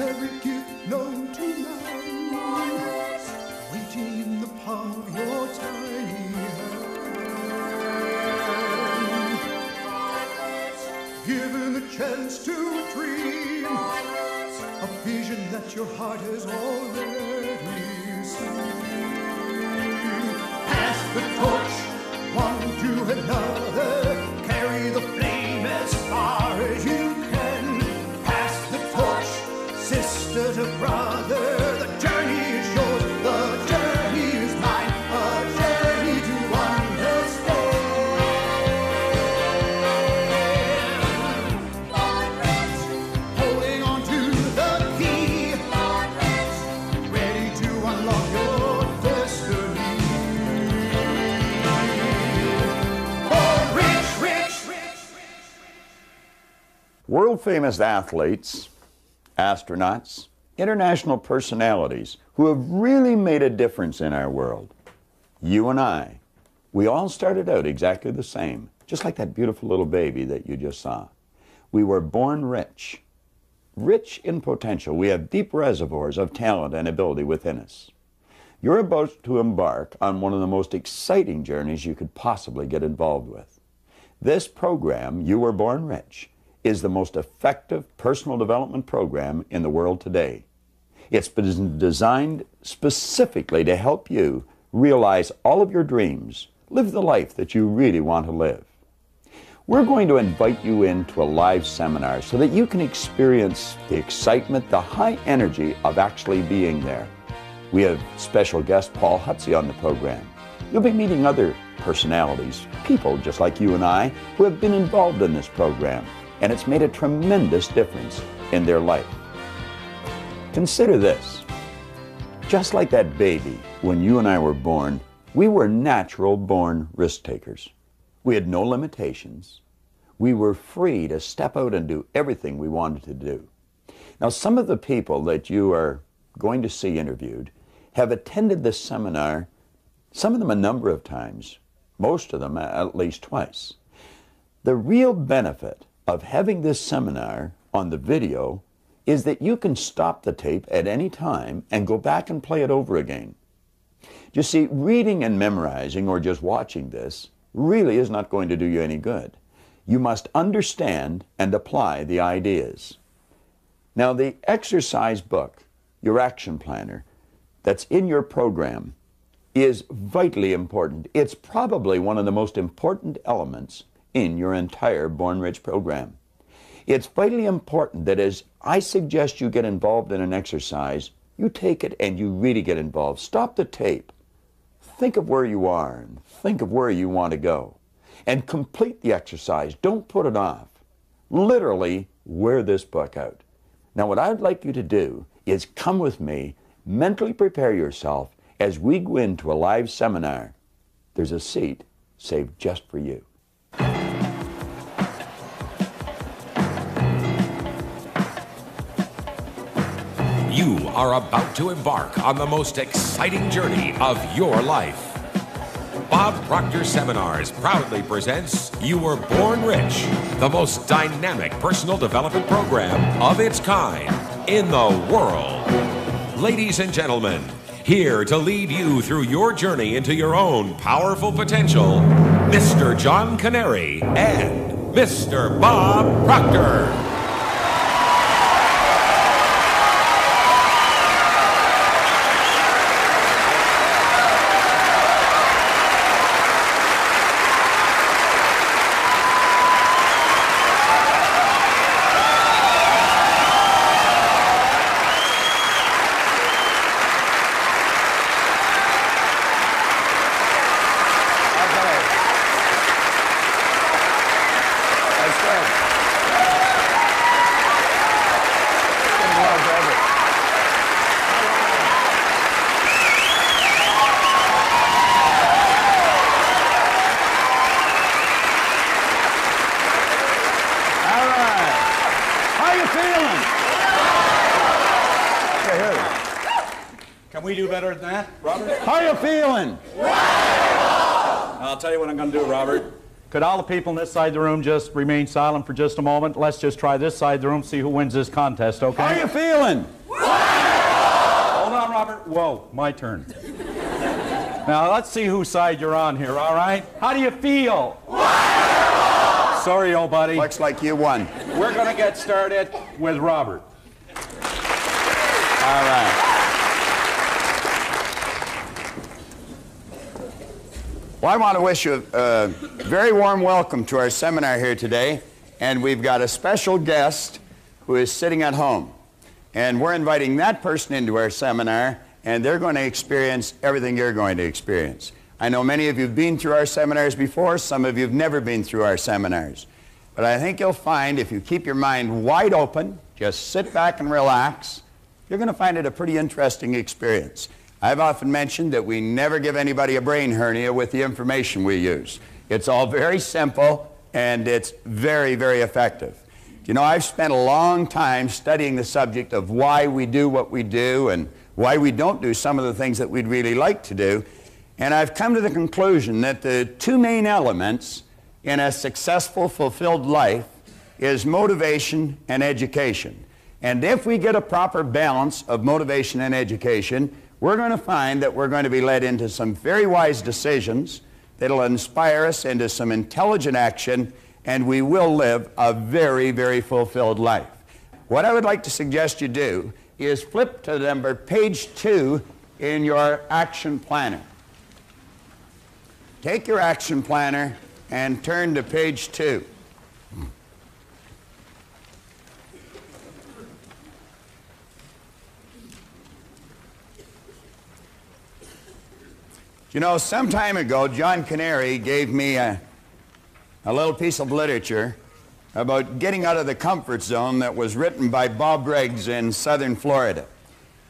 every gift known to man, waiting in the palm of your tiny hand. Given the chance to dream a vision that your heart has already seen. Pass the torch, one to another, carry the flame as far as you can. Pass the torch, sister to brother, the journey is yours, the journey is mine, a journey to understand. Born rich, Holding on to the key, born rich, ready to unlock your destiny. Born rich, rich, rich. World-famous athletes, astronauts, international personalities who have really made a difference in our world. You and I, we all started out exactly the same, just like that beautiful little baby that you just saw. We were born rich, rich in potential. We have deep reservoirs of talent and ability within us. You're about to embark on one of the most exciting journeys you could possibly get involved with. This program, You Were Born Rich, is the most effective personal development program in the world today. It's been designed specifically to help you realize all of your dreams, live the life that you really want to live. We're going to invite you into a live seminar so that you can experience the excitement, the high energy of actually being there. We have special guest Paul Hutsey on the program. You'll be meeting other personalities, people just like you and I, who have been involved in this program, and it's made a tremendous difference in their life. Consider this. Just like that baby, when you and I were born, we were natural-born risk-takers. We had no limitations. We were free to step out and do everything we wanted to do. Now, some of the people that you are going to see interviewed have attended this seminar, some of them a number of times, most of them at least twice. The real benefit of having this seminar on the video is that you can stop the tape at any time and go back and play it over again. You see, reading and memorizing or just watching this really is not going to do you any good. You must understand and apply the ideas. Now, the exercise book, your action planner, that's in your program is vitally important. It's probably one of the most important elements in your entire Born Rich program. It's vitally important that as I suggest you get involved in an exercise, you take it and you really get involved. Stop the tape. Think of where you are and think of where you want to go. And complete the exercise. Don't put it off. Literally wear this book out. Now, what I'd like you to do is come with me, mentally prepare yourself as we go into a live seminar. There's a seat saved just for you. You are about to embark on the most exciting journey of your life. Bob Proctor Seminars proudly presents You Were Born Rich, the most dynamic personal development program of its kind in the world. Ladies and gentlemen, here to lead you through your journey into your own powerful potential, Mr. John Canary and Mr. Bob Proctor. Can we do better than that, Robert? How are you feeling? I'll tell you what I'm going to do, Robert. Could all the people on this side of the room just remain silent for just a moment? Let's just try this side of the room, see who wins this contest, okay? How are you feeling? Hold on, Robert. Whoa, my turn. Now, let's see whose side you're on here, all right? How do you feel? Sorry, old buddy. Looks like you won. We're going to get started with Robert. All right. Well, I want to wish you a very warm welcome to our seminar here today. And we've got a special guest who is sitting at home. And we're inviting that person into our seminar, and they're going to experience everything you're going to experience. I know many of you have been through our seminars before. Some of you have never been through our seminars. But I think you'll find if you keep your mind wide open, just sit back and relax, you're going to find it a pretty interesting experience. I've often mentioned that we never give anybody a brain hernia with the information we use. It's all very simple, and it's very, very effective. You know, I've spent a long time studying the subject of why we do what we do and why we don't do some of the things that we'd really like to do. And I've come to the conclusion that the two main elements in a successful, fulfilled life is motivation and education. And if we get a proper balance of motivation and education, we're going to find that we're going to be led into some very wise decisions that'll inspire us into some intelligent action, and we will live a very, very fulfilled life. What I would like to suggest you do is flip to page 2 in your action planner. Take your action planner and turn to page 2. You know, some time ago, John Canary gave me a little piece of literature about getting out of the comfort zone that was written by Bob Riggs in southern Florida.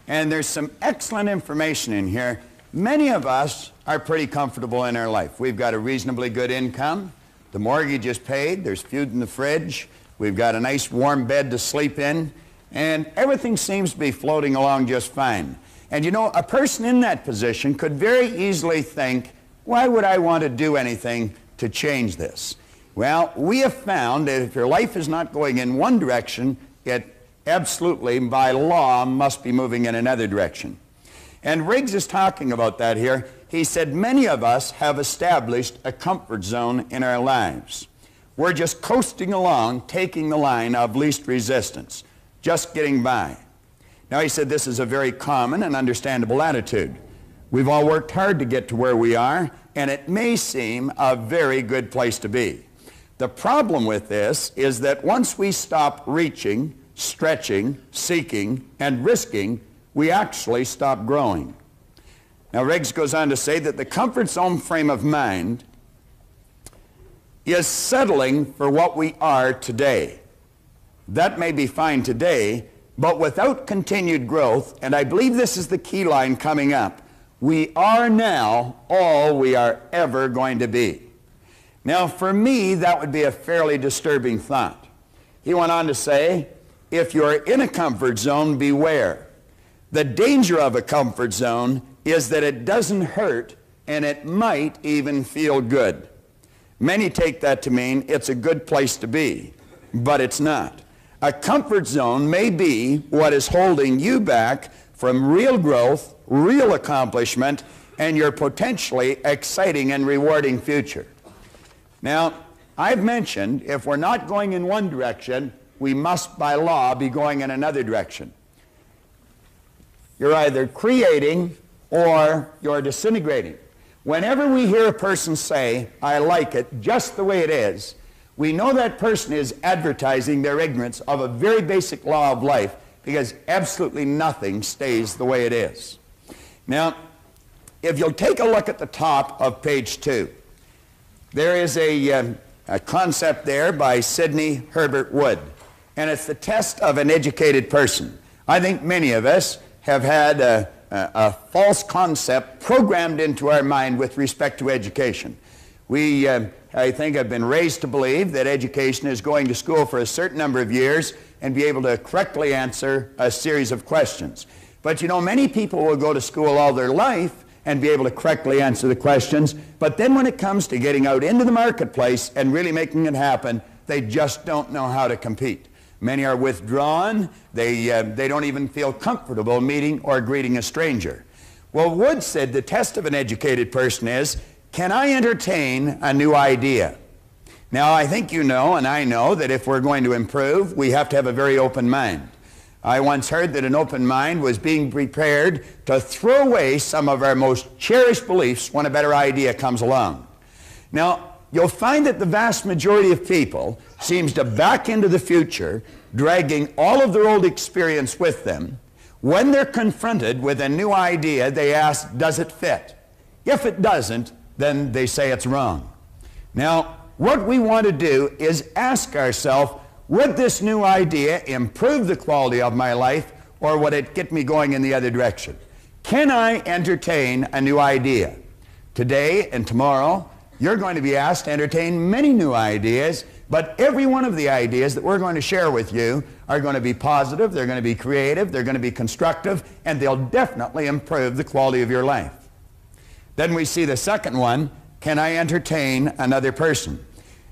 And there's some excellent information in here. Many of us are pretty comfortable in our life. We've got a reasonably good income. The mortgage is paid. There's food in the fridge. We've got a nice warm bed to sleep in. And everything seems to be floating along just fine. And you know, a person in that position could very easily think, why would I want to do anything to change this? Well, we have found that if your life is not going in one direction, it absolutely, by law, must be moving in another direction. And Riggs is talking about that here. He said many of us have established a comfort zone in our lives. We're just coasting along, taking the line of least resistance, just getting by. Now, he said this is a very common and understandable attitude. We've all worked hard to get to where we are, and it may seem a very good place to be. The problem with this is that once we stop reaching, stretching, seeking, and risking, we actually stop growing. Now, Riggs goes on to say that the comfort zone frame of mind is settling for what we are today. That may be fine today, but without continued growth, and I believe this is the key line coming up, we are now all we are ever going to be. Now, for me, that would be a fairly disturbing thought. He went on to say, if you're in a comfort zone, beware. The danger of a comfort zone is that it doesn't hurt, and it might even feel good. Many take that to mean it's a good place to be, but it's not. A comfort zone may be what is holding you back from real growth, real accomplishment, and your potentially exciting and rewarding future. Now, I've mentioned if we're not going in one direction, we must by law be going in another direction. You're either creating or you're disintegrating. Whenever we hear a person say, I like it just the way it is, we know that person is advertising their ignorance of a very basic law of life, because absolutely nothing stays the way it is. Now, if you'll take a look at the top of page 2, there is a concept there by Sidney Herbert Wood, and it's the test of an educated person. I think many of us have had a false concept programmed into our mind with respect to education. We, I think, have been raised to believe that education is going to school for a certain number of years and be able to correctly answer a series of questions. But you know, many people will go to school all their life and be able to correctly answer the questions. But then when it comes to getting out into the marketplace and really making it happen, they just don't know how to compete. Many are withdrawn. They don't even feel comfortable meeting or greeting a stranger. Well, Wood said the test of an educated person is, can I entertain a new idea? Now, I think you know, and I know, that if we're going to improve, we have to have a very open mind. I once heard that an open mind was being prepared to throw away some of our most cherished beliefs when a better idea comes along. Now, you'll find that the vast majority of people seems to back into the future, dragging all of their old experience with them. When they're confronted with a new idea, they ask, does it fit? If it doesn't, then they say it's wrong. Now, what we want to do is ask ourselves, would this new idea improve the quality of my life, or would it get me going in the other direction? Can I entertain a new idea? Today and tomorrow, you're going to be asked to entertain many new ideas, but every one of the ideas that we're going to share with you are going to be positive, they're going to be creative, they're going to be constructive, and they'll definitely improve the quality of your life. Then we see the second one, can I entertain another person?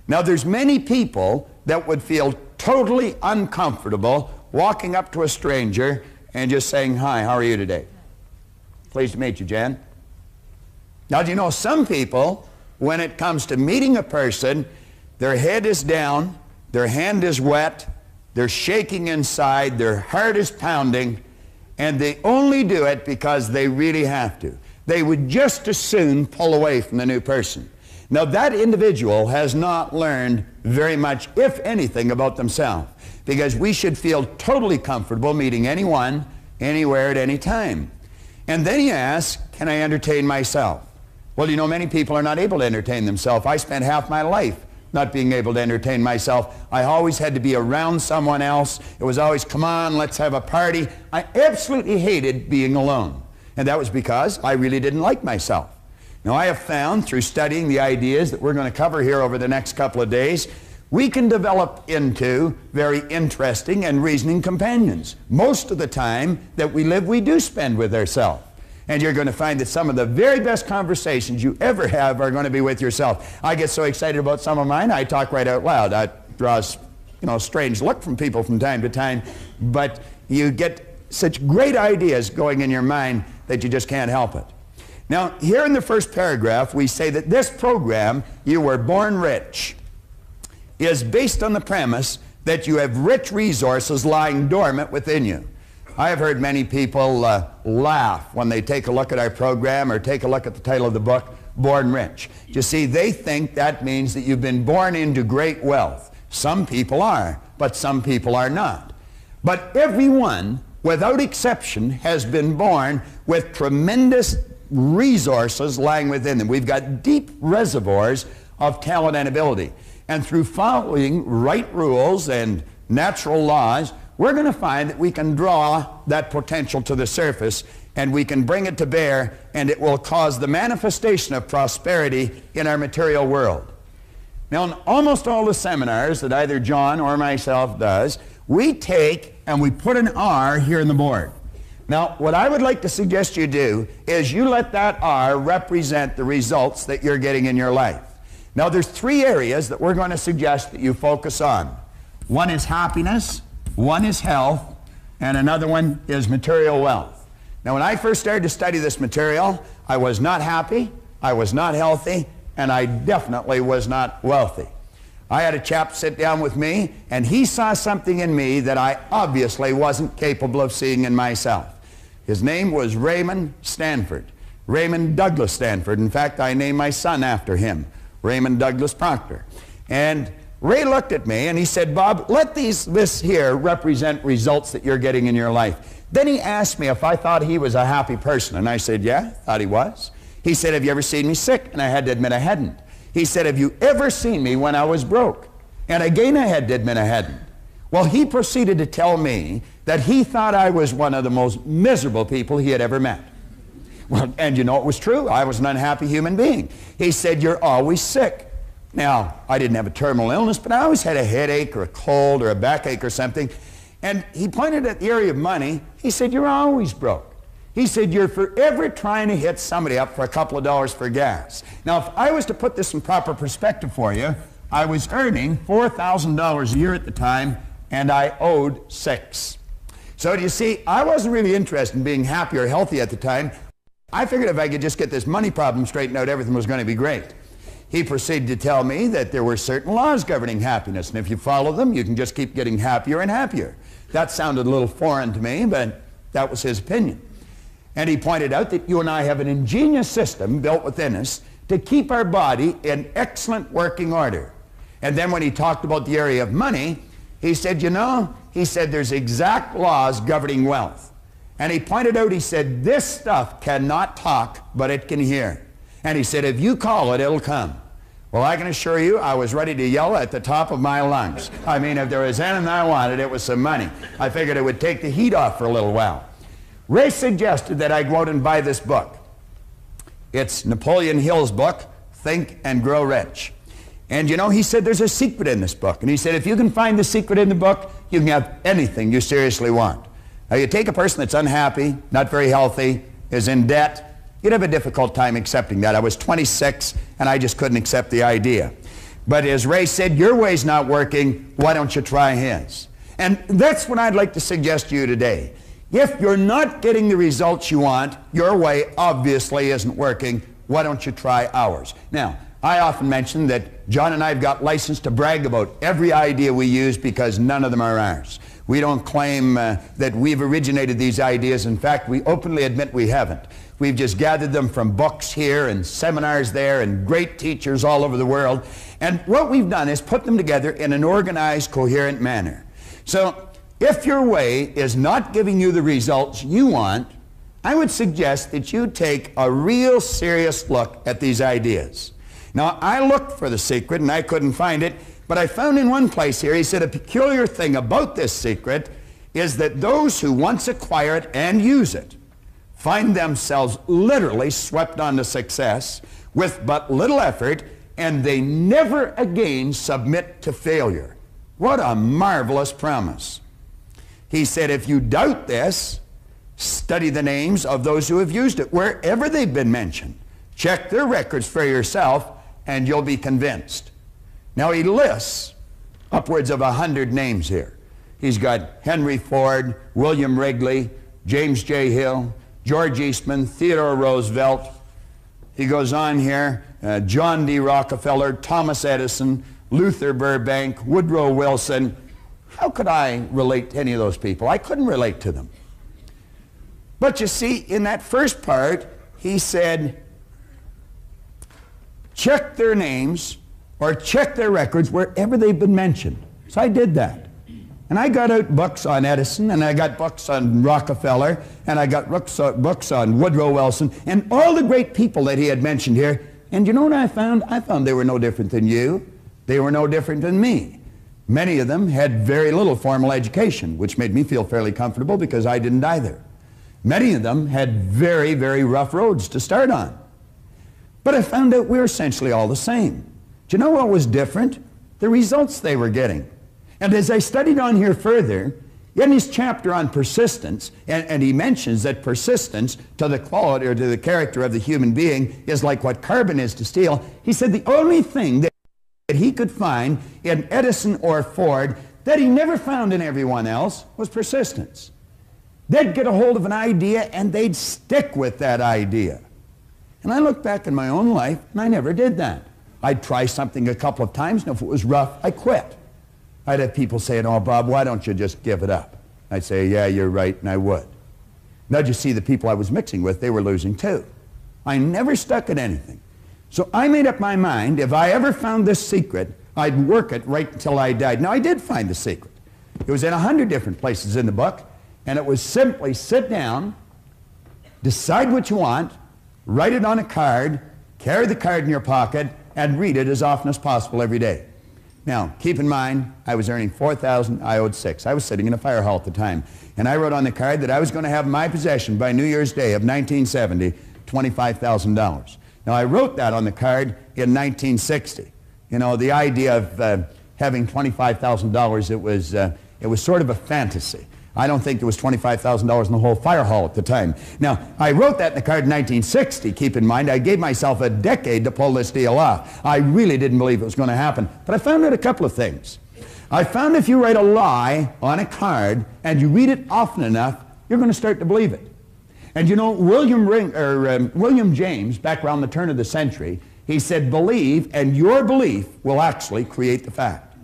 Now, there's many people that would feel totally uncomfortable walking up to a stranger and just saying, hi, how are you today? Pleased to meet you, Jan. Now, do you know some people, when it comes to meeting a person, their head is down, their hand is wet, they're shaking inside, their heart is pounding, and they only do it because they really have to. They would just as soon pull away from the new person. Now, that individual has not learned very much, if anything, about themselves, because we should feel totally comfortable meeting anyone, anywhere, at any time. And then he asks, can I entertain myself? Well, you know, many people are not able to entertain themselves. I spent half my life not being able to entertain myself. I always had to be around someone else. It was always, come on, let's have a party. I absolutely hated being alone. And that was because I really didn't like myself. Now, I have found through studying the ideas that we're going to cover here over the next couple of days, we can develop into very interesting and reasoning companions. Most of the time that we live, we do spend with ourselves. And you're going to find that some of the very best conversations you ever have are going to be with yourself. I get so excited about some of mine, I talk right out loud. That draws, a strange look from people from time to time, but you get such great ideas going in your mind that you just can't help it. Now, here in the first paragraph, we say that this program, You Were Born Rich, is based on the premise that you have rich resources lying dormant within you. I have heard many people laugh when they take a look at our program or take a look at the title of the book, Born Rich. You see, they think that means that you've been born into great wealth. Some people are, but some people are not. But everyone, without exception, has been born with tremendous resources lying within them. We've got deep reservoirs of talent and ability. And through following right rules and natural laws, we're going to find that we can draw that potential to the surface and we can bring it to bear, and it will cause the manifestation of prosperity in our material world. Now, in almost all the seminars that either John or myself does, we take and we put an R here in the board. Now, what I would like to suggest you do is you let that R represent the results that you're getting in your life. Now, there's three areas that we're going to suggest that you focus on. One is happiness, one is health, and another one is material wealth. Now, when I first started to study this material, I was not happy, I was not healthy, and I definitely was not wealthy. I had a chap sit down with me, and he saw something in me that I obviously wasn't capable of seeing in myself. His name was Raymond Stanford, Raymond Douglas Stanford. In fact, I named my son after him, Raymond Douglas Proctor. And Ray looked at me and he said, Bob, let this here represent results that you're getting in your life. Then he asked me if I thought he was a happy person, and I said, yeah, thought he was. He said, have you ever seen me sick? And I had to admit I hadn't. He said, have you ever seen me when I was broke? And again I had to admit I hadn't. Well, he proceeded to tell me that he thought I was one of the most miserable people he had ever met. Well, and you know it was true. I was an unhappy human being. He said, you're always sick. Now, I didn't have a terminal illness, but I always had a headache or a cold or a backache or something. And he pointed at the area of money. He said, you're always broke. He said, you're forever trying to hit somebody up for a couple of dollars for gas. Now, if I was to put this in proper perspective for you, I was earning $4,000 a year at the time, and I owed $6,000. So do you see, I wasn't really interested in being happy or healthy at the time. I figured if I could just get this money problem straightened out, everything was going to be great. He proceeded to tell me that there were certain laws governing happiness, and if you follow them, you can just keep getting happier and happier. That sounded a little foreign to me, but that was his opinion. And he pointed out that you and I have an ingenious system built within us to keep our body in excellent working order. And then when he talked about the area of money, he said, you know, he said there's exact laws governing wealth. And he pointed out, he said, this stuff cannot talk, but it can hear. And he said, if you call it, it'll come. Well, I can assure you, I was ready to yell at the top of my lungs. I mean, if there was anything I wanted, it was some money. I figured it would take the heat off for a little while. Ray suggested that I go out and buy this book. It's Napoleon Hill's book, Think and Grow Rich. And you know, he said there's a secret in this book. And he said if you can find the secret in the book, you can have anything you seriously want. Now, you take a person that's unhappy, not very healthy, is in debt, you'd have a difficult time accepting that. I was 26, and I just couldn't accept the idea. But as Ray said, your way's not working, why don't you try his? And that's what I'd like to suggest to you today. If you're not getting the results you want, your way obviously isn't working, why don't you try ours? Now, I often mention that John and I have got license to brag about every idea we use because none of them are ours. We don't claim that we've originated these ideas. In fact, we openly admit we haven't. We've just gathered them from books here and seminars there and great teachers all over the world. And what we've done is put them together in an organized, coherent manner. So if your way is not giving you the results you want, I would suggest that you take a real serious look at these ideas. Now, I looked for the secret and I couldn't find it, but I found in one place here, he said a peculiar thing about this secret is that those who once acquire it and use it find themselves literally swept on to success with but little effort, and they never again submit to failure. What a marvelous promise. He said, if you doubt this, study the names of those who have used it, wherever they've been mentioned. Check their records for yourself, and you'll be convinced. Now, he lists upwards of 100 names here. He's got Henry Ford, William Wrigley, James J. Hill, George Eastman, Theodore Roosevelt. He goes on here, John D. Rockefeller, Thomas Edison, Luther Burbank, Woodrow Wilson. How could I relate to any of those people? I couldn't relate to them. But you see, in that first part, he said, check their names or check their records wherever they've been mentioned. So I did that. And I got out books on Edison, and I got books on Rockefeller, and I got books on Woodrow Wilson, and all the great people that he had mentioned here. And you know what I found? I found they were no different than you. They were no different than me. Many of them had very little formal education, which made me feel fairly comfortable because I didn't either. Many of them had very, very rough roads to start on. But I found out we're essentially all the same. Do you know what was different? The results they were getting. And as I studied on here further, in his chapter on persistence, and he mentions that persistence to the quality or to the character of the human being is like what carbon is to steel, he said the only thing that he could find in Edison or Ford that he never found in everyone else was persistence. They'd get a hold of an idea and they'd stick with that idea. And I look back in my own life and I never did that. I'd try something a couple of times, and if it was rough, I quit. I'd have people saying, oh, Bob, why don't you just give it up? I'd say, yeah, you're right, and I would. Now, you see, the people I was mixing with, they were losing too. I never stuck at anything. So I made up my mind, if I ever found this secret, I'd work it right until I died. Now, I did find the secret. It was in 100 different places in the book, and it was simply sit down, decide what you want, write it on a card, carry the card in your pocket, and read it as often as possible every day. Now, keep in mind, I was earning $4,000, I owed $6,000. I was sitting in a fire hall at the time, and I wrote on the card that I was going to have in my possession by New Year's Day of 1970, $25,000. Now, I wrote that on the card in 1960. You know, the idea of having $25,000, it was sort of a fantasy. I don't think there was $25,000 in the whole fire hall at the time. Now, I wrote that in the card in 1960, keep in mind. I gave myself a decade to pull this deal off. I really didn't believe it was going to happen. But I found out a couple of things. I found if you write a lie on a card and you read it often enough, you're going to start to believe it. And you know, William James, back around the turn of the century, he said, believe, and your belief will actually create the fact.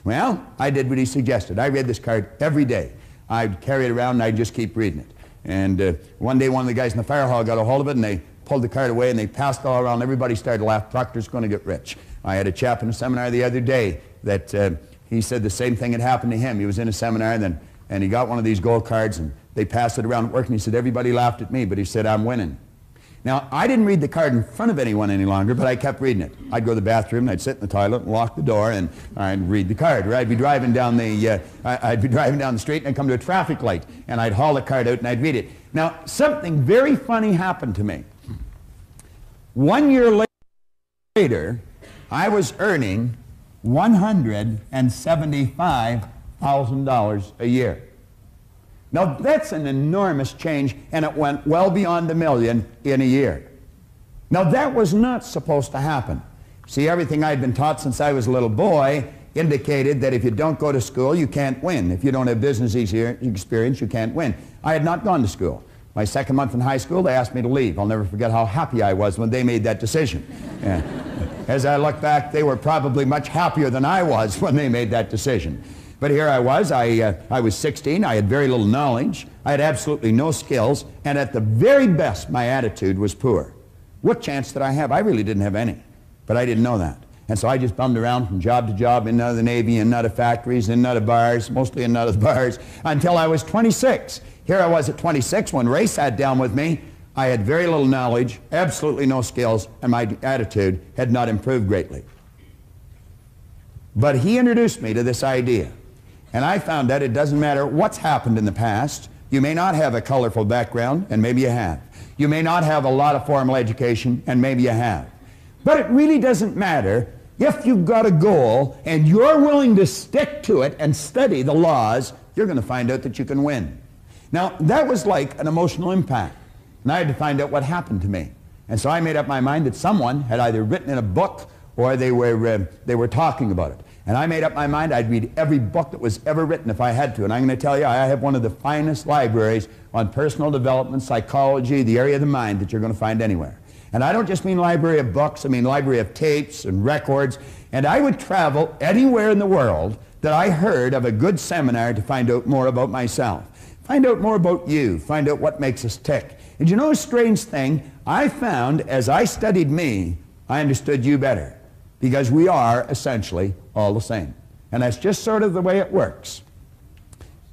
Well, I did what he suggested. I read this card every day. I'd carry it around and I'd just keep reading it. And one day one of the guys in the fire hall got a hold of it and they pulled the card away and they passed it all around. Everybody started to laugh. Proctor's going to get rich. I had a chap in a seminar the other day that he said the same thing had happened to him. He was in a seminar and he got one of these gold cards and they passed it around at work and he said, everybody laughed at me, but he said, I'm winning. Now, I didn't read the card in front of anyone any longer, but I kept reading it. I'd go to the bathroom, and I'd sit in the toilet and lock the door, and I'd read the card. Or I'd be driving down the street, and I'd come to a traffic light, and I'd haul the card out, and I'd read it. Now, something very funny happened to me. 1 year later, I was earning $175,000 a year. Now, that's an enormous change, and it went well beyond $1 million in a year. Now, that was not supposed to happen. See, everything I'd been taught since I was a little boy indicated that if you don't go to school, you can't win. If you don't have business experience, you can't win. I had not gone to school. My second month in high school, they asked me to leave. I'll never forget how happy I was when they made that decision. As I look back, they were probably much happier than I was when they made that decision. But here I was, I was 16, I had very little knowledge, I had absolutely no skills, and at the very best, my attitude was poor. What chance did I have? I really didn't have any, but I didn't know that. And so I just bummed around from job to job, in and out of the Navy, in and out of factories, in and out of bars, mostly in and out of bars, until I was 26. Here I was at 26, when Ray sat down with me, I had very little knowledge, absolutely no skills, and my attitude had not improved greatly. But he introduced me to this idea. And I found out it doesn't matter what's happened in the past. You may not have a colorful background, and maybe you have. You may not have a lot of formal education, and maybe you have. But it really doesn't matter if you've got a goal and you're willing to stick to it and study the laws, you're going to find out that you can win. Now, that was like an emotional impact. And I had to find out what happened to me. And so I made up my mind that someone had either written in a book or they were talking about it. And I made up my mind I'd read every book that was ever written if I had to. And I'm going to tell you, I have one of the finest libraries on personal development, psychology, the area of the mind that you're going to find anywhere. And I don't just mean library of books, I mean library of tapes and records. And I would travel anywhere in the world that I heard of a good seminar to find out more about myself. Find out more about you. Find out what makes us tick. And you know a strange thing? I found as I studied me, I understood you better. Because we are essentially all the same. And that's just sort of the way it works.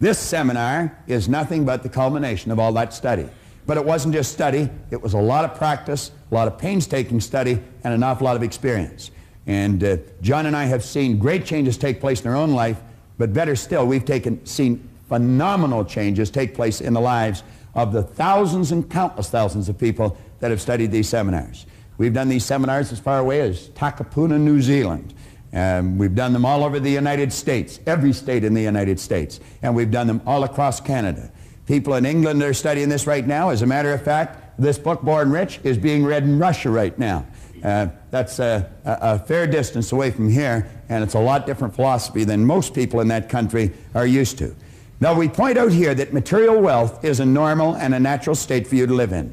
This seminar is nothing but the culmination of all that study. But it wasn't just study, it was a lot of practice, a lot of painstaking study, and an awful lot of experience. And John and I have seen great changes take place in our own life, but better still, we've seen phenomenal changes take place in the lives of the thousands and countless thousands of people that have studied these seminars. We've done these seminars as far away as Takapuna, New Zealand. We've done them all over the United States, every state in the United States. And we've done them all across Canada. People in England are studying this right now. As a matter of fact, this book, Born Rich, is being read in Russia right now. That's a fair distance away from here, and it's a lot different philosophy than most people in that country are used to. Now, we point out here that material wealth is a normal and a natural state for you to live in.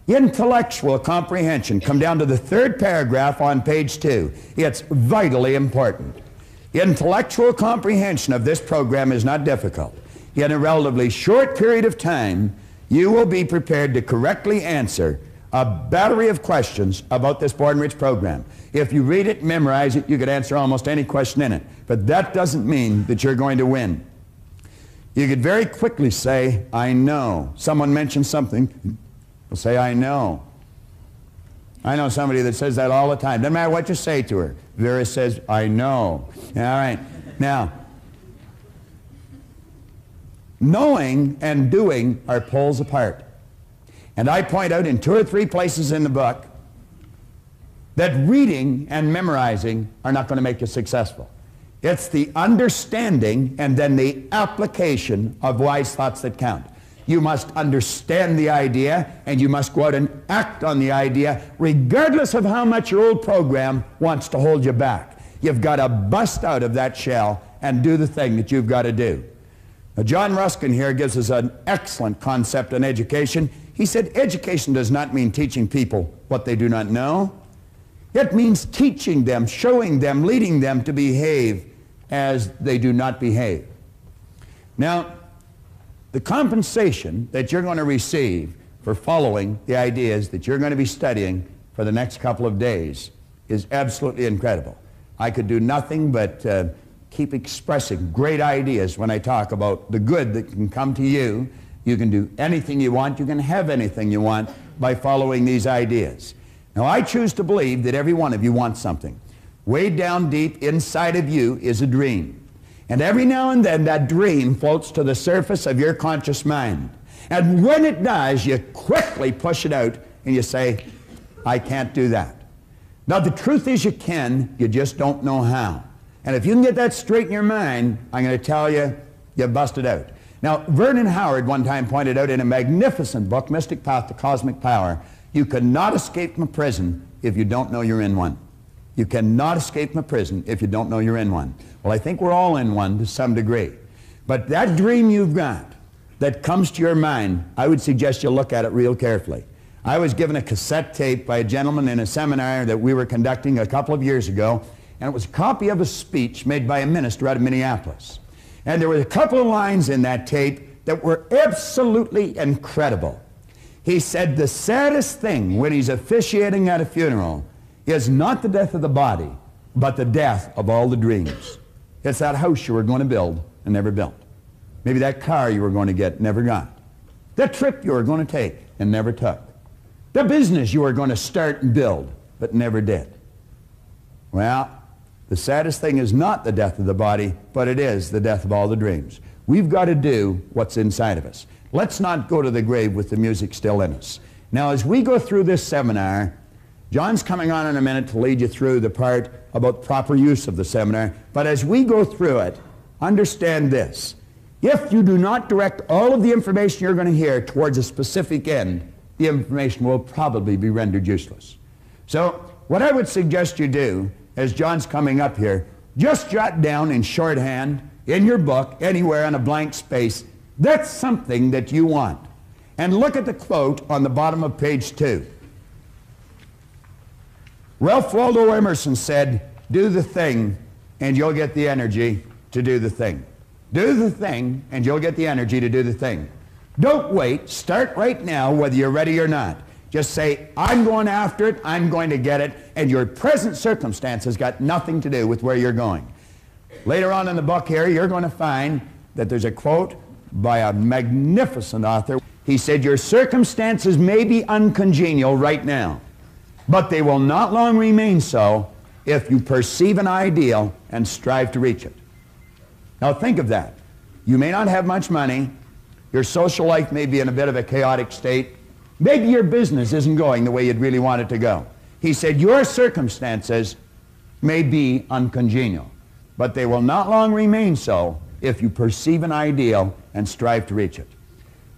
Intellectual comprehension, come down to the third paragraph on page 2. It's vitally important. Intellectual comprehension of this program is not difficult. In a relatively short period of time, you will be prepared to correctly answer a battery of questions about this Born Rich program. If you read it, memorize it, you could answer almost any question in it. But that doesn't mean that you're going to win. You could very quickly say, I know. Someone mentions something, will say, I know. I know somebody that says that all the time. Doesn't matter what you say to her. Vera says, I know. All right. Now, knowing and doing are poles apart. And I point out in 2 or 3 places in the book that reading and memorizing are not going to make you successful. It's the understanding and then the application of wise thoughts that count. You must understand the idea, and you must go out and act on the idea, regardless of how much your old program wants to hold you back. You've got to bust out of that shell and do the thing that you've got to do. Now, John Ruskin here gives us an excellent concept on education. He said, education does not mean teaching people what they do not know. It means teaching them, showing them, leading them to behave as they do not behave. Now, the compensation that you're going to receive for following the ideas that you're going to be studying for the next couple of days is absolutely incredible. I could do nothing but keep expressing great ideas when I talk about the good that can come to you. You can do anything you want. You can have anything you want by following these ideas. Now, I choose to believe that every one of you wants something. Way down deep inside of you is a dream. And every now and then that dream floats to the surface of your conscious mind. And when it does, you quickly push it out and you say, I can't do that. Now, the truth is you can, you just don't know how. And if you can get that straight in your mind, I'm going to tell you, you've busted out. Now, Vernon Howard one time pointed out in a magnificent book, Mystic Path to Cosmic Power, you cannot escape from a prison if you don't know you're in one. You cannot escape from a prison if you don't know you're in one. Well, I think we're all in one to some degree. But that dream you've got that comes to your mind, I would suggest you look at it real carefully. I was given a cassette tape by a gentleman in a seminar that we were conducting a couple of years ago, and it was a copy of a speech made by a minister out of Minneapolis. And there were a couple of lines in that tape that were absolutely incredible. He said the saddest thing when he's officiating at a funeral is not the death of the body, but the death of all the dreams. It's that house you were going to build and never built. Maybe that car you were going to get, never got. That trip you were going to take and never took. The business you were going to start and build, but never did. Well, the saddest thing is not the death of the body, but it is the death of all the dreams. We've got to do what's inside of us. Let's not go to the grave with the music still in us. Now, as we go through this seminar, John's coming on in a minute to lead you through the part about proper use of the seminar. But as we go through it, understand this. If you do not direct all of the information you're going to hear towards a specific end, the information will probably be rendered useless. So what I would suggest you do, as John's coming up here, just jot down in shorthand, in your book, anywhere on a blank space, that's something that you want. And look at the quote on the bottom of page 2. Ralph Waldo Emerson said, do the thing and you'll get the energy to do the thing. Do the thing and you'll get the energy to do the thing. Don't wait. Start right now whether you're ready or not. Just say, I'm going after it, I'm going to get it, and your present circumstance has got nothing to do with where you're going. Later on in the book here, you're going to find that there's a quote by a magnificent author. He said, your circumstances may be uncongenial right now, but they will not long remain so if you perceive an ideal and strive to reach it. Now think of that. You may not have much money. Your social life may be in a bit of a chaotic state. Maybe your business isn't going the way you'd really want it to go. He said, your circumstances may be uncongenial, but they will not long remain so if you perceive an ideal and strive to reach it.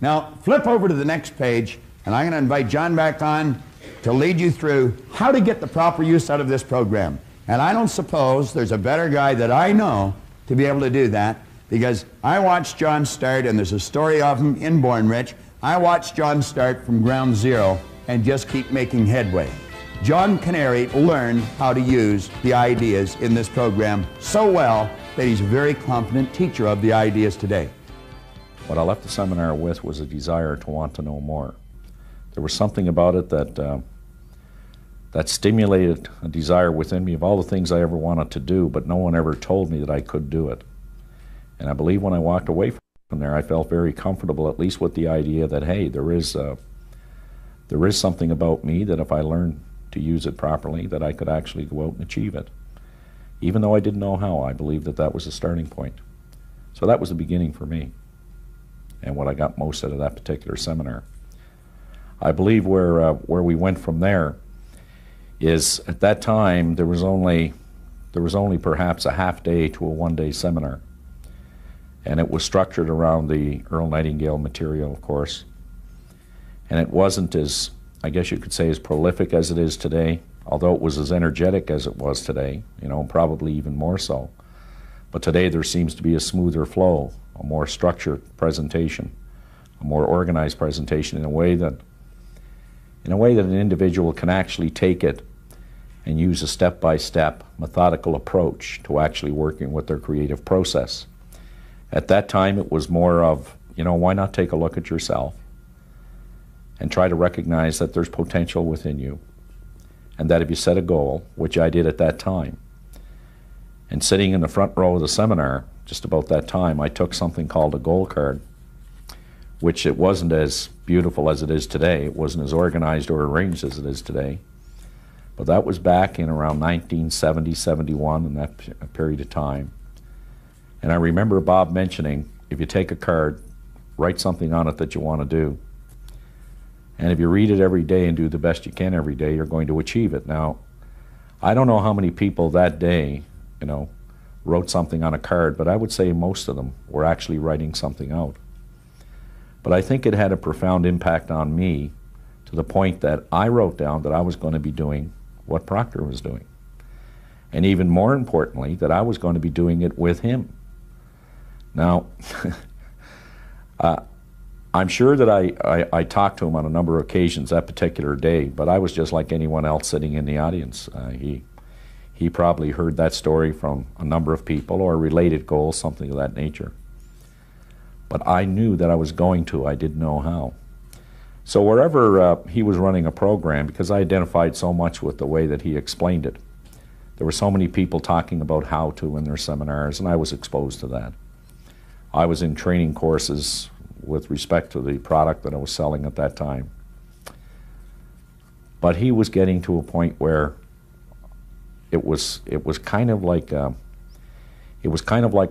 Now, flip over to the next page, and I'm going to invite John back on to lead you through how to get the proper use out of this program. And I don't suppose there's a better guy that I know to be able to do that, because I watched John start, and there's a story of him in Born Rich. I watched John start from ground zero and just keep making headway. John Canary learned how to use the ideas in this program so well that he's a very competent teacher of the ideas today. What I left the seminar with was a desire to want to know more. There was something about it that stimulated a desire within me of all the things I ever wanted to do, but no one ever told me that I could do it. And I believe when I walked away from there, I felt very comfortable, at least with the idea that, hey, there is something about me that if I learned to use it properly, that I could actually go out and achieve it. Even though I didn't know how, I believed that that was a starting point. So that was the beginning for me, and what I got most out of that particular seminar. I believe where we went from there is, at that time, there was only there was only perhaps a half day to a one-day seminar. And it was structured around the Earl Nightingale material, of course. And it wasn't as, I guess you could say, as prolific as it is today, although it was as energetic as it was today, you know, probably even more so. But today there seems to be a smoother flow, a more structured presentation, a more organized presentation in a way that an individual can actually take it and use a step-by-step methodical approach to actually working with their creative process. At that time it was more of, you know, why not take a look at yourself and try to recognize that there's potential within you, and that if you set a goal, which I did at that time, and sitting in the front row of the seminar just about that time, I took something called a goal card, which it wasn't as beautiful as it is today. It wasn't as organized or arranged as it is today. But that was back in around 1970, 71, in that period of time. And I remember Bob mentioning, if you take a card, write something on it that you want to do. And if you read it every day and do the best you can every day, you're going to achieve it. Now, I don't know how many people that day, you know, wrote something on a card, but I would say most of them were actually writing something out. But I think it had a profound impact on me, to the point that I wrote down that I was going to be doing what Proctor was doing. And even more importantly, that I was going to be doing it with him. Now, I'm sure that I talked to him on a number of occasions that particular day, but I was just like anyone else sitting in the audience. He probably heard that story from a number of people, or related goals, something of that nature. But I knew that I was going to, I didn't know how. So wherever he was running a program, because I identified so much with the way that he explained it, there were so many people talking about how to in their seminars, and I was exposed to that. I was in training courses with respect to the product that I was selling at that time. But he was getting to a point where it was kind of like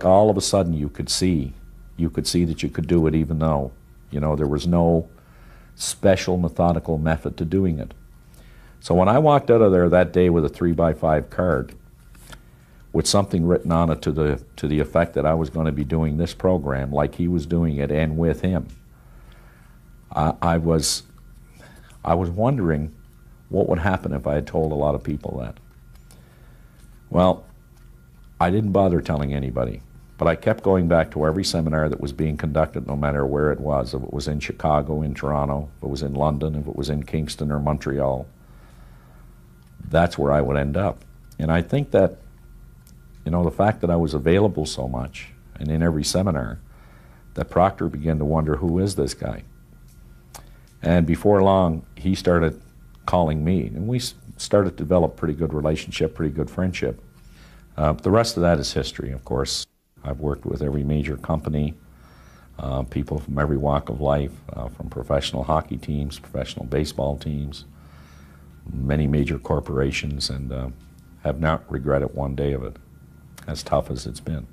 all of a sudden you could see that you could do it, even though, you know, there was no special methodical method to doing it. So when I walked out of there that day with a 3x5 card with something written on it to the effect that I was going to be doing this program like he was doing it, and with him, I was wondering what would happen if I had told a lot of people that. Well, I didn't bother telling anybody, but I kept going back to every seminar that was being conducted, no matter where it was. If it was in Chicago, in Toronto, if it was in London, if it was in Kingston or Montreal, that's where I would end up. And I think that, you know, the fact that I was available so much and in every seminar, that Proctor began to wonder, who is this guy? And before long, he started calling me, and we started to develop pretty good relationship, pretty good friendship. The rest of that is history, of course. I've worked with every major company, people from every walk of life, from professional hockey teams, professional baseball teams, many major corporations, and have not regretted one day of it, as tough as it's been.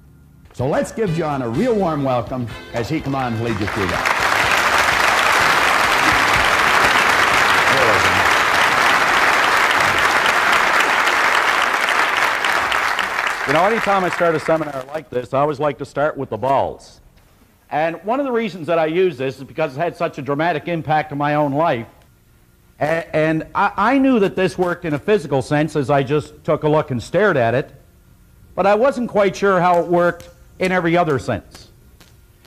So let's give John a real warm welcome as he comes on and leads you through that. You know, anytime I start a seminar like this, I always like to start with the balls. And one of the reasons that I use this is because it had such a dramatic impact on my own life. And I knew that this worked in a physical sense as I just took a look and stared at it, but I wasn't quite sure how it worked in every other sense.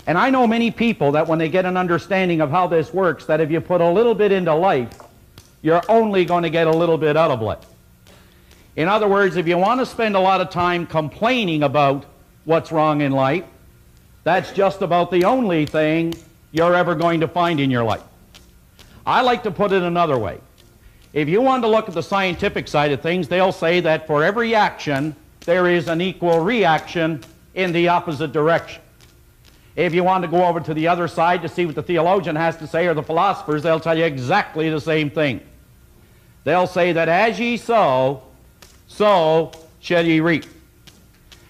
And I know many people that when they get an understanding of how this works, that if you put a little bit into life, you're only going to get a little bit out of life. In other words, if you want to spend a lot of time complaining about what's wrong in life, that's just about the only thing you're ever going to find in your life. I like to put it another way. If you want to look at the scientific side of things, they'll say that for every action, there is an equal reaction in the opposite direction. If you want to go over to the other side to see what the theologian has to say, or the philosophers, they'll tell you exactly the same thing. They'll say that as ye sow, so shall ye reap.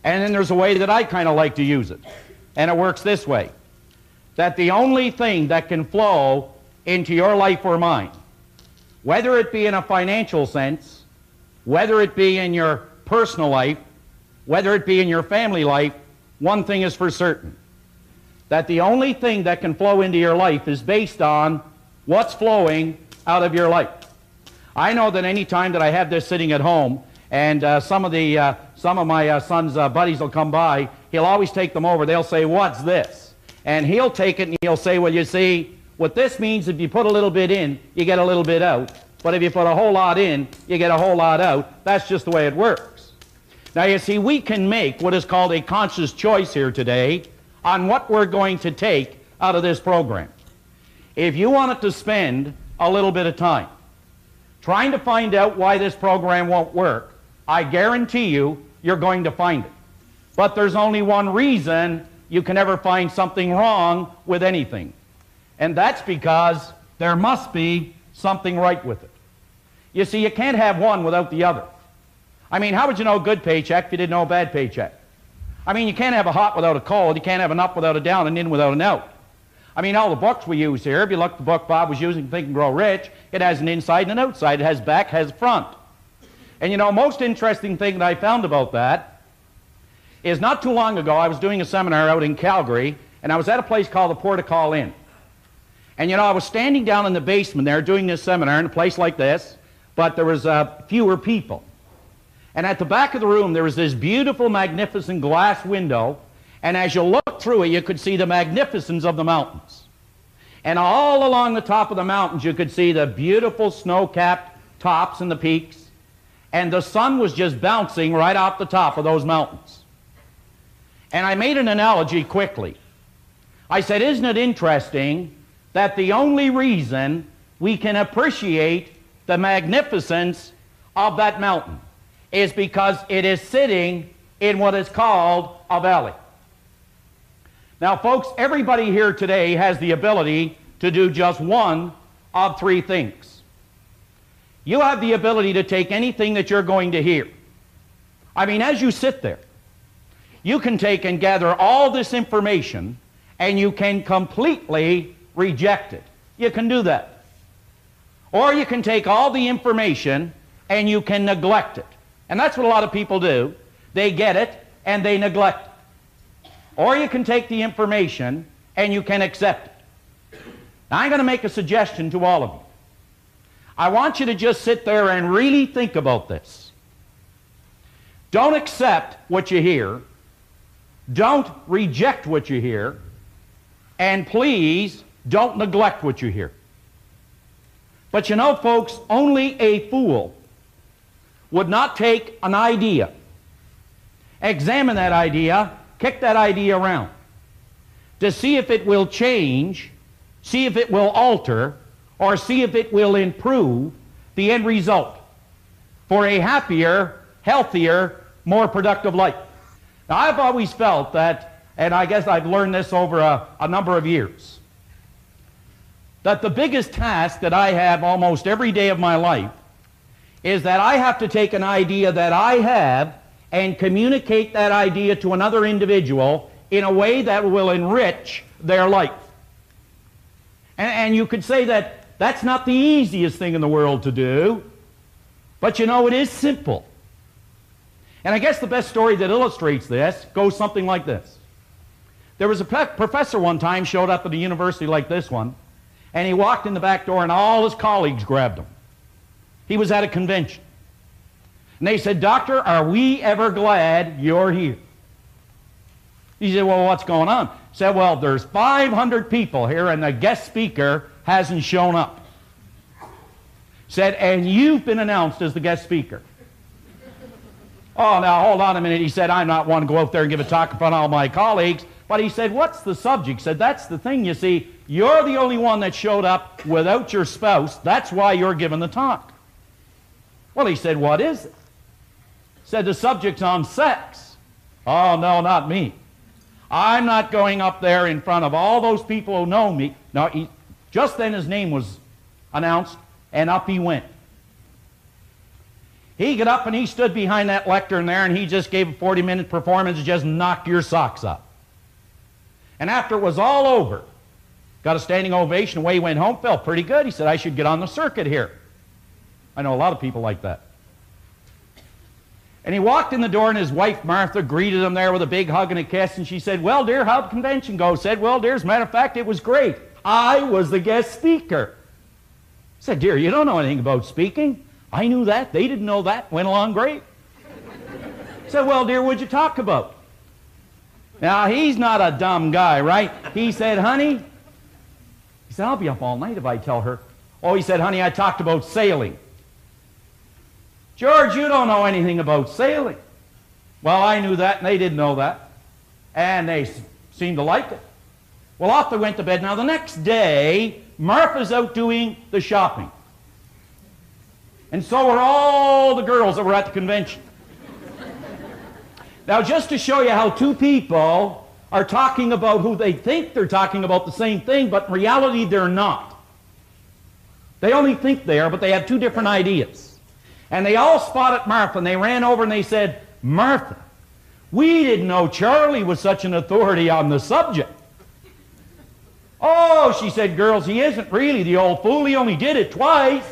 And then there's a way that I kind of like to use it. And it works this way. That the only thing that can flow into your life or mine, whether it be in a financial sense, whether it be in your personal life, whether it be in your family life, one thing is for certain, that the only thing that can flow into your life is based on what's flowing out of your life. I know that any time that I have this sitting at home, and some of my son's buddies will come by, he'll always take them over. They'll say, "What's this?" And he'll take it and he'll say, "Well, you see, what this means, if you put a little bit in, you get a little bit out. But if you put a whole lot in, you get a whole lot out. That's just the way it works." Now, you see, we can make what is called a conscious choice here today on what we're going to take out of this program. If you wanted to spend a little bit of time trying to find out why this program won't work, I guarantee you, you're going to find it. But there's only one reason you can ever find something wrong with anything. And that's because there must be something right with it. You see, you can't have one without the other. I mean, how would you know a good paycheck if you didn't know a bad paycheck? I mean, you can't have a hot without a cold. You can't have an up without a down, and in without an out. I mean, all the books we use here, if you look at the book Bob was using, Think and Grow Rich, it has an inside and an outside. It has back, has front. And you know, most interesting thing that I found about that is not too long ago, I was doing a seminar out in Calgary, and I was at a place called the Portugal Inn. And you know, I was standing down in the basement there doing this seminar in a place like this, but there was fewer people. And at the back of the room, there was this beautiful, magnificent glass window, and as you looked through it, you could see the magnificence of the mountains. And all along the top of the mountains, you could see the beautiful snow-capped tops and the peaks, and the sun was just bouncing right off the top of those mountains. And I made an analogy quickly. I said, isn't it interesting that the only reason we can appreciate the magnificence of that mountain is because it is sitting in what is called a valley. Now, folks, everybody here today has the ability to do just one of three things. You have the ability to take anything that you're going to hear. I mean, as you sit there, you can take and gather all this information, and you can completely reject it. You can do that. Or you can take all the information, and you can neglect it. And that's what a lot of people do. They get it, and they neglect it. Or you can take the information, and you can accept it. Now, I'm going to make a suggestion to all of you. I want you to just sit there and really think about this. Don't accept what you hear. Don't reject what you hear. And please, don't neglect what you hear. But you know, folks, only a fool would not take an idea, examine that idea, kick that idea around to see if it will change, see if it will alter, or see if it will improve the end result for a happier, healthier, more productive life. Now, I've always felt that, and I guess I've learned this over a number of years, that the biggest task that I have almost every day of my life is that I have to take an idea that I have and communicate that idea to another individual in a way that will enrich their life. And you could say that that's not the easiest thing in the world to do, but you know, it is simple. And I guess the best story that illustrates this goes something like this. There was a professor one time showed up at a university like this one, and he walked in the back door and all his colleagues grabbed him. He was at a convention. And they said, "Doctor, are we ever glad you're here?" He said, "Well, what's going on?" He said, "Well, there's 500 people here and the guest speaker hasn't shown up." He said, "And you've been announced as the guest speaker." "Oh, now, hold on a minute." He said, "I'm not one to go out there and give a talk in front of all my colleagues." But he said, "What's the subject?" He said, "That's the thing, you see. You're the only one that showed up without your spouse. That's why you're giving the talk." Well, he said, "What is it?" He said, "The subject's on sex." "Oh, no, not me. I'm not going up there in front of all those people who know me." No, just then his name was announced, and up he went. He got up and he stood behind that lectern there, and he just gave a 40-minute performance and just knocked your socks up. And after it was all over, got a standing ovation, away he went home, felt pretty good. He said, "I should get on the circuit here." I know a lot of people like that. And he walked in the door, and his wife, Martha, greeted him there with a big hug and a kiss, and she said, "Well, dear, how'd the convention go?" Said, "Well, dear, as a matter of fact, it was great. I was the guest speaker." Said, "Dear, you don't know anything about speaking." "I knew that. They didn't know that. Went along great." Said, "Well, dear, what'd you talk about?" Now, he's not a dumb guy, right? He said, "Honey," he said, "I'll be up all night if I tell her." Oh, he said, "Honey, I talked about sailing." "George, you don't know anything about sailing." "Well, I knew that, and they didn't know that. And they seemed to like it." Well, off they went to bed. Now, the next day, Martha's out doing the shopping. And so were all the girls that were at the convention. Now, just to show you how two people are talking about who they think they're talking about the same thing, but in reality, they're not. They only think they are, but they have two different ideas. And they all spotted Martha, and they ran over and they said, "Martha, we didn't know Charlie was such an authority on the subject." "Oh," she said, "girls, he isn't really, the old fool. He only did it twice."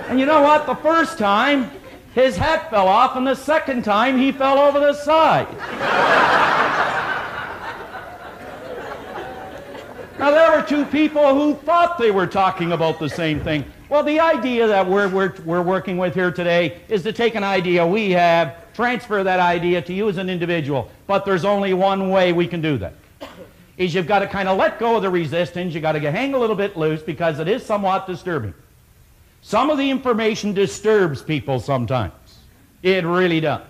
And you know what? The first time, his hat fell off, and the second time, he fell over the side. Now, there were two people who thought they were talking about the same thing. Well, the idea that we're working with here today is to take an idea we have, transfer that idea to you as an individual. But there's only one way we can do that. Is you've got to kind of let go of the resistance. You've got to hang a little bit loose because it is somewhat disturbing. Some of the information disturbs people sometimes. It really does.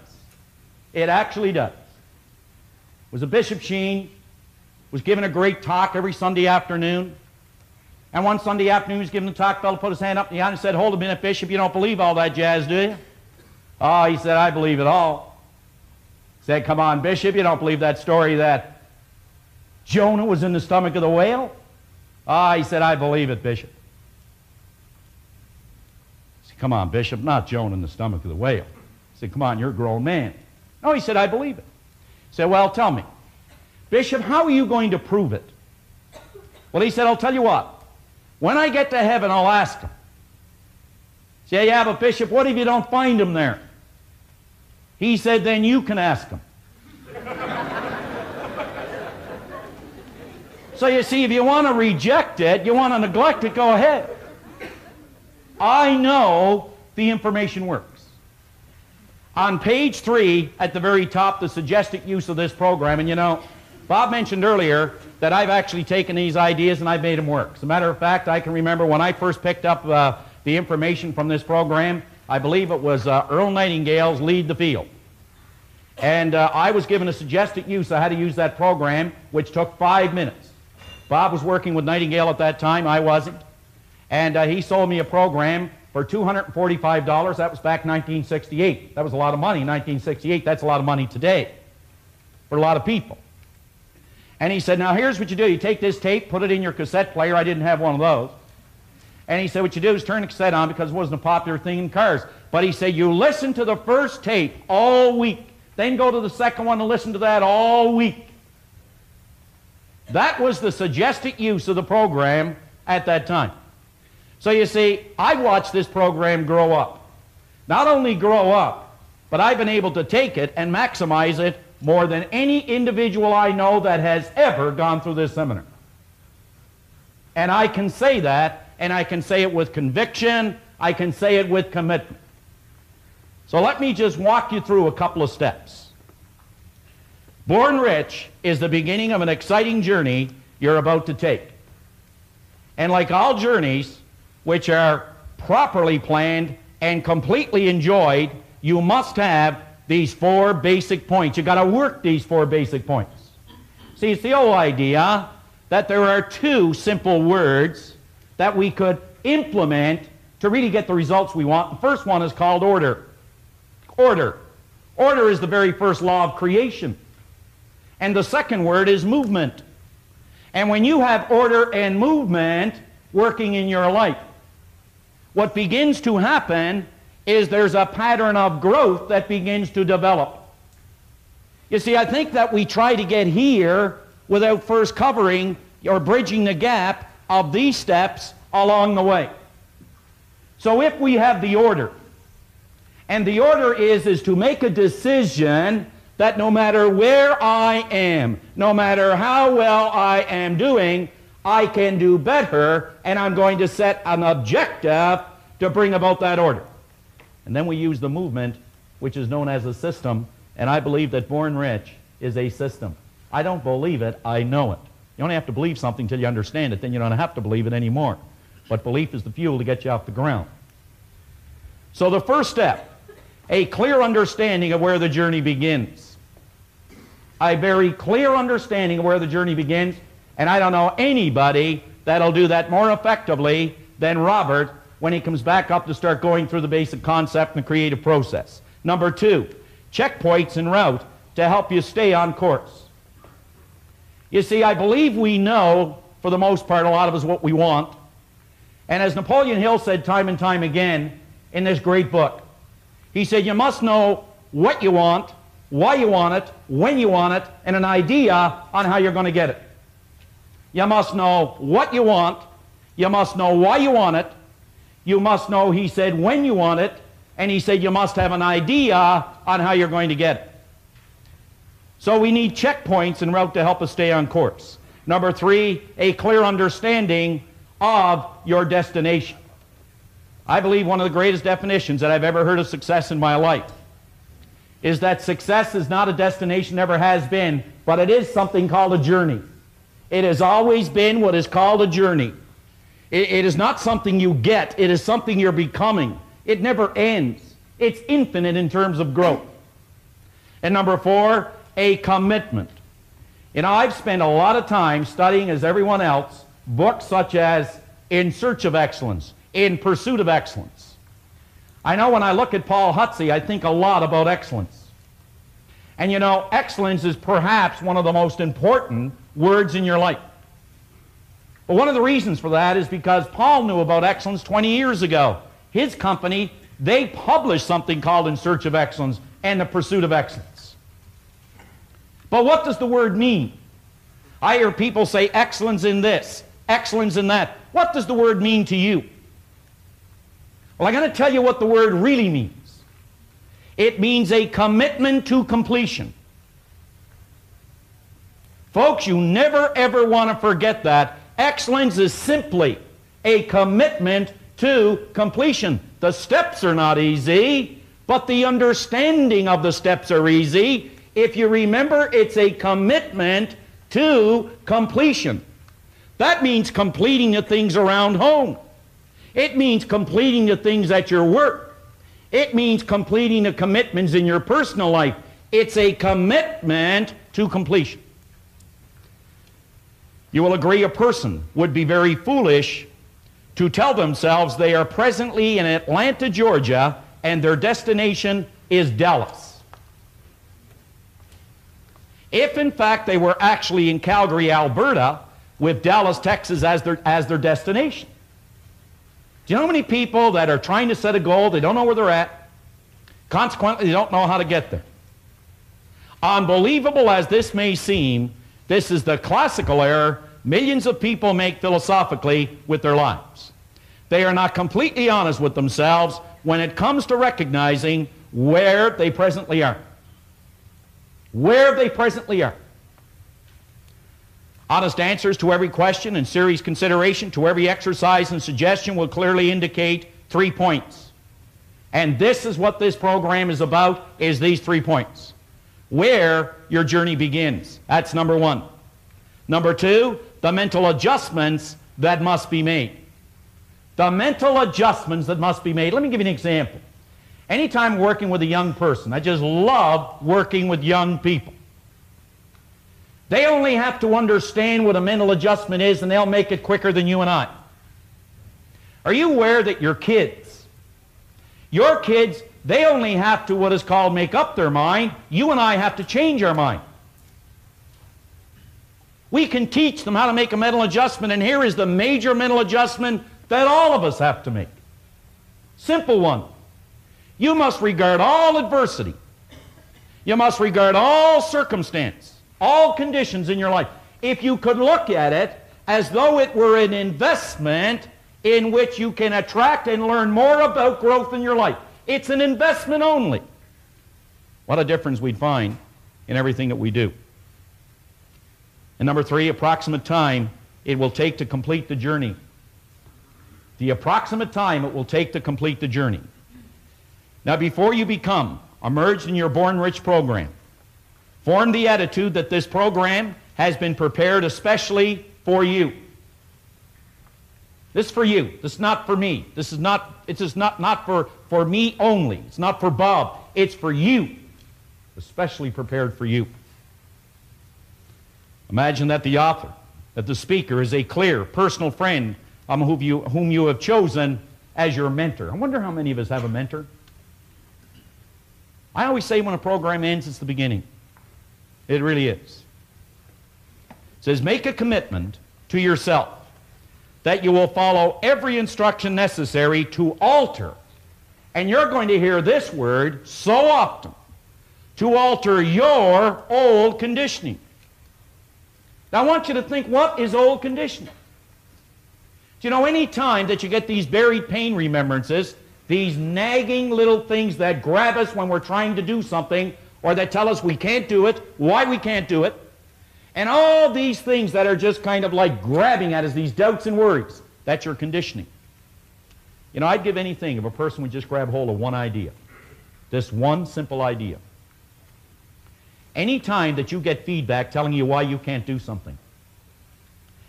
It actually does. It was a Bishop Sheen was giving a great talk every Sunday afternoon. And one Sunday afternoon he was giving the talk, a fellow put his hand up in the air and said, "Hold a minute, Bishop, you don't believe all that jazz, do you?" "Oh," he said, "I believe it all." He said, "Come on, Bishop, you don't believe that story that Jonah was in the stomach of the whale?" "Ah," he said, "I believe it, Bishop." He said, "Come on, Bishop, not Jonah in the stomach of the whale." He said, "Come on, you're a grown man." "No," he said, "I believe it." He said, "Well, tell me, Bishop, how are you going to prove it?" Well, he said, "I'll tell you what. When I get to heaven, I'll ask him." He said, "Yeah, but Bishop, what if you don't find him there?" He said, "Then you can ask him." So you see, if you want to reject it, you want to neglect it, go ahead. I know the information works. On page 3, at the very top, the suggested use of this program, and you know, Bob mentioned earlier that I've actually taken these ideas and I've made them work. As a matter of fact, I can remember when I first picked up the information from this program, I believe it was Earl Nightingale's Lead the Field. And I was given a suggested use of how to use that program, which took 5 minutes. Bob was working with Nightingale at that time, I wasn't. And he sold me a program for $245. That was back in 1968. That was a lot of money in 1968. That's a lot of money today for a lot of people. And he said, "Now here's what you do. You take this tape, put it in your cassette player." I didn't have one of those. And he said, "What you do is turn the cassette on," because it wasn't a popular thing in cars. But he said, "You listen to the first tape all week. Then go to the second one and listen to that all week." That was the suggested use of the program at that time. So you see, I watched this program grow up. Not only grow up, but I've been able to take it and maximize it more than any individual I know that has ever gone through this seminar. And I can say that, and I can say it with conviction, I can say it with commitment. So let me just walk you through a couple of steps. Born Rich is the beginning of an exciting journey you're about to take. And like all journeys, which are properly planned and completely enjoyed, you must have these 4 basic points. You've got to work these 4 basic points. See, it's the old idea that there are 2 simple words that we could implement to really get the results we want. The first one is called order. Order. Order is the very first law of creation. And the second word is movement. And when you have order and movement working in your life, what begins to happen is there's a pattern of growth that begins to develop. You see, I think that we try to get here without first covering or bridging the gap of these steps along the way. So if we have the order, and the order is to make a decision that no matter where I am, no matter how well I am doing, I can do better, and I'm going to set an objective to bring about that order. And then we use the movement, which is known as a system, and I believe that Born Rich is a system. I don't believe it, I know it. You only have to believe something until you understand it, then you don't have to believe it anymore. But belief is the fuel to get you off the ground. So the first step, a clear understanding of where the journey begins. A very clear understanding of where the journey begins, and I don't know anybody that'll do that more effectively than Robert when he comes back up to start going through the basic concept and the creative process. Number 2, checkpoints en route to help you stay on course. You see, I believe we know, for the most part, a lot of us what we want. And as Napoleon Hill said time and time again in this great book, he said, you must know what you want, why you want it, when you want it, and an idea on how you're going to get it. You must know what you want, you must know why you want it, you must know, he said, when you want it, and he said you must have an idea on how you're going to get it. So we need checkpoints en route to help us stay on course. Number 3, a clear understanding of your destination. I believe one of the greatest definitions that I've ever heard of success in my life is that success is not a destination, never has been, but it is something called a journey. It has always been what is called a journey. It is not something you get, it is something you're becoming. It never ends. It's infinite in terms of growth. And number 4, a commitment. You know, I've spent a lot of time studying, as everyone else, books such as In Search of Excellence, In Pursuit of Excellence. I know when I look at Paul Hutsey, I think a lot about excellence. And you know, excellence is perhaps one of the most important words in your life. But one of the reasons for that is because Paul knew about excellence 20 years ago. His company, they published something called In Search of Excellence and The Pursuit of Excellence. But what does the word mean? I hear people say excellence in this, excellence in that. What does the word mean to you? Well, I'm going to tell you what the word really means. It means a commitment to completion. Folks, you never ever want to forget that. Excellence is simply a commitment to completion. The steps are not easy, but the understanding of the steps are easy. If you remember, it's a commitment to completion. That means completing the things around home. It means completing the things at your work. It means completing the commitments in your personal life. It's a commitment to completion. You will agree a person would be very foolish to tell themselves they are presently in Atlanta, Georgia, and their destination is Dallas. If in fact they were actually in Calgary, Alberta, with Dallas, Texas as their destination. Do you know how many people that are trying to set a goal, they don't know where they're at, consequently they don't know how to get there? Unbelievable as this may seem, this is the classical error millions of people make philosophically with their lives. They are not completely honest with themselves when it comes to recognizing where they presently are. Where they presently are. Honest answers to every question and serious consideration to every exercise and suggestion will clearly indicate 3 points. And this is what this program is about, is these 3 points. Where your journey begins. That's number 1. Number 2, the mental adjustments that must be made. The mental adjustments that must be made. Let me give you an example. Anytime working with a young person, I just love working with young people. They only have to understand what a mental adjustment is and they'll make it quicker than you and I. Are you aware that your kids, they only have to what is called make up their mind. You and I have to change our mind. We can teach them how to make a mental adjustment, and here is the major mental adjustment that all of us have to make. Simple one. You must regard all adversity. You must regard all circumstance, all conditions in your life. If you could look at it as though it were an investment in which you can attract and learn more about growth in your life. It's an investment only. What a difference we'd find in everything that we do. And number 3, approximate time it will take to complete the journey. The approximate time it will take to complete the journey. Now, before you become immersed in your Born Rich program, form the attitude that this program has been prepared especially for you. This is for you. This is not for me. This is not for me only. It's not for Bob. It's for you. Especially prepared for you. Imagine that the author, that the speaker is a clear, personal friend whom you have chosen as your mentor. I wonder how many of us have a mentor. I always say when a program ends, it's the beginning. It really is. It says, make a commitment to yourself that you will follow every instruction necessary to alter, and you're going to hear this word so often, to alter your old conditioning. Now I want you to think, what is old conditioning? Do you know, any time that you get these buried pain remembrances, these nagging little things that grab us when we're trying to do something, or that tell us we can't do it, why we can't do it, and all these things that are just kind of like grabbing at us, these doubts and worries, that's your conditioning. You know, I'd give anything if a person would just grab hold of one idea, this one simple idea. Any time that you get feedback telling you why you can't do something,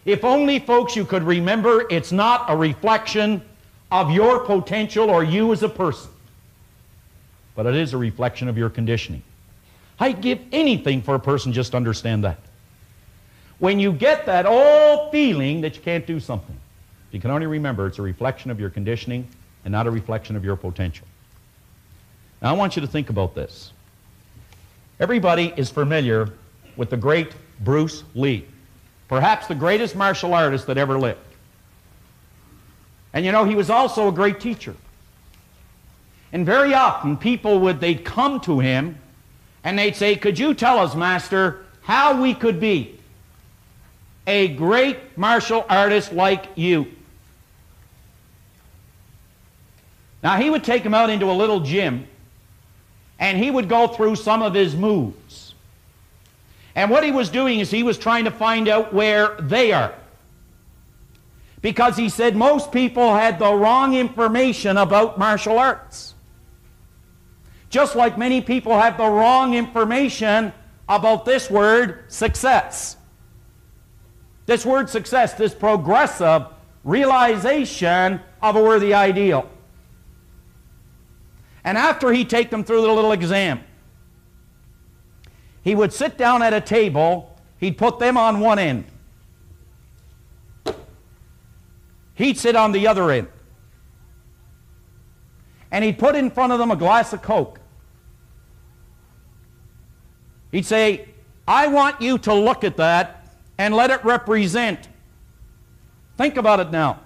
if only, folks, you could remember it's not a reflection of your potential or you as a person, but it is a reflection of your conditioning. I'd give anything for a person just to understand that. When you get that old feeling that you can't do something, you can only remember it's a reflection of your conditioning and not a reflection of your potential. Now I want you to think about this. Everybody is familiar with the great Bruce Lee, perhaps the greatest martial artist that ever lived. And you know, he was also a great teacher. And very often they'd come to him and they'd say, could you tell us, Master, how we could be a great martial artist like you? Now he would take them out into a little gym and he would go through some of his moves. And what he was doing is he was trying to find out where they are. Because he said most people had the wrong information about martial arts. Just like many people have the wrong information about this word, success. This word success, this progressive realization of a worthy ideal. And after he'd take them through the little exam, he would sit down at a table, he'd put them on one end. He'd sit on the other end. And he'd put in front of them a glass of Coke. He'd say, I want you to look at that and let it represent. Think about it now.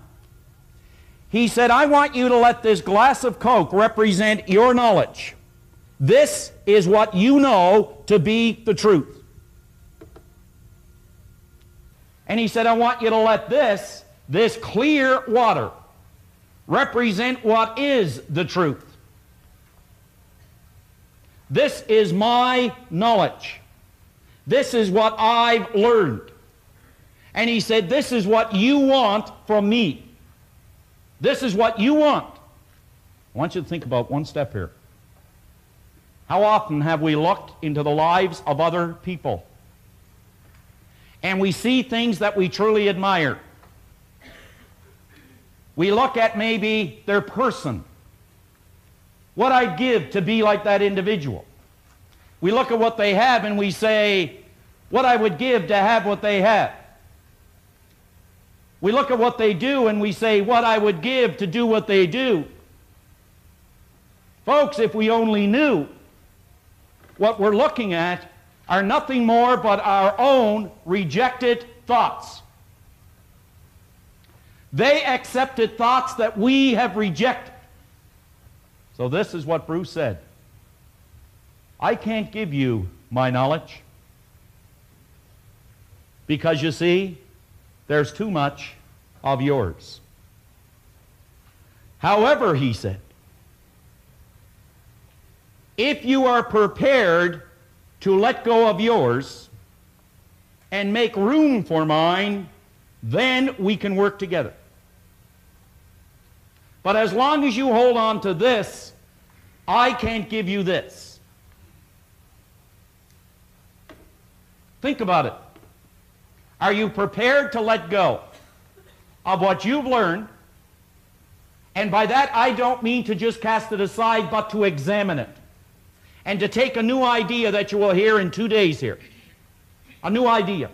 He said, I want you to let this glass of Coke represent your knowledge. This is what you know to be the truth. And he said, I want you to let this clear water represent what is the truth. This is my knowledge. This is what I've learned. And he said, this is what you want from me. This is what you want. I want you to think about one step here. How often have we looked into the lives of other people and we see things that we truly admire? We look at maybe their person, what I'd give to be like that individual. We look at what they have and we say, what I would give to have what they have. We look at what they do and we say, what I would give to do what they do. Folks, if we only knew, what we're looking at are nothing more but our own rejected thoughts. They accepted thoughts that we have rejected. So this is what Bruce said. I can't give you my knowledge because, you see, there's too much of yours. However, he said, if you are prepared to let go of yours and make room for mine, then we can work together. But as long as you hold on to this, I can't give you this. Think about it. Are you prepared to let go of what you've learned? And by that, I don't mean to just cast it aside, but to examine it. And to take a new idea that you will hear in 2 days here. A new idea.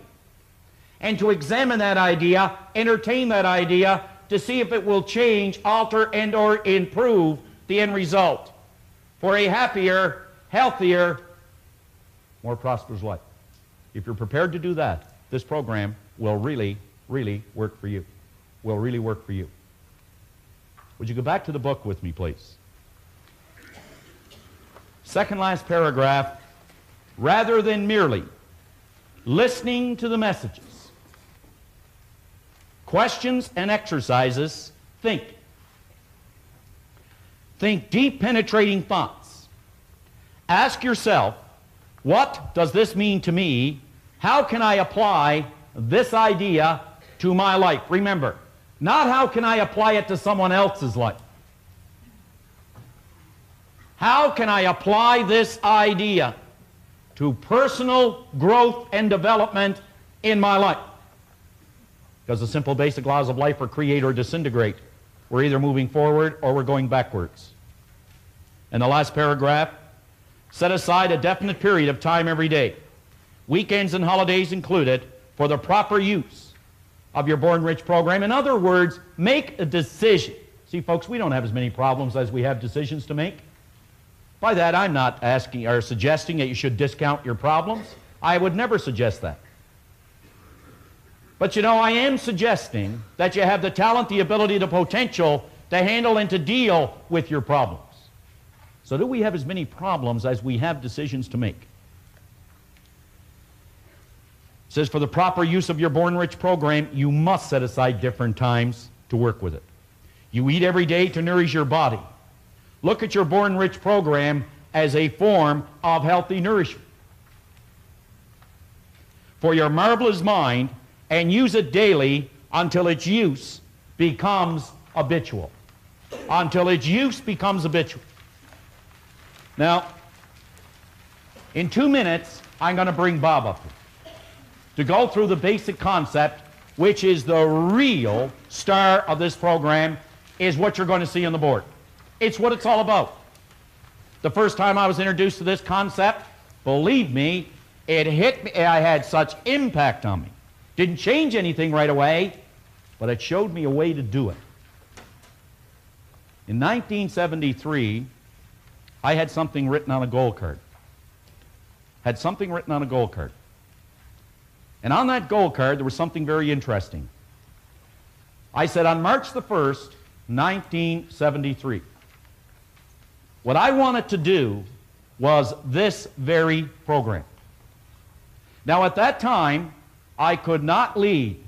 And to examine that idea, entertain that idea, to see if it will change, alter, and or improve the end result for a happier, healthier, more prosperous life. If you're prepared to do that, this program will really, really work for you. Will really work for you. Would you go back to the book with me, please? Second last paragraph. Rather than merely listening to the messages, questions and exercises, think. Think deep, penetrating thoughts. Ask yourself, what does this mean to me? How can I apply this idea to my life? Remember, not how can I apply it to someone else's life. How can I apply this idea to personal growth and development in my life? Because the simple basic laws of life are create or disintegrate. We're either moving forward or we're going backwards. And the last paragraph, set aside a definite period of time every day, weekends and holidays included, for the proper use of your Born Rich program. In other words, make a decision. See, folks, we don't have as many problems as we have decisions to make. By that, I'm not asking or suggesting that you should discount your problems. I would never suggest that. But you know, I am suggesting that you have the talent, the ability, the potential to handle and to deal with your problems. So do we have as many problems as we have decisions to make? It says, for the proper use of your Born Rich program, you must set aside different times to work with it. You eat every day to nourish your body. Look at your Born Rich program as a form of healthy nourishment for your marvelous mind, and use it daily until its use becomes habitual. Until its use becomes habitual. Now, in 2 minutes, I'm going to bring Bob up here to go through the basic concept, which is the real star of this program, is what you're going to see on the board. It's what it's all about. The first time I was introduced to this concept, believe me, it hit me. I had such impact on me. Didn't change anything right away, but it showed me a way to do it. In 1973, I had something written on a goal card. Had something written on a goal card. And on that goal card, there was something very interesting. I said, on March the 1st, 1973, what I wanted to do was this very program. Now, at that time, I could not lead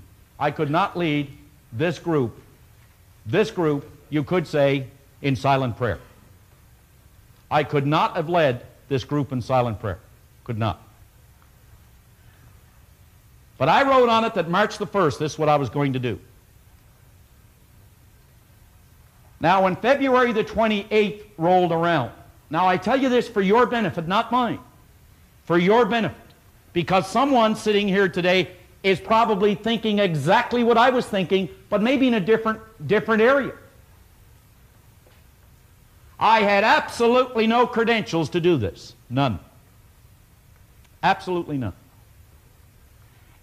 this group, you could say, in silent prayer. I could not have led this group in silent prayer. Could not. But I wrote on it that March the 1st, this is what I was going to do. Now, when February the 28th rolled around, now I tell you this for your benefit, not mine, for your benefit, because someone sitting here today is probably thinking exactly what I was thinking, but maybe in a different area. I had absolutely no credentials to do this. None. Absolutely none.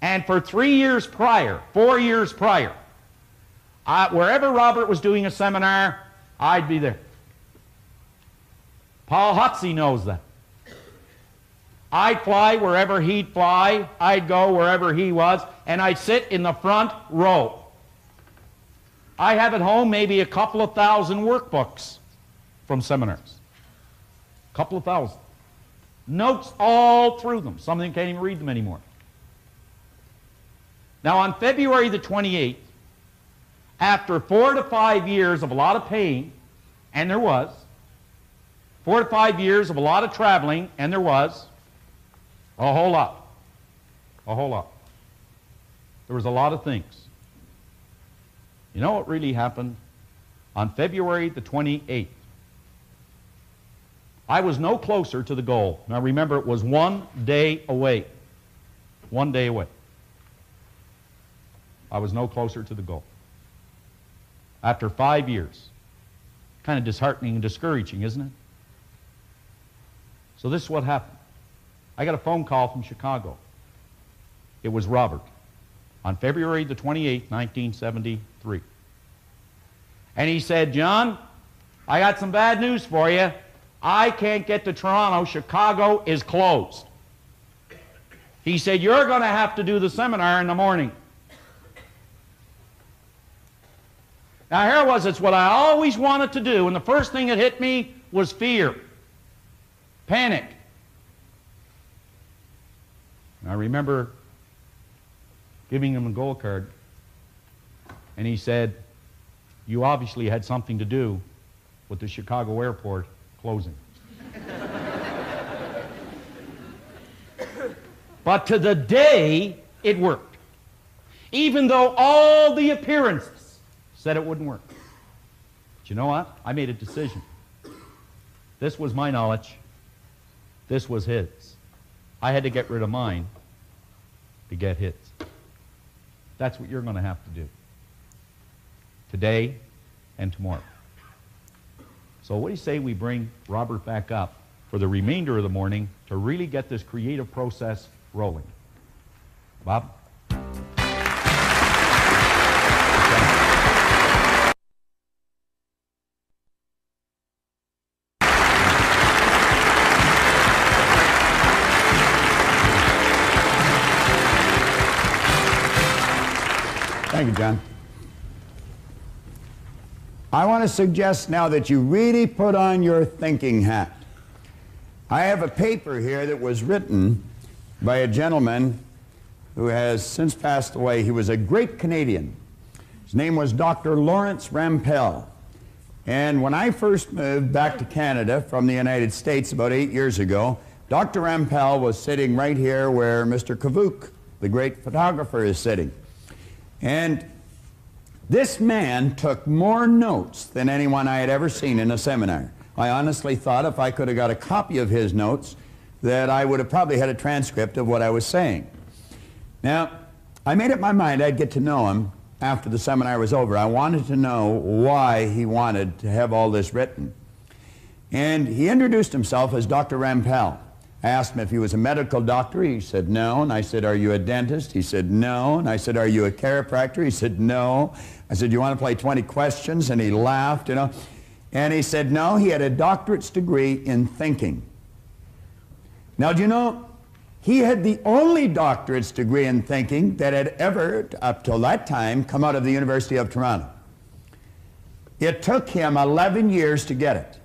And for 3 years prior, 4 years prior, wherever Robert was doing a seminar, I'd be there. Paul Hutsey knows that. I'd fly wherever he'd fly. I'd go wherever he was, and I'd sit in the front row. I have at home maybe a couple of thousand workbooks from seminars. A couple of thousand. Notes all through them. Some of them can't even read them anymore. Now, on February the 28th, after 4 to 5 years of a lot of pain, and there was, 4 to 5 years of a lot of traveling, and there was, a whole lot. A whole lot. There was a lot of things. You know what really happened? On February the 28th, I was no closer to the goal. Now remember, it was 1 day away. 1 day away. I was no closer to the goal. After 5 years. Kind of disheartening and discouraging, isn't it? So this is what happened. I got a phone call from Chicago. It was Robert on February the 28th, 1973. And he said, John, I got some bad news for you. I can't get to Toronto. Chicago is closed. He said, you're going to have to do the seminar in the morning. Now here it was, it's what I always wanted to do, and the first thing that hit me was fear, panic. And I remember giving him a gold card, and he said, you obviously had something to do with the Chicago airport closing. But to the day, it worked. Even though all the appearances said it wouldn't work. But you know what? I made a decision. This was my knowledge. This was his. I had to get rid of mine to get his. That's what you're going to have to do. Today and tomorrow. So what do you say we bring Robert back up for the remainder of the morning to really get this creative process rolling? Bob? Thank you, John. I want to suggest now that you really put on your thinking hat. I have a paper here that was written by a gentleman who has since passed away. He was a great Canadian. His name was Dr. Lawrence Rampell. And when I first moved back to Canada from the United States about 8 years ago, Dr. Rampell was sitting right here where Mr. Kavuk, the great photographer, is sitting. And this man took more notes than anyone I had ever seen in a seminar. I honestly thought if I could have got a copy of his notes that I would have probably had a transcript of what I was saying. Now, I made up my mind I'd get to know him after the seminar was over. I wanted to know why he wanted to have all this written. And he introduced himself as Dr. Rampell. I asked him if he was a medical doctor. He said no. And I said, are you a dentist? He said no. And I said, are you a chiropractor? He said no. I said, you want to play 20 questions? And he laughed, you know. And he said no, he had a doctorate's degree in thinking. Now, do you know, he had the only doctorate's degree in thinking that had ever, up till that time, come out of the University of Toronto. It took him 11 years to get it.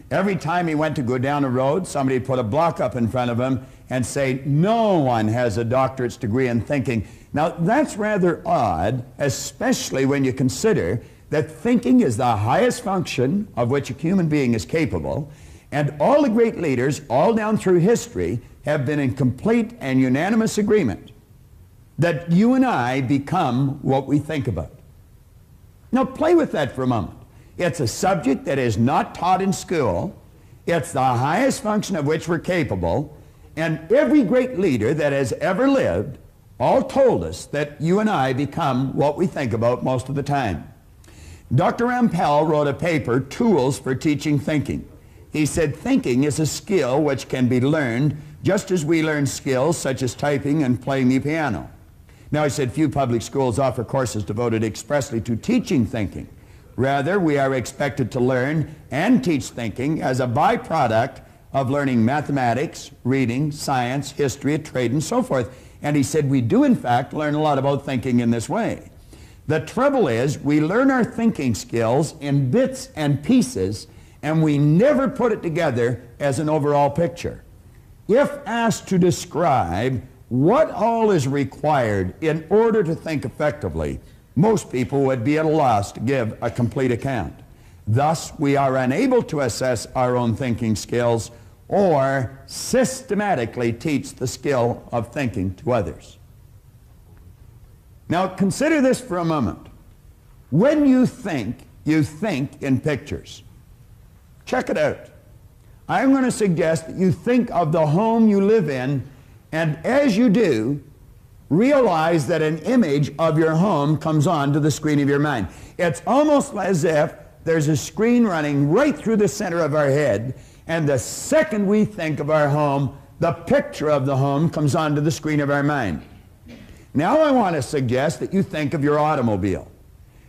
Every time he went to go down a road, somebody put a block up in front of him and say, no one has a doctorate's degree in thinking. Now, that's rather odd, especially when you consider that thinking is the highest function of which a human being is capable, and all the great leaders, all down through history, have been in complete and unanimous agreement that you and I become what we think about. Now, play with that for a moment. It's a subject that is not taught in school. It's the highest function of which we're capable. And every great leader that has ever lived all told us that you and I become what we think about most of the time. Dr. Rampell wrote a paper, Tools for Teaching Thinking. He said thinking is a skill which can be learned just as we learn skills such as typing and playing the piano. Now, he said few public schools offer courses devoted expressly to teaching thinking. Rather, we are expected to learn and teach thinking as a byproduct of learning mathematics, reading, science, history, trade, and so forth. And he said we do, in fact, learn a lot about thinking in this way. The trouble is, we learn our thinking skills in bits and pieces, and we never put it together as an overall picture. If asked to describe what all is required in order to think effectively, most people would be at a loss to give a complete account. Thus, we are unable to assess our own thinking skills or systematically teach the skill of thinking to others. Now, consider this for a moment. When you think in pictures. Check it out. I'm going to suggest that you think of the home you live in, and as you do, realize that an image of your home comes onto the screen of your mind. It's almost as if there's a screen running right through the center of our head, and the second we think of our home, the picture of the home comes onto the screen of our mind. Now I want to suggest that you think of your automobile.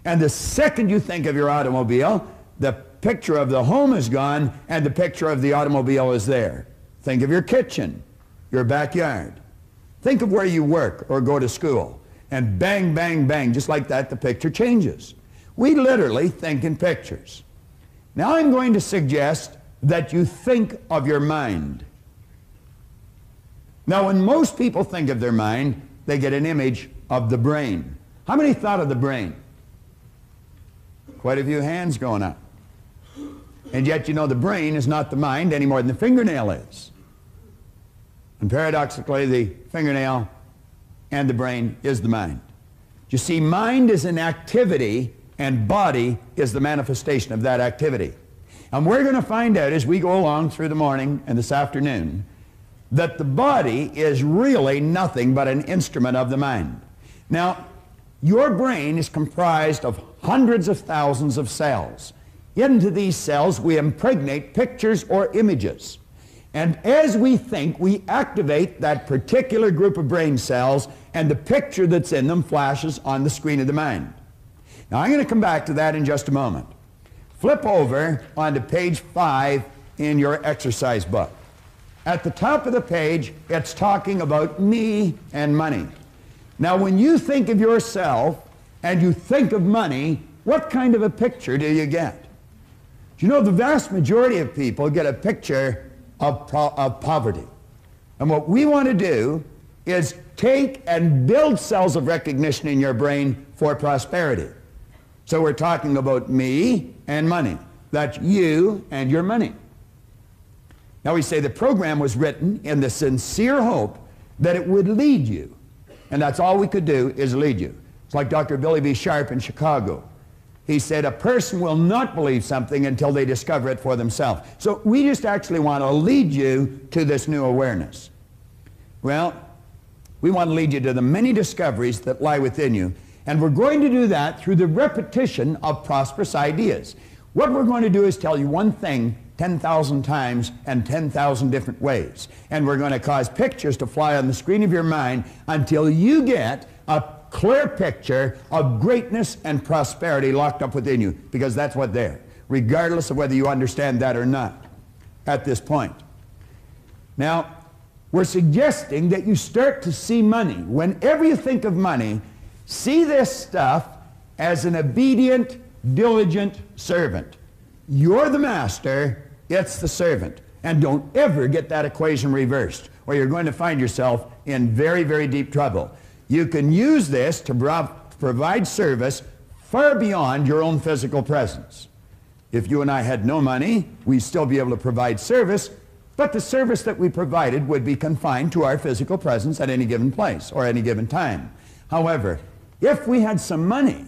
And the second you think of your automobile, the picture of the home is gone and the picture of the automobile is there. Think of your kitchen, your backyard. Think of where you work or go to school. And bang, bang, bang, just like that, the picture changes. We literally think in pictures. Now I'm going to suggest that you think of your mind. Now when most people think of their mind, they get an image of the brain. How many thought of the brain? Quite a few hands going up. And yet you know the brain is not the mind any more than the fingernail is. And paradoxically, the fingernail and the brain is the mind. You see, mind is an activity and body is the manifestation of that activity. And we're going to find out as we go along through the morning and this afternoon that the body is really nothing but an instrument of the mind. Now, your brain is comprised of hundreds of thousands of cells. Into these cells we impregnate pictures or images. And as we think, we activate that particular group of brain cells, and the picture that's in them flashes on the screen of the mind. Now I'm going to come back to that in just a moment. Flip over onto page 5 in your exercise book. At the top of the page, it's talking about me and money. Now when you think of yourself and you think of money, what kind of a picture do you get? Do you know the vast majority of people get a picture of poverty? And what we want to do is take and build cells of recognition in your brain for prosperity. So we're talking about me and money. That's you and your money. Now we say the program was written in the sincere hope that it would lead you. And that's all we could do is lead you. It's like Dr. Billy B. Sharp in Chicago. He said a person will not believe something until they discover it for themselves. So we just actually want to lead you to this new awareness. Well, we want to lead you to the many discoveries that lie within you. And we're going to do that through the repetition of prosperous ideas. What we're going to do is tell you one thing 10,000 times and 10,000 different ways. And we're going to cause pictures to fly on the screen of your mind until you get a clear picture of greatness and prosperity locked up within you, because that's what they're, regardless of whether you understand that or not at this point. Now, we're suggesting that you start to see money. Whenever you think of money, see this stuff as an obedient, diligent servant. You're the master, it's the servant. And don't ever get that equation reversed, or you're going to find yourself in very, very deep trouble. You can use this to provide service far beyond your own physical presence. If you and I had no money, we'd still be able to provide service, but the service that we provided would be confined to our physical presence at any given place or any given time. However, if we had some money,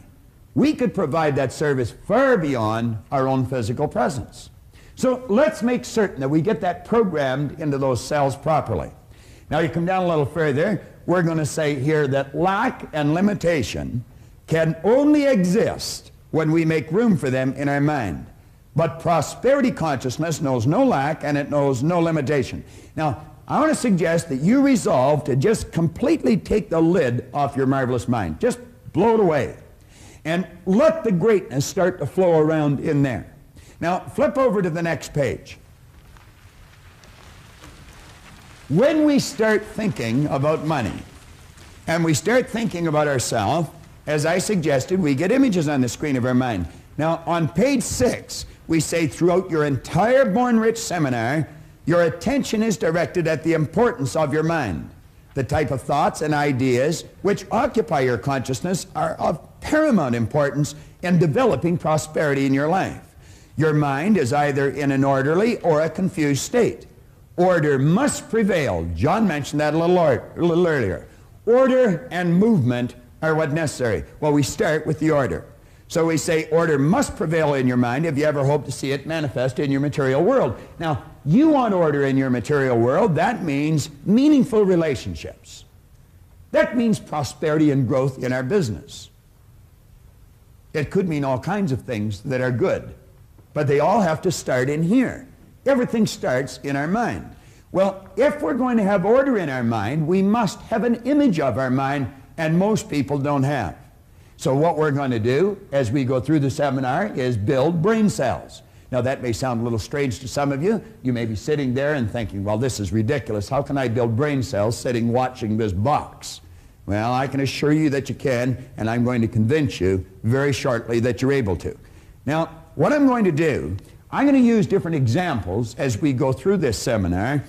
we could provide that service far beyond our own physical presence. So let's make certain that we get that programmed into those cells properly. Now you come down a little further, we're going to say here that lack and limitation can only exist when we make room for them in our mind. But prosperity consciousness knows no lack and it knows no limitation. Now, I want to suggest that you resolve to just completely take the lid off your marvelous mind. Just blow it away. And let the greatness start to flow around in there. Now, flip over to the next page. When we start thinking about money, and we start thinking about ourselves, as I suggested, we get images on the screen of our mind. Now, on page 6, we say throughout your entire Born Rich seminar, your attention is directed at the importance of your mind. The type of thoughts and ideas which occupy your consciousness are of paramount importance in developing prosperity in your life. Your mind is either in an orderly or a confused state. Order must prevail. John mentioned that a little earlier. Order and movement are what necessary. Well, we start with the order. So we say order must prevail in your mind if you ever hope to see it manifest in your material world. Now, you want order in your material world. That means meaningful relationships. That means prosperity and growth in our business. It could mean all kinds of things that are good, but they all have to start in here. Everything starts in our mind. Well, if we're going to have order in our mind, we must have an image of our mind, and most people don't have. So what we're going to do as we go through the seminar is build brain cells. Now that may sound a little strange to some of you. You may be sitting there and thinking, well, this is ridiculous. How can I build brain cells sitting watching this box? Well, I can assure you that you can, and I'm going to convince you very shortly that you're able to. Now, what I'm going to do, I'm going to use different examples as we go through this seminar,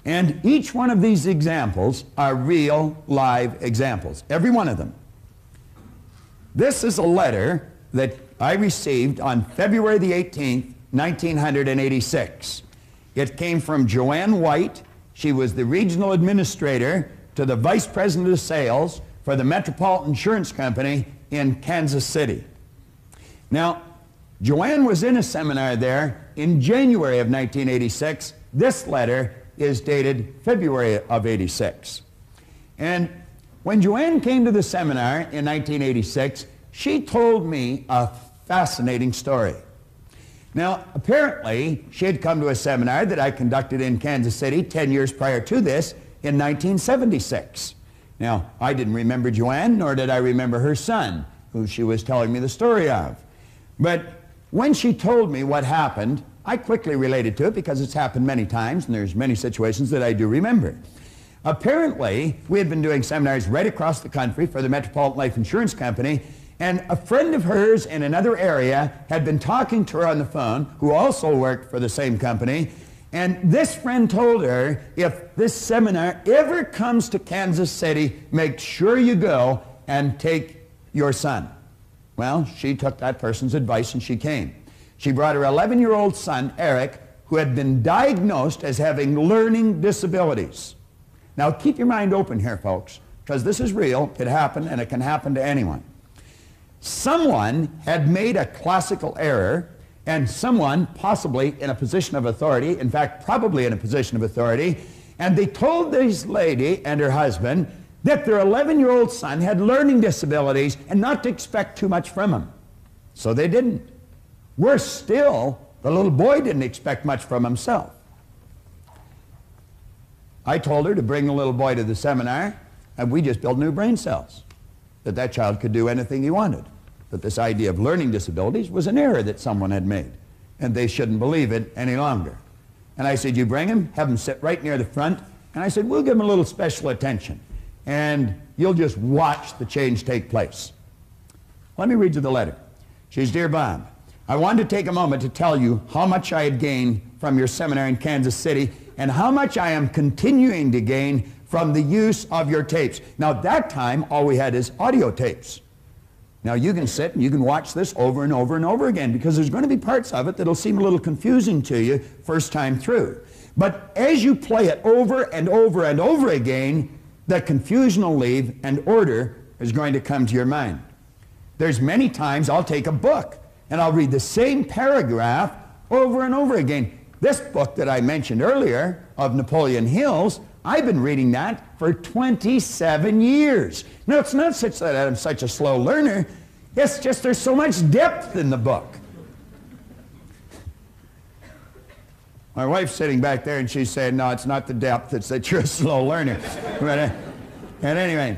and each one of these examples are real, live examples, every one of them. This is a letter that I received on February the 18th, 1986. It came from Joanne White. She was the regional administrator to the vice president of sales for the Metropolitan Insurance Company in Kansas City. Now, Joanne was in a seminar there in January of 1986. This letter is dated February of 86. And when Joanne came to the seminar in 1986, she told me a fascinating story. Now, apparently, she had come to a seminar that I conducted in Kansas City 10 years prior to this in 1976. Now, I didn't remember Joanne, nor did I remember her son, who she was telling me the story of. But when she told me what happened, I quickly related to it because it's happened many times, and there's many situations that I do remember. Apparently, we had been doing seminars right across the country for the Metropolitan Life Insurance Company, and a friend of hers in another area had been talking to her on the phone, who also worked for the same company, and this friend told her, if this seminar ever comes to Kansas City, make sure you go and take your son. Well, she took that person's advice and she came. She brought her 11-year-old son, Eric, who had been diagnosed as having learning disabilities. Now, keep your mind open here, folks, because this is real. It happened, and it can happen to anyone. Someone had made a classical error, and someone possibly in a position of authority, in fact, probably in a position of authority, and they told this lady and her husband that their 11-year-old son had learning disabilities and not to expect too much from him. So they didn't. Worse still, the little boy didn't expect much from himself. I told her to bring the little boy to the seminar, and we just built new brain cells, that child could do anything he wanted, that this idea of learning disabilities was an error that someone had made, and they shouldn't believe it any longer. And I said, you bring him, have him sit right near the front, and I said, we'll give him a little special attention, and you'll just watch the change take place. Let me read you the letter. She says, Dear Bob, I wanted to take a moment to tell you how much I had gained from your seminar in Kansas City and how much I am continuing to gain from the use of your tapes. Now, at that time, all we had is audio tapes. Now, you can sit and you can watch this over and over and over again because there's going to be parts of it that'll seem a little confusing to you first time through. But as you play it over and over and over again, the confusion will leave and order is going to come to your mind. There's many times I'll take a book and I'll read the same paragraph over and over again. This book that I mentioned earlier of Napoleon Hill's, I've been reading that for 27 years. Now, it's not such that I'm such a slow learner. It's just there's so much depth in the book. My wife's sitting back there and she's saying, no, it's not the depth, it's that you're a slow learner. But, and anyway,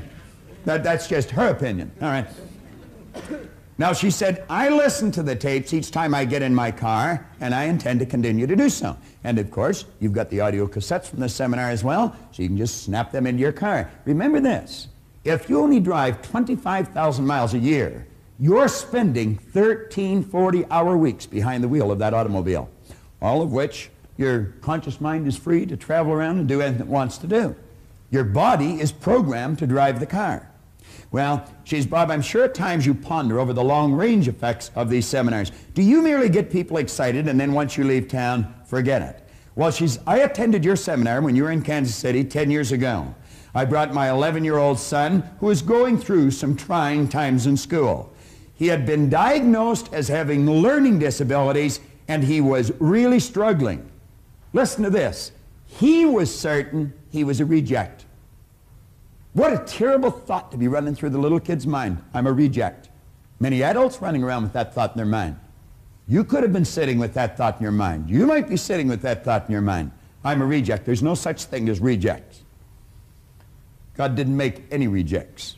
that's just her opinion. All right. Now, she said, I listen to the tapes each time I get in my car, and I intend to continue to do so. And, of course, you've got the audio cassettes from the seminar as well, so you can just snap them into your car. Remember this. If you only drive 25,000 miles a year, you're spending 13 40-hour weeks behind the wheel of that automobile, all of which your conscious mind is free to travel around and do anything it wants to do. Your body is programmed to drive the car. Well, she says, Bob, I'm sure at times you ponder over the long-range effects of these seminars. Do you merely get people excited and then once you leave town, forget it? Well, I attended your seminar when you were in Kansas City 10 years ago. I brought my 11-year-old son who was going through some trying times in school. He had been diagnosed as having learning disabilities and he was really struggling. Listen to this. He was certain he was a reject. What a terrible thought to be running through the little kid's mind. I'm a reject. Many adults running around with that thought in their mind. You could have been sitting with that thought in your mind. You might be sitting with that thought in your mind. I'm a reject. There's no such thing as rejects. God didn't make any rejects.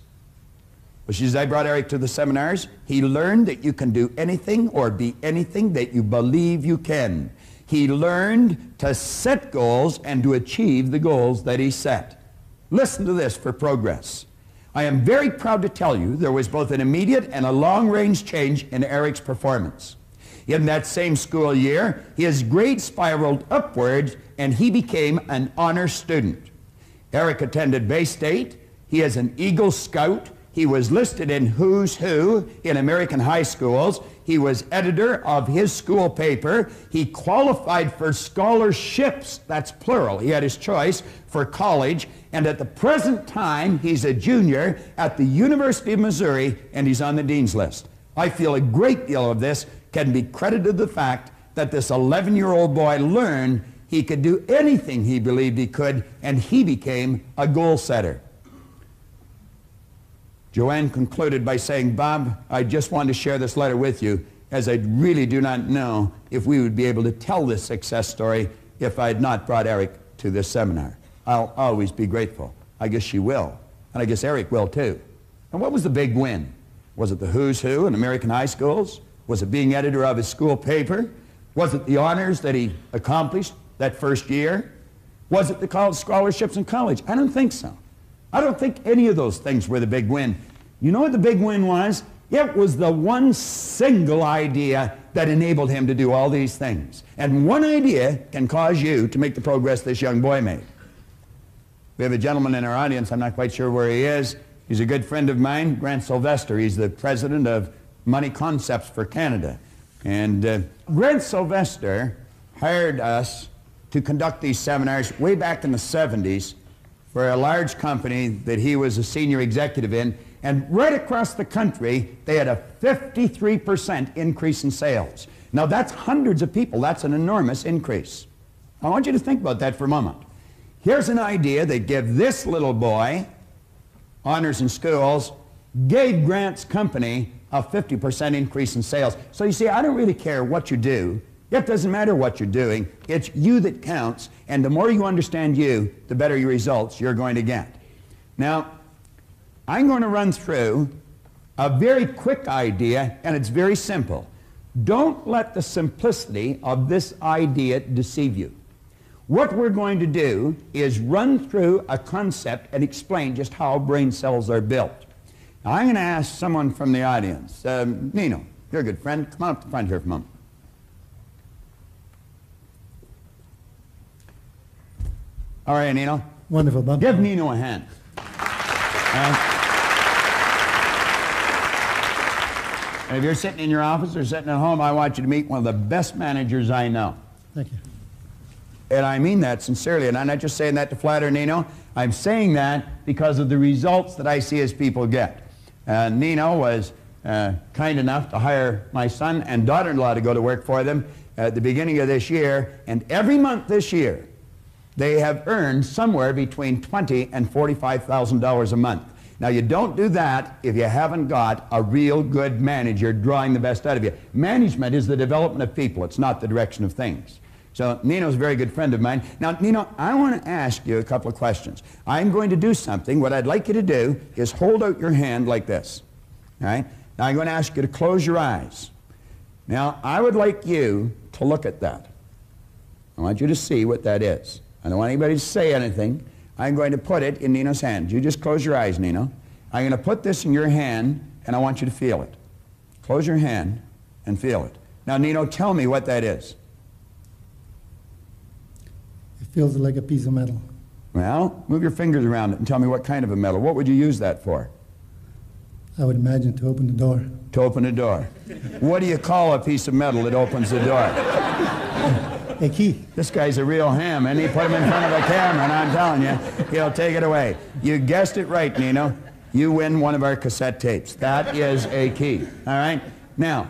But she says, I brought Eric to the seminars. He learned that you can do anything or be anything that you believe you can. He learned to set goals and to achieve the goals that he set. Listen to this for progress. I am very proud to tell you there was both an immediate and a long-range change in Eric's performance. In that same school year, his grades spiraled upwards and he became an honor student. Eric attended Bay State. He is an Eagle Scout. He was listed in Who's Who in American high schools. He was editor of his school paper. He qualified for scholarships, that's plural. He had his choice for college. And at the present time, he's a junior at the University of Missouri, and he's on the dean's list. I feel a great deal of this can be credited to the fact that this 11-year-old boy learned he could do anything he believed he could, and he became a goal setter. Joanne concluded by saying, Bob, I just wanted to share this letter with you, as I really do not know if we would be able to tell this success story if I had not brought Eric to this seminar. I'll always be grateful. I guess she will, and I guess Eric will too. And what was the big win? Was it the Who's Who in American high schools? Was it being editor of his school paper? Was it the honors that he accomplished that first year? Was it the college scholarships in college? I don't think so. I don't think any of those things were the big win. You know what the big win was? It was the one single idea that enabled him to do all these things. And one idea can cause you to make the progress this young boy made. We have a gentleman in our audience, I'm not quite sure where he is. He's a good friend of mine, Grant Sylvester. He's the president of Money Concepts for Canada. And Grant Sylvester hired us to conduct these seminars way back in the 70s for a large company that he was a senior executive in. And right across the country, they had a 53% increase in sales. Now that's hundreds of people. That's an enormous increase. I want you to think about that for a moment. Here's an idea that gave this little boy honors in schools, gave Grant's company a 50% increase in sales. So you see, I don't really care what you do. It doesn't matter what you're doing. It's you that counts, and the more you understand you, the better your results you're going to get. Now, I'm going to run through a very quick idea, and it's very simple. Don't let the simplicity of this idea deceive you. What we're going to do is run through a concept and explain just how brain cells are built. Now, I'm going to ask someone from the audience. Nino, you're a good friend. Come on up to the front here for a moment. All right, Nino. Wonderful, Bob. Give Nino a hand. And if you're sitting in your office or sitting at home, I want you to meet one of the best managers I know. Thank you. And I mean that sincerely, and I'm not just saying that to flatter Nino. I'm saying that because of the results that I see as people get. Nino was kind enough to hire my son and daughter-in-law to go to work for them at the beginning of this year, and every month this year, they have earned somewhere between $20,000 and $45,000 a month. Now, you don't do that if you haven't got a real good manager drawing the best out of you. Management is the development of people. It's not the direction of things. So Nino's a very good friend of mine. Now, Nino, I want to ask you a couple of questions. I'm going to do something. What I'd like you to do is hold out your hand like this. All right? Now, I'm going to ask you to close your eyes. Now, I would like you to look at that. I want you to see what that is. I don't want anybody to say anything. I'm going to put it in Nino's hand. You just close your eyes, Nino. I'm going to put this in your hand, and I want you to feel it. Close your hand and feel it. Now, Nino, tell me what that is. It feels like a piece of metal. Well, move your fingers around it and tell me what kind of a metal. What would you use that for? I would imagine to open the door. To open a door. What do you call a piece of metal that opens the door? A key. This guy's a real ham, and he put him in front of a camera, and I'm telling you, he'll take it away. You guessed it right, Nino. You win one of our cassette tapes. That is a key. All right? Now,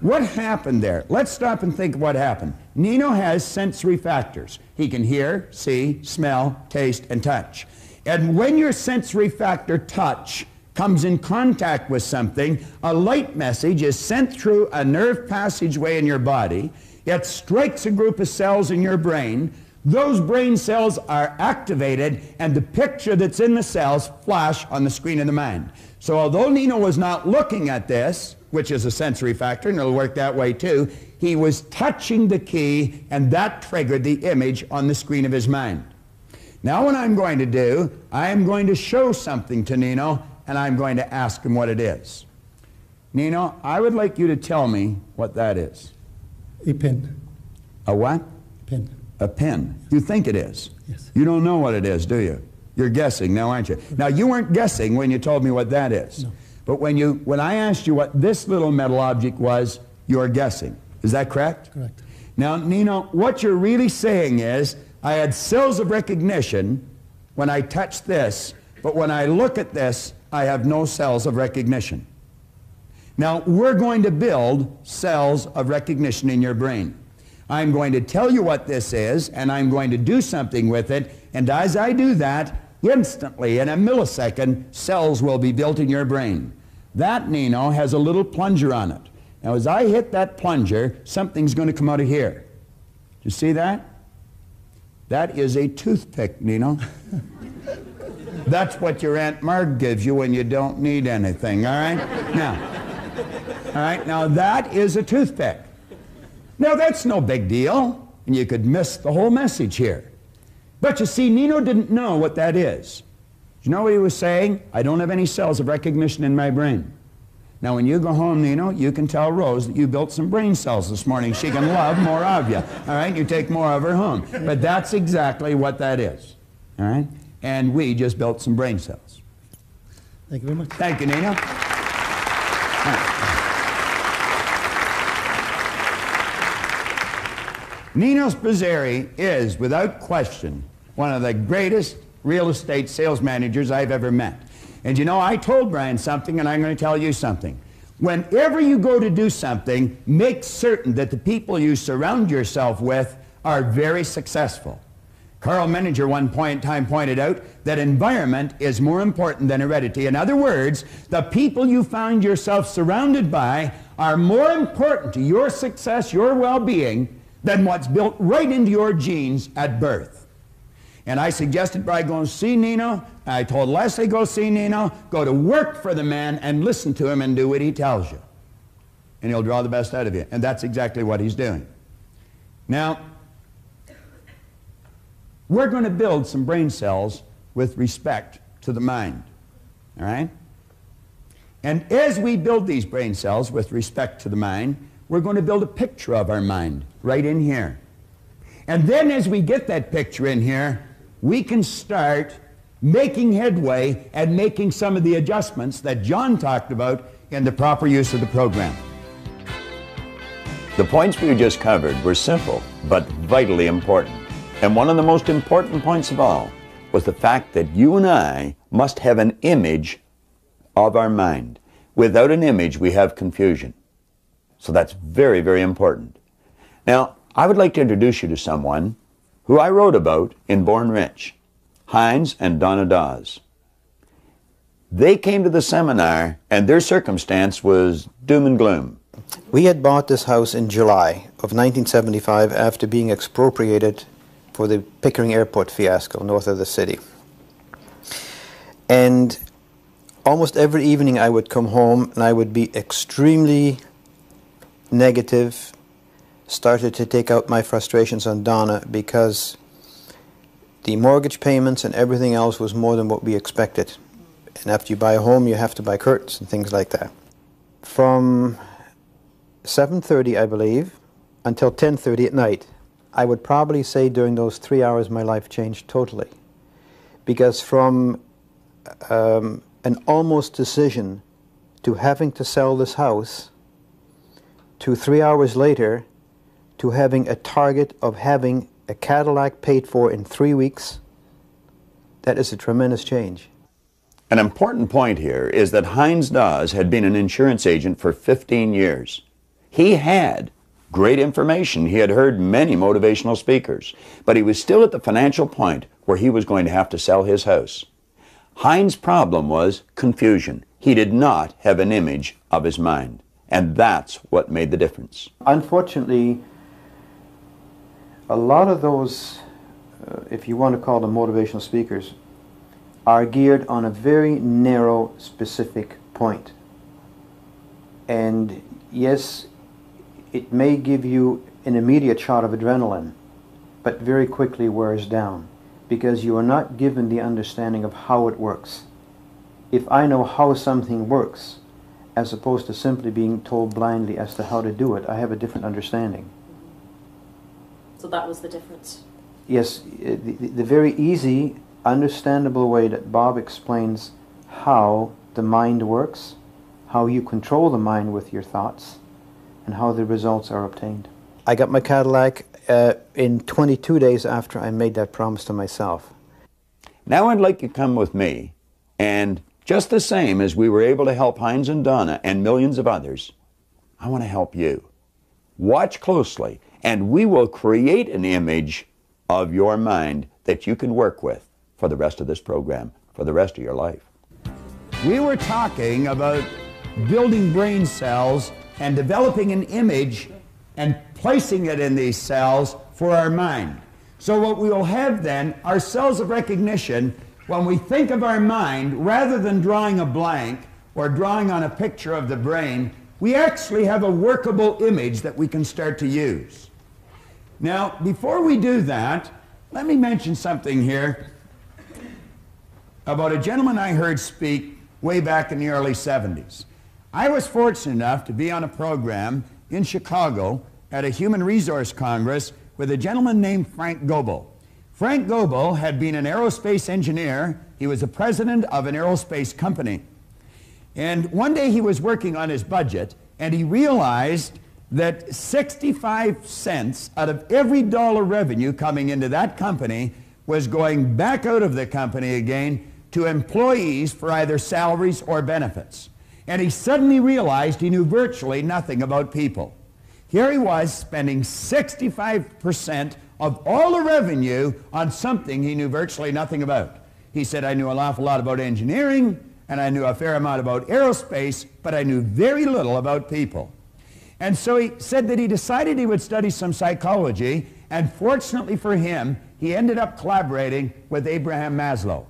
what happened there? Let's stop and think of what happened. Nino has sensory factors. He can hear, see, smell, taste, and touch. And when your sensory factor touch comes in contact with something, a light message is sent through a nerve passageway in your body. It strikes a group of cells in your brain. Those brain cells are activated, and the picture that's in the cells flash on the screen of the mind. So although Nino was not looking at this, which is a sensory factor, and it'll work that way too, he was touching the key, and that triggered the image on the screen of his mind. Now what I'm going to do, I am going to show something to Nino, and I'm going to ask him what it is. Nino, I would like you to tell me what that is. A pen. A what? Pen. A pen. You think it is? Yes. You don't know what it is, do you? You're guessing now, aren't you? Now, you weren't guessing when you told me what that is. No. But when I asked you what this little metal object was, you're guessing. Is that correct? Correct. Now, Nino, what you're really saying is, I had cells of recognition when I touched this, but when I look at this, I have no cells of recognition. Now, we're going to build cells of recognition in your brain. I'm going to tell you what this is, and I'm going to do something with it, and as I do that, instantly, in a millisecond, cells will be built in your brain. That, Nino, has a little plunger on it. Now, as I hit that plunger, something's going to come out of here. Do you see that? That is a toothpick, Nino. That's what your Aunt Marg gives you when you don't need anything, all right? Now that is a toothpick. Now, that's no big deal, and you could miss the whole message here. But you see, Nino didn't know what that is. You know what he was saying? I don't have any cells of recognition in my brain. Now, when you go home, Nino, you can tell Rose that you built some brain cells this morning. She can love more of you, all right? You take more of her home. But that's exactly what that is, all right? And we just built some brain cells. Thank you very much. Thank you, Nino. Nino Spizzeri is, without question, one of the greatest real estate sales managers I've ever met. And you know, I told Brian something, and I'm going to tell you something. Whenever you go to do something, make certain that the people you surround yourself with are very successful. Carl Menninger one point in time pointed out that environment is more important than heredity. In other words, the people you find yourself surrounded by are more important to your success, your well-being, than what's built right into your genes at birth. And I suggested Brian go and see Nino. I told Leslie go see Nino, go to work for the man and listen to him and do what he tells you. And he'll draw the best out of you. And that's exactly what he's doing. Now, we're going to build some brain cells with respect to the mind. All right? And as we build these brain cells with respect to the mind, we're going to build a picture of our mind right in here. And then as we get that picture in here, we can start making headway and making some of the adjustments that John talked about in the proper use of the program. The points we just covered were simple, but vitally important. And one of the most important points of all was the fact that you and I must have an image of our mind. Without an image, we have confusion. So that's very, very important. Now, I would like to introduce you to someone who I wrote about in Born Rich, Heinz and Donna Dawes. They came to the seminar, and their circumstance was doom and gloom. We had bought this house in July of 1975 after being expropriated for the Pickering Airport fiasco north of the city. And almost every evening I would come home and I would be extremely negative, started to take out my frustrations on Donna because the mortgage payments and everything else was more than what we expected. And after you buy a home, you have to buy curtains and things like that. From 7:30, I believe, until 10:30 at night, I would probably say during those 3 hours my life changed totally. Because from an almost decision to having to sell this house to 3 hours later to having a target of having a Cadillac paid for in 3 weeks, that is a tremendous change. An important point here is that Heinz Dawes had been an insurance agent for 15 years. He had great information. He had heard many motivational speakers, but he was still at the financial point where he was going to have to sell his house. Heinz's problem was confusion. He did not have an image of his mind, and that's what made the difference. Unfortunately, a lot of those, if you want to call them motivational speakers, are geared on a very narrow, specific point. And yes, it may give you an immediate shot of adrenaline, but very quickly wears down because you are not given the understanding of how it works. If I know how something works, as opposed to simply being told blindly as to how to do it, I have a different understanding. So that was the difference. Yes, the very easy, understandable way that Bob explains how the mind works, how you control the mind with your thoughts, and how the results are obtained. I got my Cadillac in 22 days after I made that promise to myself. Now I'd like you to come with me, and just the same as we were able to help Heinz and Donna and millions of others, I want to help you. Watch closely, and we will create an image of your mind that you can work with for the rest of this program, for the rest of your life. We were talking about building brain cells and developing an image and placing it in these cells for our mind. So what we will have then are cells of recognition. When we think of our mind, rather than drawing a blank or drawing on a picture of the brain, we actually have a workable image that we can start to use. Now, before we do that, let me mention something here about a gentleman I heard speak way back in the early 70s. I was fortunate enough to be on a program in Chicago at a Human Resource Congress with a gentleman named Frank Goebel. Frank Goebel had been an aerospace engineer. He was the president of an aerospace company. And one day he was working on his budget, and he realized that 65 cents out of every dollar revenue coming into that company was going back out of the company again to employees for either salaries or benefits. And he suddenly realized he knew virtually nothing about people. Here he was spending 65% of all the revenue on something he knew virtually nothing about. He said, I knew an awful lot about engineering, and I knew a fair amount about aerospace, but I knew very little about people. And so he said that he decided he would study some psychology, and fortunately for him, he ended up collaborating with Abraham Maslow.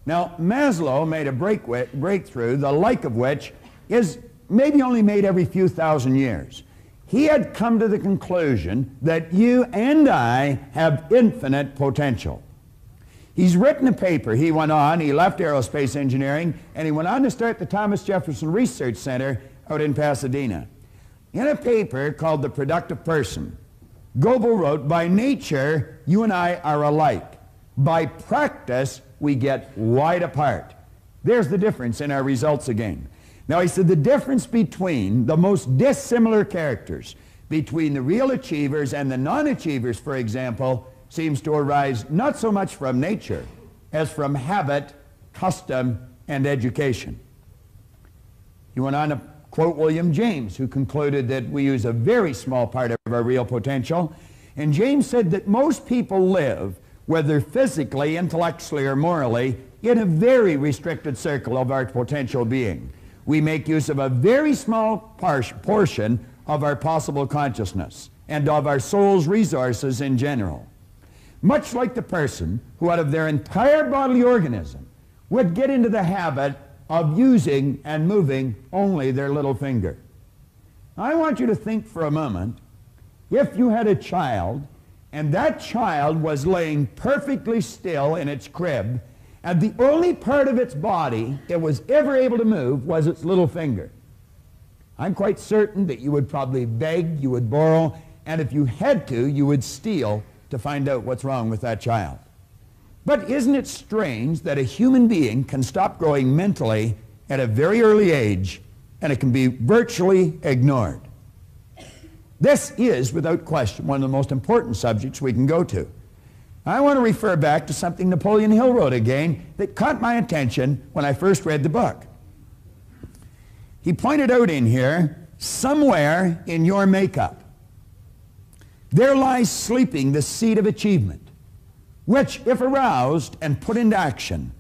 Now, Maslow made a breakthrough, the like of which is maybe only made every few thousand years. He had come to the conclusion that you and I have infinite potential. He's written a paper. He left aerospace engineering, and he went on to start the Thomas Jefferson Research Center out in Pasadena. In a paper called The Productive Person, Goebel wrote, by nature, you and I are alike. By practice, we get wide apart. There's the difference in our results again. Now, he said the difference between the most dissimilar characters, between the real achievers and the non-achievers, for example, seems to arise not so much from nature as from habit, custom, and education. He went on to quote William James, who concluded that we use a very small part of our real potential. And James said that most people live, whether physically, intellectually, or morally, in a very restricted circle of our potential being. We make use of a very small portion of our possible consciousness and of our soul's resources in general. Much like the person who out of their entire bodily organism would get into the habit of using and moving only their little finger. I want you to think for a moment, if you had a child and that child was laying perfectly still in its crib, and the only part of its body it was ever able to move was its little finger, I'm quite certain that you would probably beg, you would borrow, and if you had to, you would steal to find out what's wrong with that child. But isn't it strange that a human being can stop growing mentally at a very early age and it can be virtually ignored. This is, without question, one of the most important subjects we can go to. I want to refer back to something Napoleon Hill wrote again that caught my attention when I first read the book. He pointed out in here, somewhere in your makeup, there lies sleeping the seed of achievement, which, if aroused and put into action,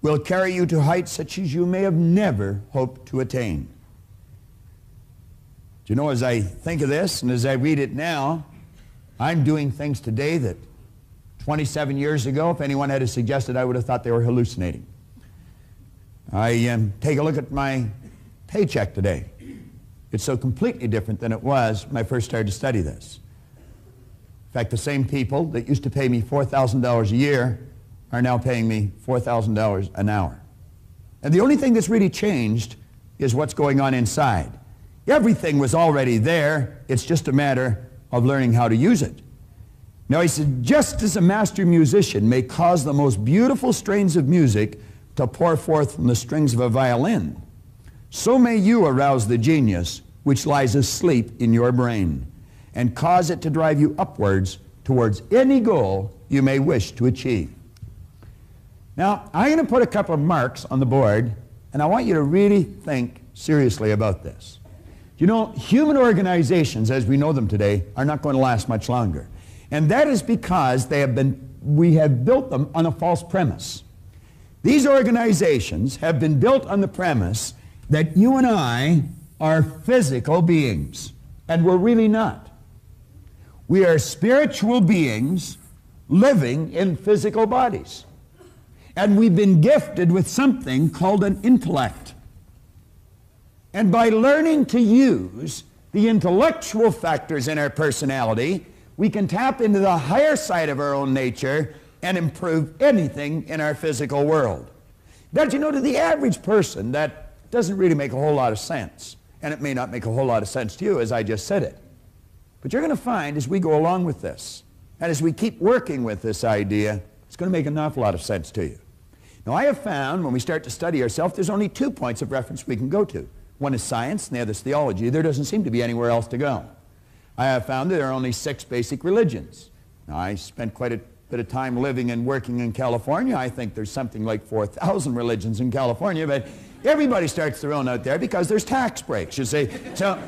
will carry you to heights such as you may have never hoped to attain. Do you know, as I think of this and as I read it now, I'm doing things today that 27 years ago, if anyone had suggested, I would have thought they were hallucinating. I take a look at my paycheck today. It's so completely different than it was when I first started to study this. In fact, the same people that used to pay me $4,000 a year are now paying me $4,000 an hour. And the only thing that's really changed is what's going on inside. Everything was already there. It's just a matter of learning how to use it. Now, he said, just as a master musician may cause the most beautiful strains of music to pour forth from the strings of a violin, so may you arouse the genius which lies asleep in your brain and cause it to drive you upwards towards any goal you may wish to achieve. Now, I'm going to put a couple of marks on the board, and I want you to really think seriously about this. You know, human organizations, as we know them today, are not going to last much longer. And that is because we have built them on a false premise. These organizations have been built on the premise that you and I are physical beings, and we're really not. We are spiritual beings living in physical bodies. And we've been gifted with something called an intellect. And by learning to use the intellectual factors in our personality, we can tap into the higher side of our own nature and improve anything in our physical world. But you know, to the average person, that doesn't really make a whole lot of sense. And it may not make a whole lot of sense to you, as I just said it. But you're going to find, as we go along with this, and as we keep working with this idea, it's going to make an awful lot of sense to you. Now, I have found, when we start to study ourselves, there's only 2 points of reference we can go to. One is science, and the other is theology. There doesn't seem to be anywhere else to go. I have found that there are only 6 basic religions. Now, I spent quite a bit of time living and working in California. I think there's something like 4,000 religions in California, but everybody starts their own out there because there's tax breaks, you see. So,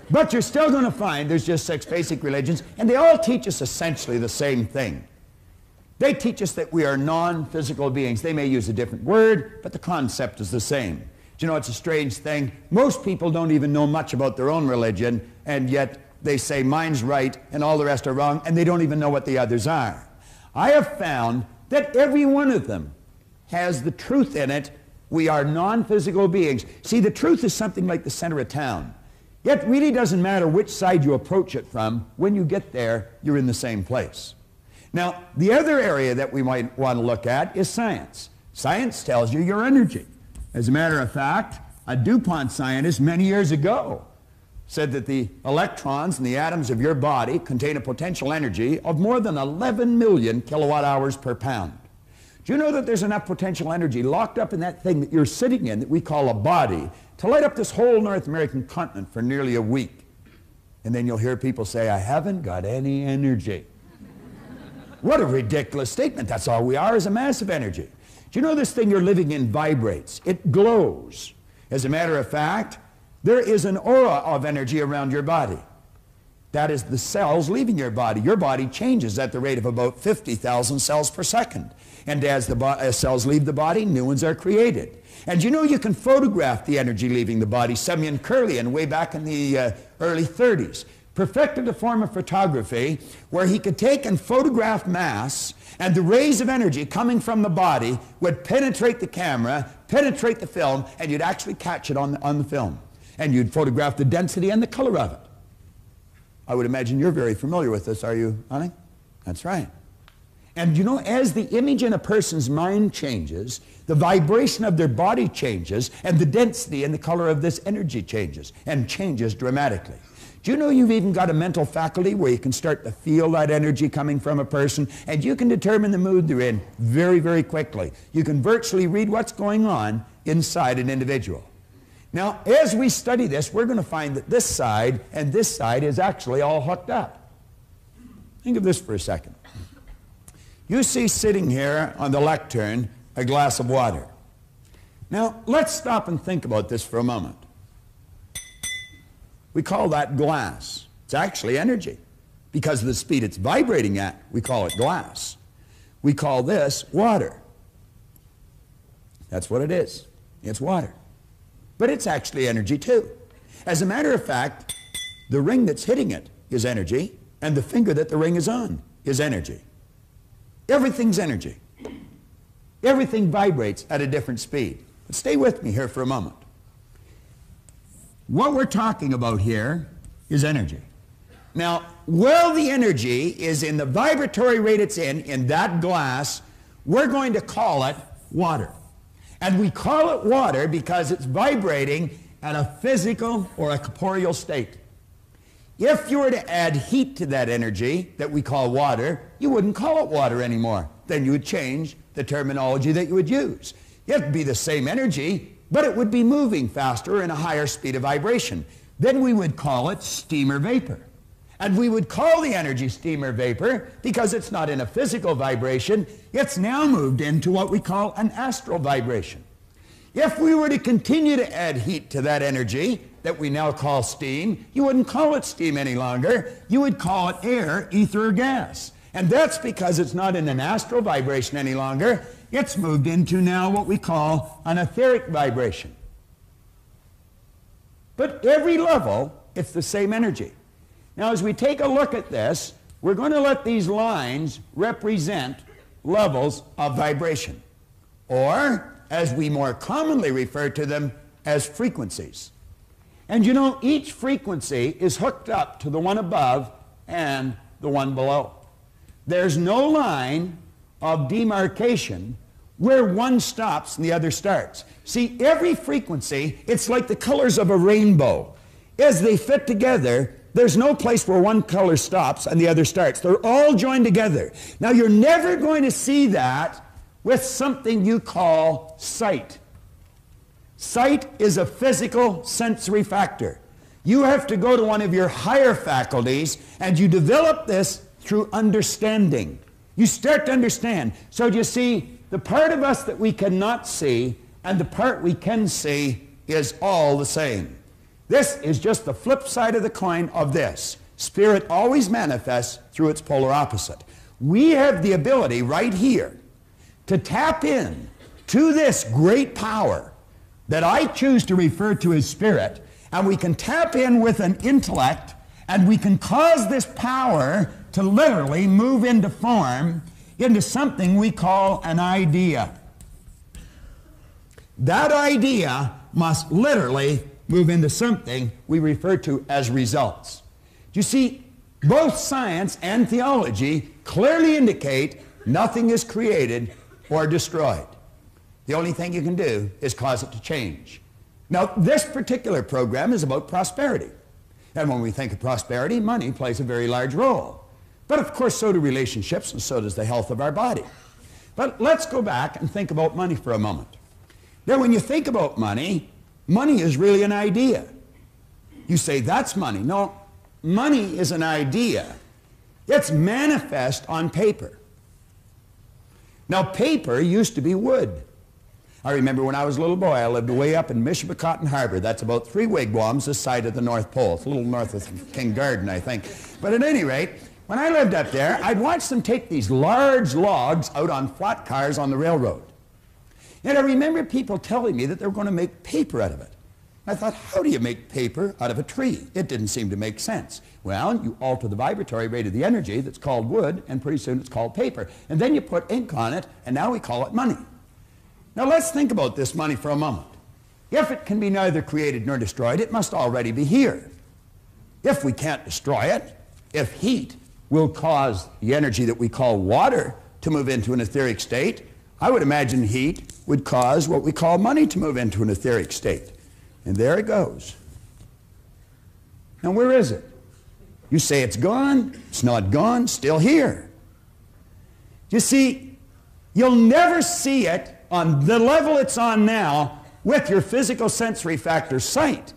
but you're still going to find there's just 6 basic religions, and they all teach us essentially the same thing. They teach us that we are non-physical beings. They may use a different word, but the concept is the same. Do you know, it's a strange thing. Most people don't even know much about their own religion, and yet they say mine's right and all the rest are wrong, and they don't even know what the others are. I have found that every one of them has the truth in it. We are non-physical beings. See, the truth is something like the center of town. It really doesn't matter which side you approach it from. When you get there, you're in the same place. Now, the other area that we might want to look at is science. Science tells you your energy. As a matter of fact, a DuPont scientist many years ago said that the electrons and the atoms of your body contain a potential energy of more than 11 million kilowatt hours per pound. Do you know that there's enough potential energy locked up in that thing that you're sitting in that we call a body to light up this whole North American continent for nearly a week? And then you'll hear people say, I haven't got any energy. What a ridiculous statement. That's all we are, is a mass of energy. Do you know this thing you're living in vibrates? It glows. As a matter of fact, there is an aura of energy around your body. That is the cells leaving your body. Your body changes at the rate of about 50,000 cells per second. And as the cells leave the body, new ones are created. And you know you can photograph the energy leaving the body. Semyon Kirlian, way back in the early 30s, perfected a form of photography where he could take and photograph mass, and the rays of energy coming from the body would penetrate the camera, penetrate the film, and you'd actually catch it on the film. And you'd photograph the density and the color of it. I would imagine you're very familiar with this, are you, honey? That's right. And you know, as the image in a person's mind changes, the vibration of their body changes, and the density and the color of this energy changes, and changes dramatically. Do you know you've even got a mental faculty where you can start to feel that energy coming from a person, and you can determine the mood they're in very, very quickly. You can virtually read what's going on inside an individual. Now, as we study this, we're going to find that this side and this side is actually all hooked up. Think of this for a second. You see sitting here on the lectern a glass of water. Now, let's stop and think about this for a moment. We call that glass. It's actually energy. Because of the speed it's vibrating at, we call it glass. We call this water. That's what it is. It's water. But it's actually energy too. As a matter of fact, the ring that's hitting it is energy, and the finger that the ring is on is energy. Everything's energy. Everything vibrates at a different speed. But stay with me here for a moment. What we're talking about here is energy. Now, while the energy is in the vibratory rate it's in that glass, we're going to call it water. And we call it water because it's vibrating at a physical or a corporeal state. If you were to add heat to that energy that we call water, you wouldn't call it water anymore. Then you would change the terminology that you would use. It'd be the same energy, but it would be moving faster and a higher speed of vibration. Then we would call it steam or vapor. And we would call the energy steam or vapor because it's not in a physical vibration. It's now moved into what we call an astral vibration. If we were to continue to add heat to that energy that we now call steam, you wouldn't call it steam any longer. You would call it air, ether, or gas. And that's because it's not in an astral vibration any longer. It's moved into now what we call an etheric vibration. But every level, it's the same energy. Now, as we take a look at this, we're going to let these lines represent levels of vibration, or, as we more commonly refer to them, as frequencies. And you know, each frequency is hooked up to the one above and the one below. There's no line of demarcation where one stops and the other starts. See, every frequency, it's like the colors of a rainbow. As they fit together, there's no place where one color stops and the other starts. They're all joined together. Now, you're never going to see that with something you call sight. Sight is a physical sensory factor. You have to go to one of your higher faculties, and you develop this through understanding. You start to understand. So you see, the part of us that we cannot see and the part we can see is all the same. This is just the flip side of the coin of this. Spirit always manifests through its polar opposite. We have the ability right here to tap in to this great power that I choose to refer to as spirit, and we can tap in with an intellect, and we can cause this power to literally move into form, into something we call an idea. That idea must literally move into something we refer to as results. You see, both science and theology clearly indicate nothing is created or destroyed. The only thing you can do is cause it to change. Now, this particular program is about prosperity. And when we think of prosperity, money plays a very large role. But of course, so do relationships, and so does the health of our body. But let's go back and think about money for a moment. Now, when you think about money, money is really an idea. You say, that's money. No, money is an idea. It's manifest on paper. Now, paper used to be wood. I remember when I was a little boy, I lived way up in Michipicoten Harbor. That's about 3 wigwams this side of the North Pole. It's a little north of King Garden, I think. But at any rate, when I lived up there, I'd watch them take these large logs out on flat cars on the railroad. And I remember people telling me that they were going to make paper out of it. I thought, how do you make paper out of a tree? It didn't seem to make sense. Well, you alter the vibratory rate of the energy that's called wood, and pretty soon it's called paper. And then you put ink on it, and now we call it money. Now let's think about this money for a moment. If it can be neither created nor destroyed, it must already be here. If we can't destroy it, if heat will cause the energy that we call water to move into an etheric state, I would imagine heat would cause what we call money to move into an etheric state. And there it goes. Now where is it? You say it's gone. It's not gone. Still here. You see, you'll never see it on the level it's on now with your physical sensory factor, sight.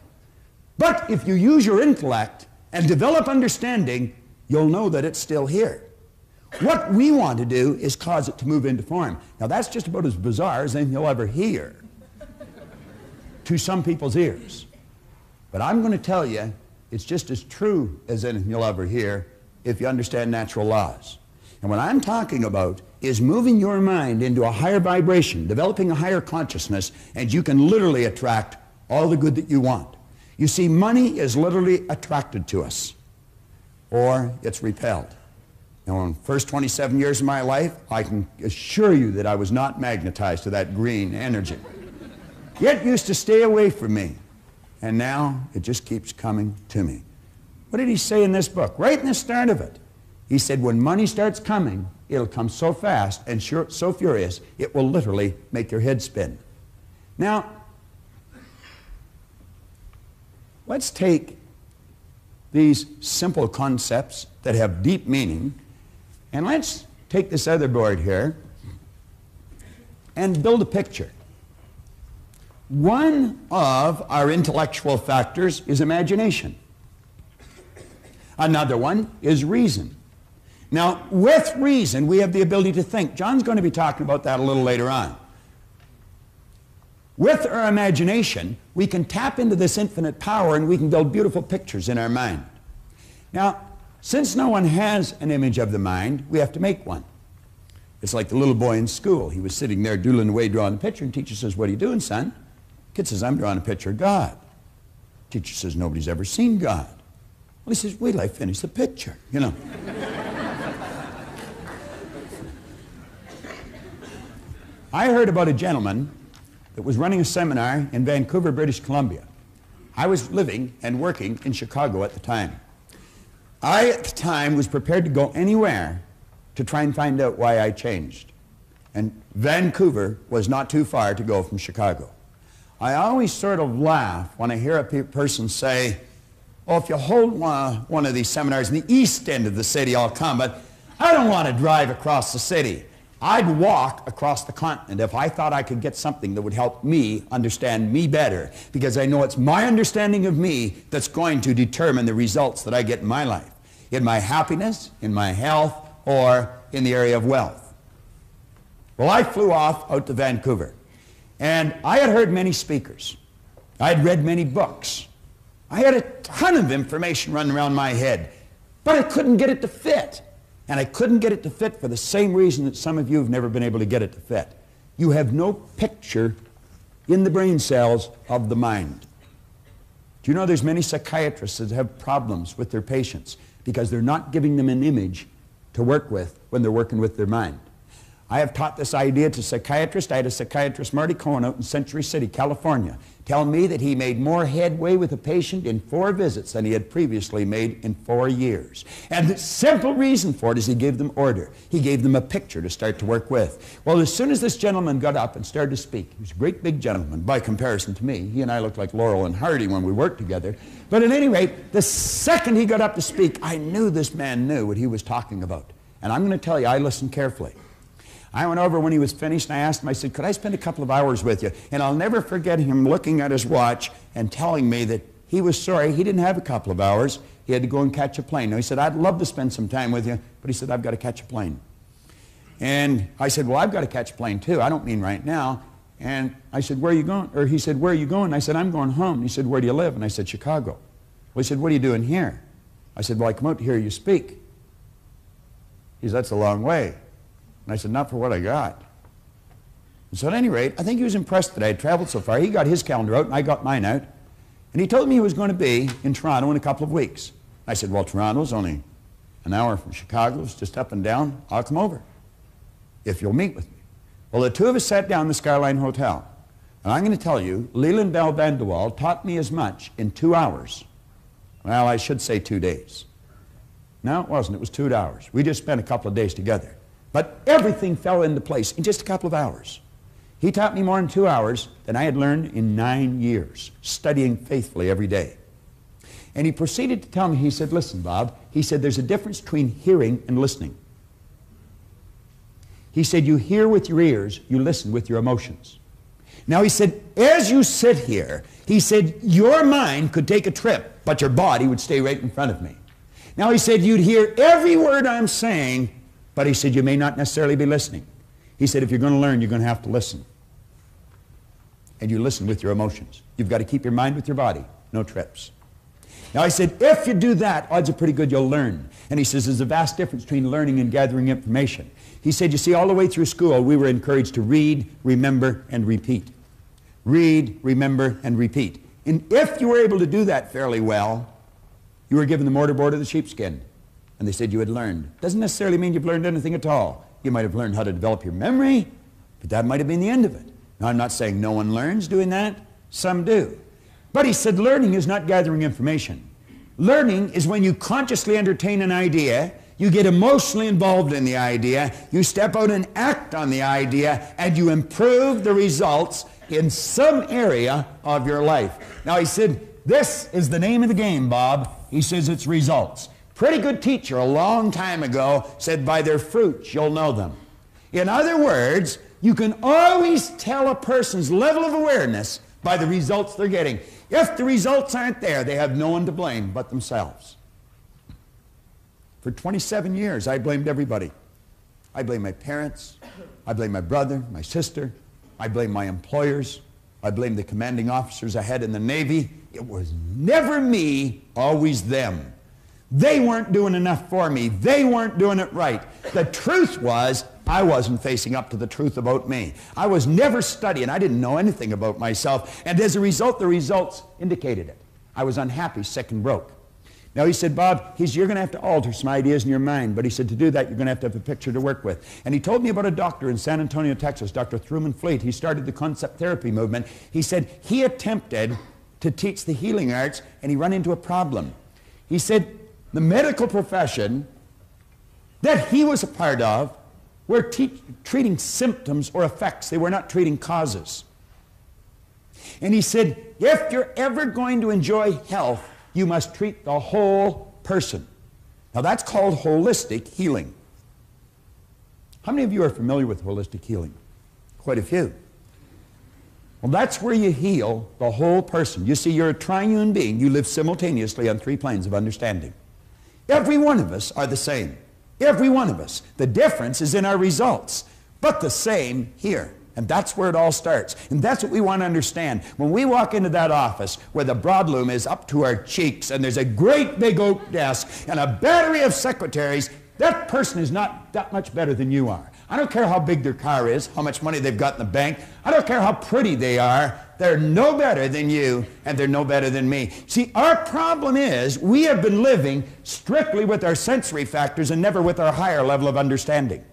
But if you use your intellect and develop understanding, you'll know that it's still here. What we want to do is cause it to move into form. Now that's just about as bizarre as anything you'll ever hear to some people's ears. But I'm going to tell you, it's just as true as anything you'll ever hear if you understand natural laws. And what I'm talking about is moving your mind into a higher vibration, developing a higher consciousness, and you can literally attract all the good that you want. You see, money is literally attracted to us, or it's repelled. Now, in the first 27 years of my life, I can assure you that I was not magnetized to that green energy. It used to stay away from me, and now it just keeps coming to me. What did he say in this book? Right in the start of it, he said, when money starts coming, it'll come so fast and so furious, it will literally make your head spin. Now, let's take these simple concepts that have deep meaning, and let's take this other board here and build a picture. One of our intellectual factors is imagination. Another one is reason. Now, with reason, we have the ability to think. John's going to be talking about that a little later on. With our imagination, we can tap into this infinite power and we can build beautiful pictures in our mind. Now, since no one has an image of the mind, we have to make one. It's like the little boy in school. He was sitting there doodling away, drawing a picture, and teacher says, "What are you doing, son?" Kid says, "I'm drawing a picture of God." Teacher says, "Nobody's ever seen God." Well, he says, "Wait till I finish the picture," you know. I heard about a gentleman that was running a seminar in Vancouver, British Columbia. I was living and working in Chicago at the time. I, at the time, was prepared to go anywhere to try and find out why I changed. And Vancouver was not too far to go from Chicago. I always sort of laugh when I hear a person say, "Oh, if you hold one of these seminars in the east end of the city, I'll come, but I don't want to drive across the city. I'd walk across the continent if I thought I could get something that would help me understand me better, because I know it's my understanding of me that's going to determine the results that I get in my life, in my happiness, in my health, or in the area of wealth." Well, I flew off out to Vancouver, and I had heard many speakers. I had read many books. I had a ton of information running around my head, but I couldn't get it to fit. And I couldn't get it to fit for the same reason that some of you have never been able to get it to fit. You have no picture in the brain cells of the mind. Do you know there's many psychiatrists that have problems with their patients because they're not giving them an image to work with when they're working with their mind? I have taught this idea to psychiatrists. I had a psychiatrist, Marty Cohen, out in Century City, California, tell me that he made more headway with a patient in 4 visits than he had previously made in 4 years. And the simple reason for it is he gave them order. He gave them a picture to start to work with. Well, as soon as this gentleman got up and started to speak, he was a great big gentleman by comparison to me. He and I looked like Laurel and Hardy when we worked together. But at any rate, the second he got up to speak, I knew this man knew what he was talking about. And I'm going to tell you, I listened carefully. I went over when he was finished and I asked him, I said, "Could I spend a couple of hours with you?" And I'll never forget him looking at his watch and telling me that he was sorry he didn't have a couple of hours. He had to go and catch a plane. Now, he said, "I'd love to spend some time with you," but he said, "I've got to catch a plane." And I said, "Well, I've got to catch a plane too. I don't mean right now." And I said, "Where are you going?" Or he said, "Where are you going?" And I said, "I'm going home." He said, "Where do you live?" And I said, "Chicago." Well, he said, "What are you doing here?" I said, "Well, I come out to hear you speak." He said, "That's a long way." And I said, "Not for what I got." So at any rate, I think he was impressed that I had traveled so far. He got his calendar out and I got mine out. And he told me he was going to be in Toronto in a couple of weeks. I said, "Well, Toronto's only an hour from Chicago. It's just up and down. I'll come over if you'll meet with me." Well, the two of us sat down in the Skyline Hotel. And I'm going to tell you, Leland Bell Van de Waal taught me as much in 2 hours. Well, I should say 2 days. No, it wasn't. It was 2 hours. We just spent a couple of days together. But everything fell into place in just a couple of hours. He taught me more in 2 hours than I had learned in 9 years, studying faithfully every day. And he proceeded to tell me, he said, "Listen, Bob," he said, "there's a difference between hearing and listening." He said, "You hear with your ears, you listen with your emotions." Now he said, as you sit here, he said, your mind could take a trip, but your body would stay right in front of me. Now he said, you'd hear every word I'm saying, but he said, you may not necessarily be listening. He said, if you're going to learn, you're going to have to listen. And you listen with your emotions. You've got to keep your mind with your body, no trips. Now I said, if you do that, odds are pretty good you'll learn. And he says, there's a vast difference between learning and gathering information. He said, you see, all the way through school, we were encouraged to read, remember, and repeat. Read, remember, and repeat. And if you were able to do that fairly well, you were given the mortarboard of the sheepskin. And they said you had learned. Doesn't necessarily mean you've learned anything at all. You might have learned how to develop your memory, but that might have been the end of it. Now, I'm not saying no one learns doing that. Some do. But he said learning is not gathering information. Learning is when you consciously entertain an idea, you get emotionally involved in the idea, you step out and act on the idea, and you improve the results in some area of your life. Now he said, this is the name of the game, Bob. He says it's results. Pretty good teacher a long time ago said, by their fruits you'll know them. In other words, you can always tell a person's level of awareness by the results they're getting. If the results aren't there, they have no one to blame but themselves. For 27 years, I blamed everybody. I blamed my parents. I blamed my brother, my sister. I blamed my employers. I blamed the commanding officers I had in the Navy. It was never me, always them. They weren't doing enough for me. They weren't doing it right. The truth was, I wasn't facing up to the truth about me. I was never studying. I didn't know anything about myself. And as a result, the results indicated it. I was unhappy, sick, and broke. Now he said, Bob, you're going to have to alter some ideas in your mind. But he said, to do that, you're going to have a picture to work with. And he told me about a doctor in San Antonio, Texas, Dr. Truman Fleet. He started the concept therapy movement. He said he attempted to teach the healing arts, and he ran into a problem. He said the medical profession that he was a part of were treating symptoms or effects. They were not treating causes. And he said, if you're ever going to enjoy health, you must treat the whole person. Now that's called holistic healing. How many of you are familiar with holistic healing? Quite a few. Well, that's where you heal the whole person. You see, you're a triune being. You live simultaneously on 3 planes of understanding. Every one of us are the same. Every one of us. The difference is in our results, but the same here. And that's where it all starts. And that's what we want to understand. When we walk into that office where the broadloom is up to our cheeks and there's a great big oak desk and a battery of secretaries, that person is not that much better than you are. I don't care how big their car is, how much money they've got in the bank. I don't care how pretty they are. They're no better than you, and they're no better than me. See, our problem is we have been living strictly with our sensory factors and never with our higher level of understanding.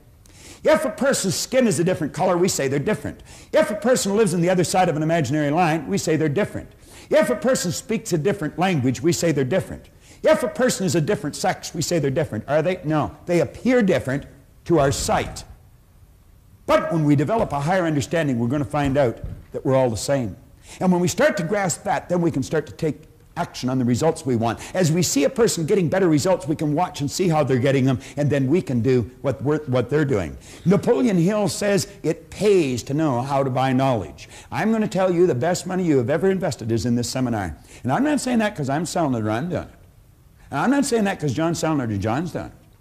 If a person's skin is a different color, we say they're different. If a person lives on the other side of an imaginary line, we say they're different. If a person speaks a different language, we say they're different. If a person is a different sex, we say they're different. Are they? No. They appear different to our sight. But when we develop a higher understanding, we're going to find out that we're all the same. And when we start to grasp that, then we can start to take action on the results we want. As we see a person getting better results, we can watch and see how they're getting them, and then we can do what they're doing. Napoleon Hill says it pays to know how to buy knowledge. I'm going to tell you the best money you have ever invested is in this seminar. And I'm not saying that because I'm selling it or I'm doing it. And I'm not saying that because John's selling it or John's done it.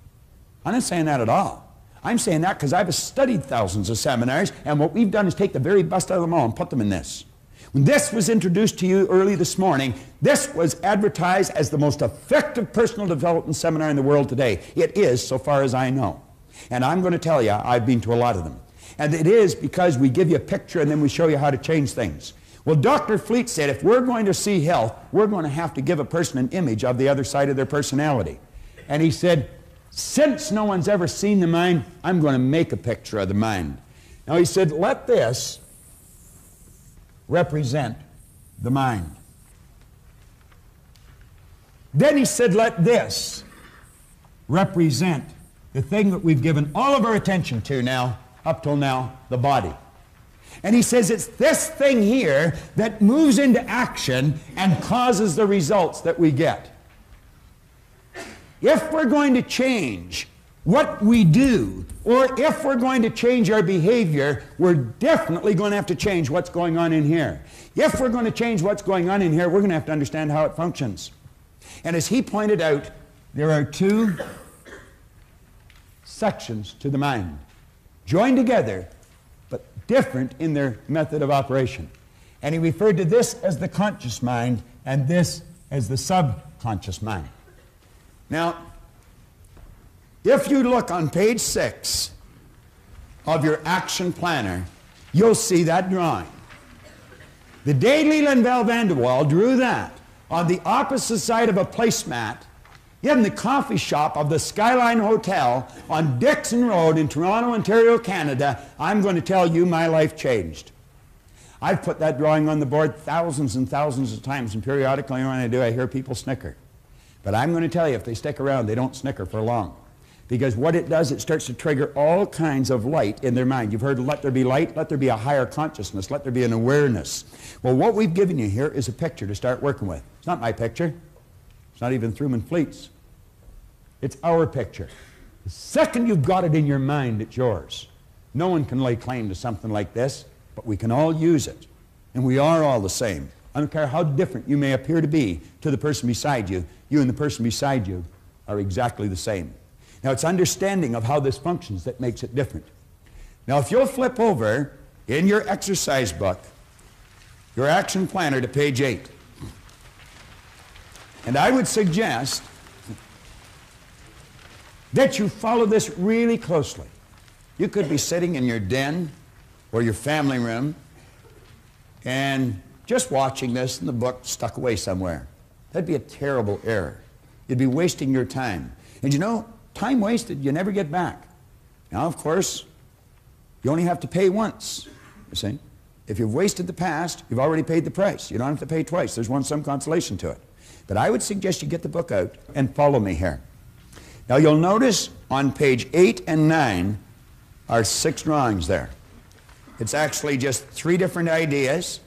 I'm not saying that at all. I'm saying that because I've studied thousands of seminars, and what we've done is take the very best out of them all and put them in this. When this was introduced to you early this morning, this was advertised as the most effective personal development seminar in the world today. It is, so far as I know. And I'm going to tell you, I've been to a lot of them. And it is because we give you a picture and then we show you how to change things. Well, Dr. Fleet said if we're going to see health, we're going to have to give a person an image of the other side of their personality. And he said, since no one's ever seen the mind, I'm going to make a picture of the mind. Now he said, let this represent the mind. Then he said, let this represent the thing that we've given all of our attention to now, up till now, the body. And he says it's this thing here that moves into action and causes the results that we get. If we're going to change what we do, or if we're going to change our behavior, we're definitely going to have to change what's going on in here. If we're going to change what's going on in here, we're going to have to understand how it functions. And as he pointed out, there are two sections to the mind, joined together, but different in their method of operation. And he referred to this as the conscious mind and this as the subconscious mind. Now, if you look on page 6 of your action planner, you'll see that drawing. The day Leland Bell Vanderwall drew that on the opposite side of a placemat in the coffee shop of the Skyline Hotel on Dixon Road in Toronto, Ontario, Canada, I'm going to tell you my life changed. I've put that drawing on the board thousands and thousands of times, and periodically when I do, I hear people snicker. But I'm going to tell you, if they stick around, they don't snicker for long. Because what it does, it starts to trigger all kinds of light in their mind. You've heard, let there be light, let there be a higher consciousness, let there be an awareness. Well, what we've given you here is a picture to start working with. It's not my picture. It's not even Truman Fleet's. It's our picture. The second you've got it in your mind, it's yours. No one can lay claim to something like this, but we can all use it. And we are all the same. I don't care how different you may appear to be to the person beside you, you and the person beside you are exactly the same. Now, it's understanding of how this functions that makes it different. Now, if you'll flip over in your exercise book, your action planner to page 8, and I would suggest that you follow this really closely. You could be sitting in your den or your family room and just watching this and the book stuck away somewhere. That'd be a terrible error. You'd be wasting your time. And you know, time wasted, you never get back. Now, of course, you only have to pay once, you see. If you've wasted the past, you've already paid the price. You don't have to pay twice. There's some consolation to it. But I would suggest you get the book out and follow me here. Now, you'll notice on page 8 and 9 are 6 drawings there. It's actually just 3 different ideas,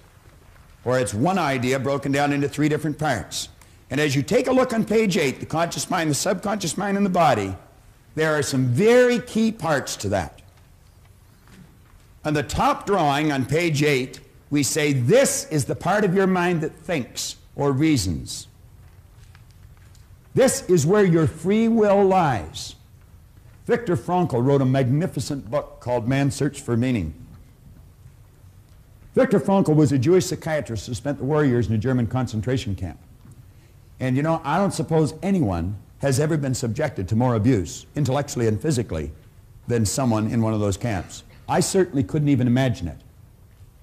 or it's one idea broken down into 3 different parts. And as you take a look on page 8, the conscious mind, the subconscious mind, and the body, there are some very key parts to that. On the top drawing on page 8, we say this is the part of your mind that thinks or reasons. This is where your free will lies. Viktor Frankl wrote a magnificent book called Man's Search for Meaning. Viktor Frankl was a Jewish psychiatrist who spent the war years in a German concentration camp. And you know, I don't suppose anyone has ever been subjected to more abuse, intellectually and physically, than someone in one of those camps. I certainly couldn't even imagine it,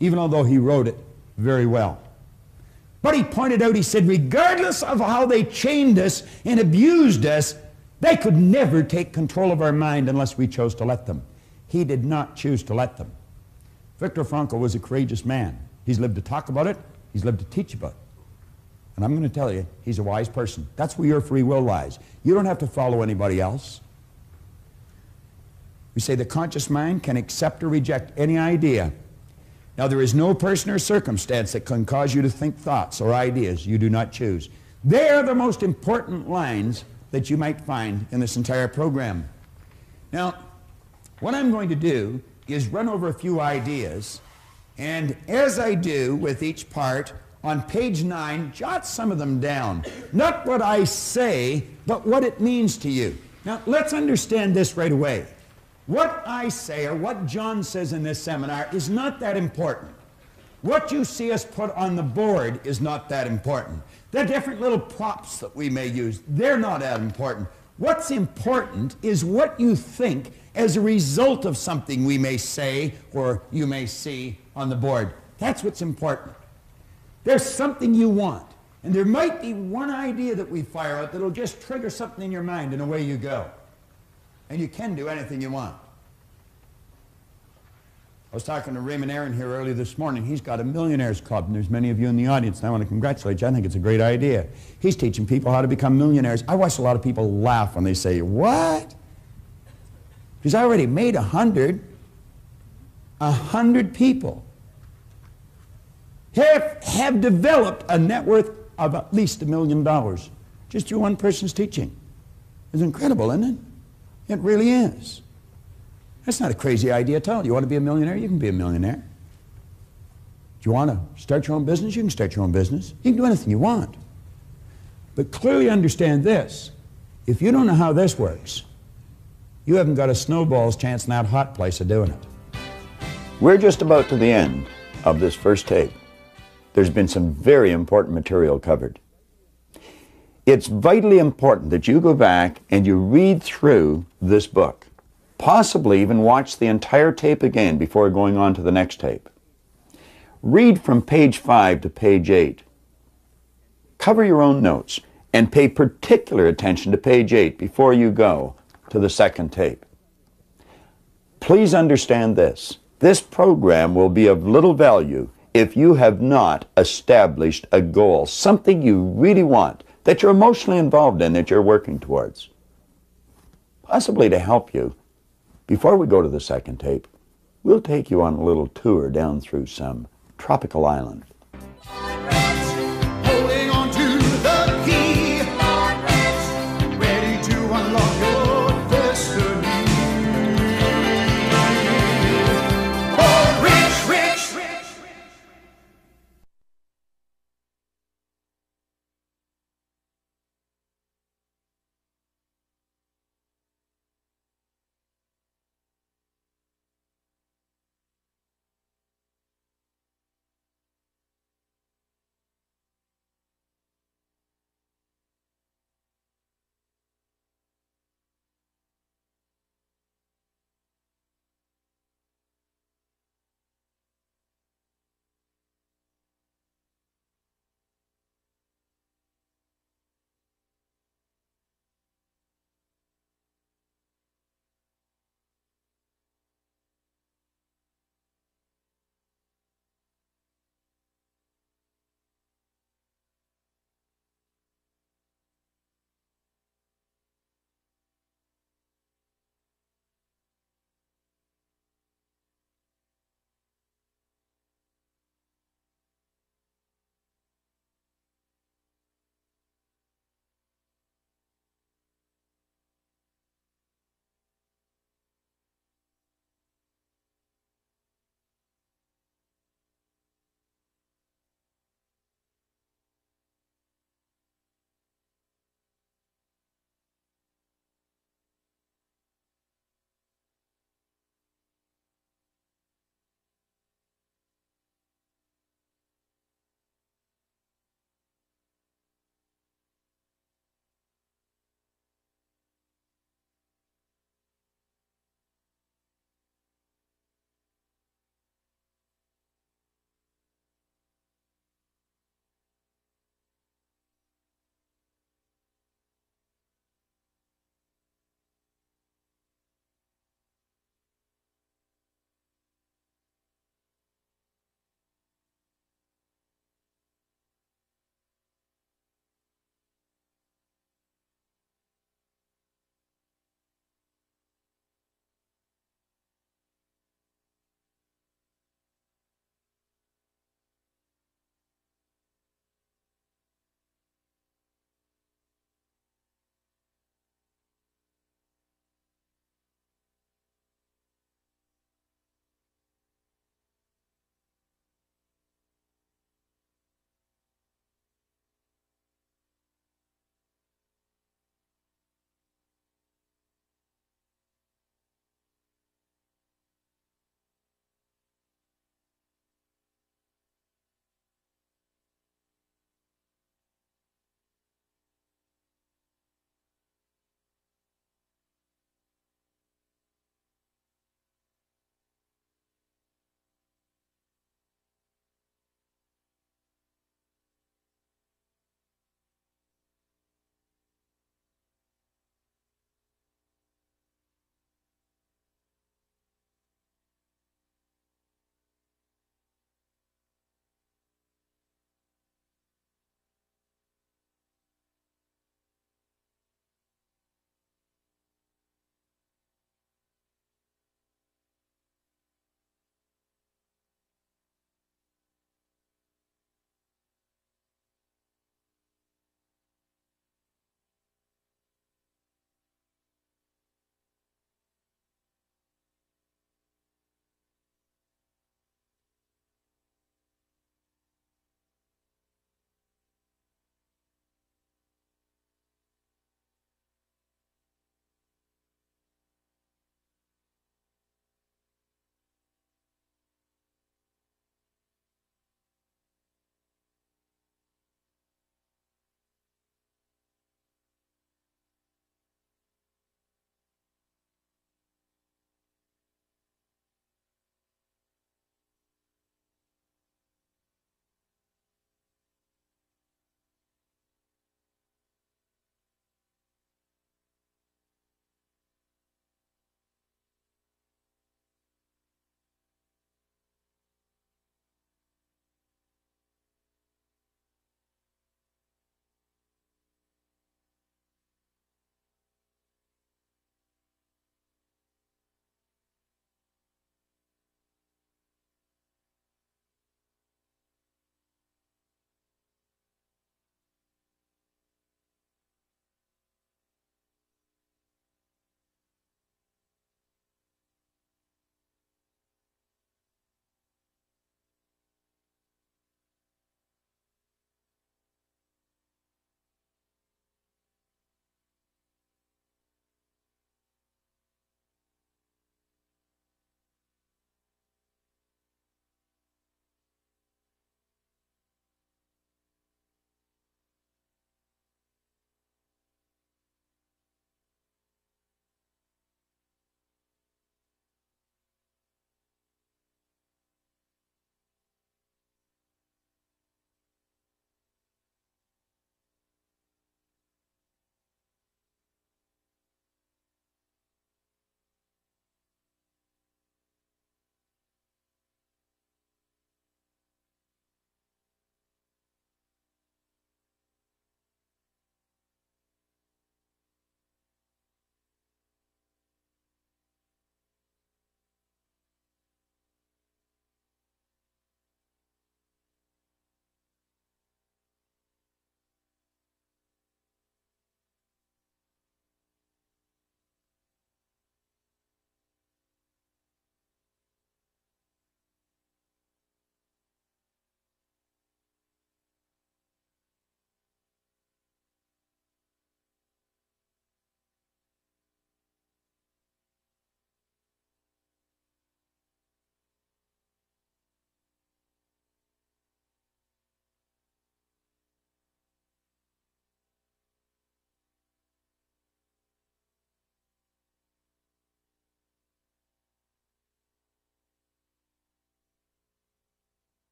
even although he wrote it very well. But he pointed out, he said, regardless of how they chained us and abused us, they could never take control of our mind unless we chose to let them. He did not choose to let them. Viktor Frankl was a courageous man. He's lived to talk about it. He's lived to teach about it. And I'm going to tell you, he's a wise person. That's where your free will lies. You don't have to follow anybody else. We say the conscious mind can accept or reject any idea. Now, there is no person or circumstance that can cause you to think thoughts or ideas you do not choose. They are the most important lines that you might find in this entire program. Now, what I'm going to do is run over a few ideas, and as I do with each part, on page 9, jot some of them down. Not what I say, but what it means to you. Now, let's understand this right away. What I say, or what John says in this seminar, is not that important. What you see us put on the board is not that important. The different little props that we may use, they're not that important. What's important is what you think as a result of something we may say or you may see on the board. That's what's important. There's something you want, and there might be one idea that we fire out that'll just trigger something in your mind, and away you go. And you can do anything you want. I was talking to Raymond Aaron here earlier this morning. He's got a millionaires club, and there's many of you in the audience, and I want to congratulate you. I think it's a great idea. He's teaching people how to become millionaires. I watch a lot of people laugh when they say, what? He's already made 100 people have developed a net worth of at least $1 million just through one person's teaching. It's incredible, isn't it? It really is. That's not a crazy idea at all. You want to be a millionaire? You can be a millionaire. Do you want to start your own business? You can start your own business. You can do anything you want. But clearly understand this. If you don't know how this works, you haven't got a snowball's chance in that hot place of doing it. We're just about to the end of this first tape. There's been some very important material covered. It's vitally important that you go back and you read through this book. Possibly even watch the entire tape again before going on to the next tape. Read from page 5 to page 8. Cover your own notes and pay particular attention to page 8 before you go to the second tape. Please understand this. This program will be of little value if you have not established a goal, something you really want, that you're emotionally involved in, that you're working towards. Possibly to help you, before we go to the second tape, we'll take you on a little tour down through some tropical island. Holding on to the key, ready to unlock your destiny. Oh, rich, rich, rich.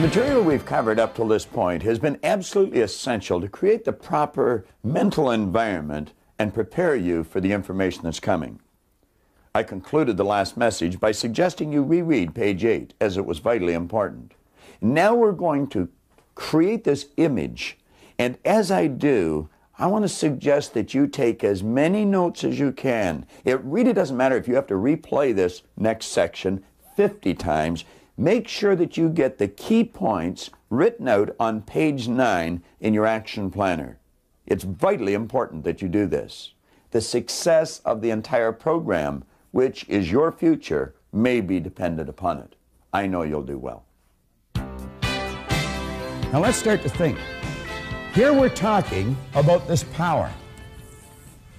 material we've covered up to this point has been absolutely essential to create the proper mental environment and prepare you for the information that's coming. I concluded the last message by suggesting you reread page 8, as it was vitally important. Now we're going to create this image, and as I do, I want to suggest that you take as many notes as you can. It really doesn't matter if you have to replay this next section 50 times. Make sure that you get the key points written out on page 9 in your action planner. It's vitally important that you do this. The success of the entire program, which is your future, may be dependent upon it. I know you'll do well. Now let's start to think. Here we're talking about this power.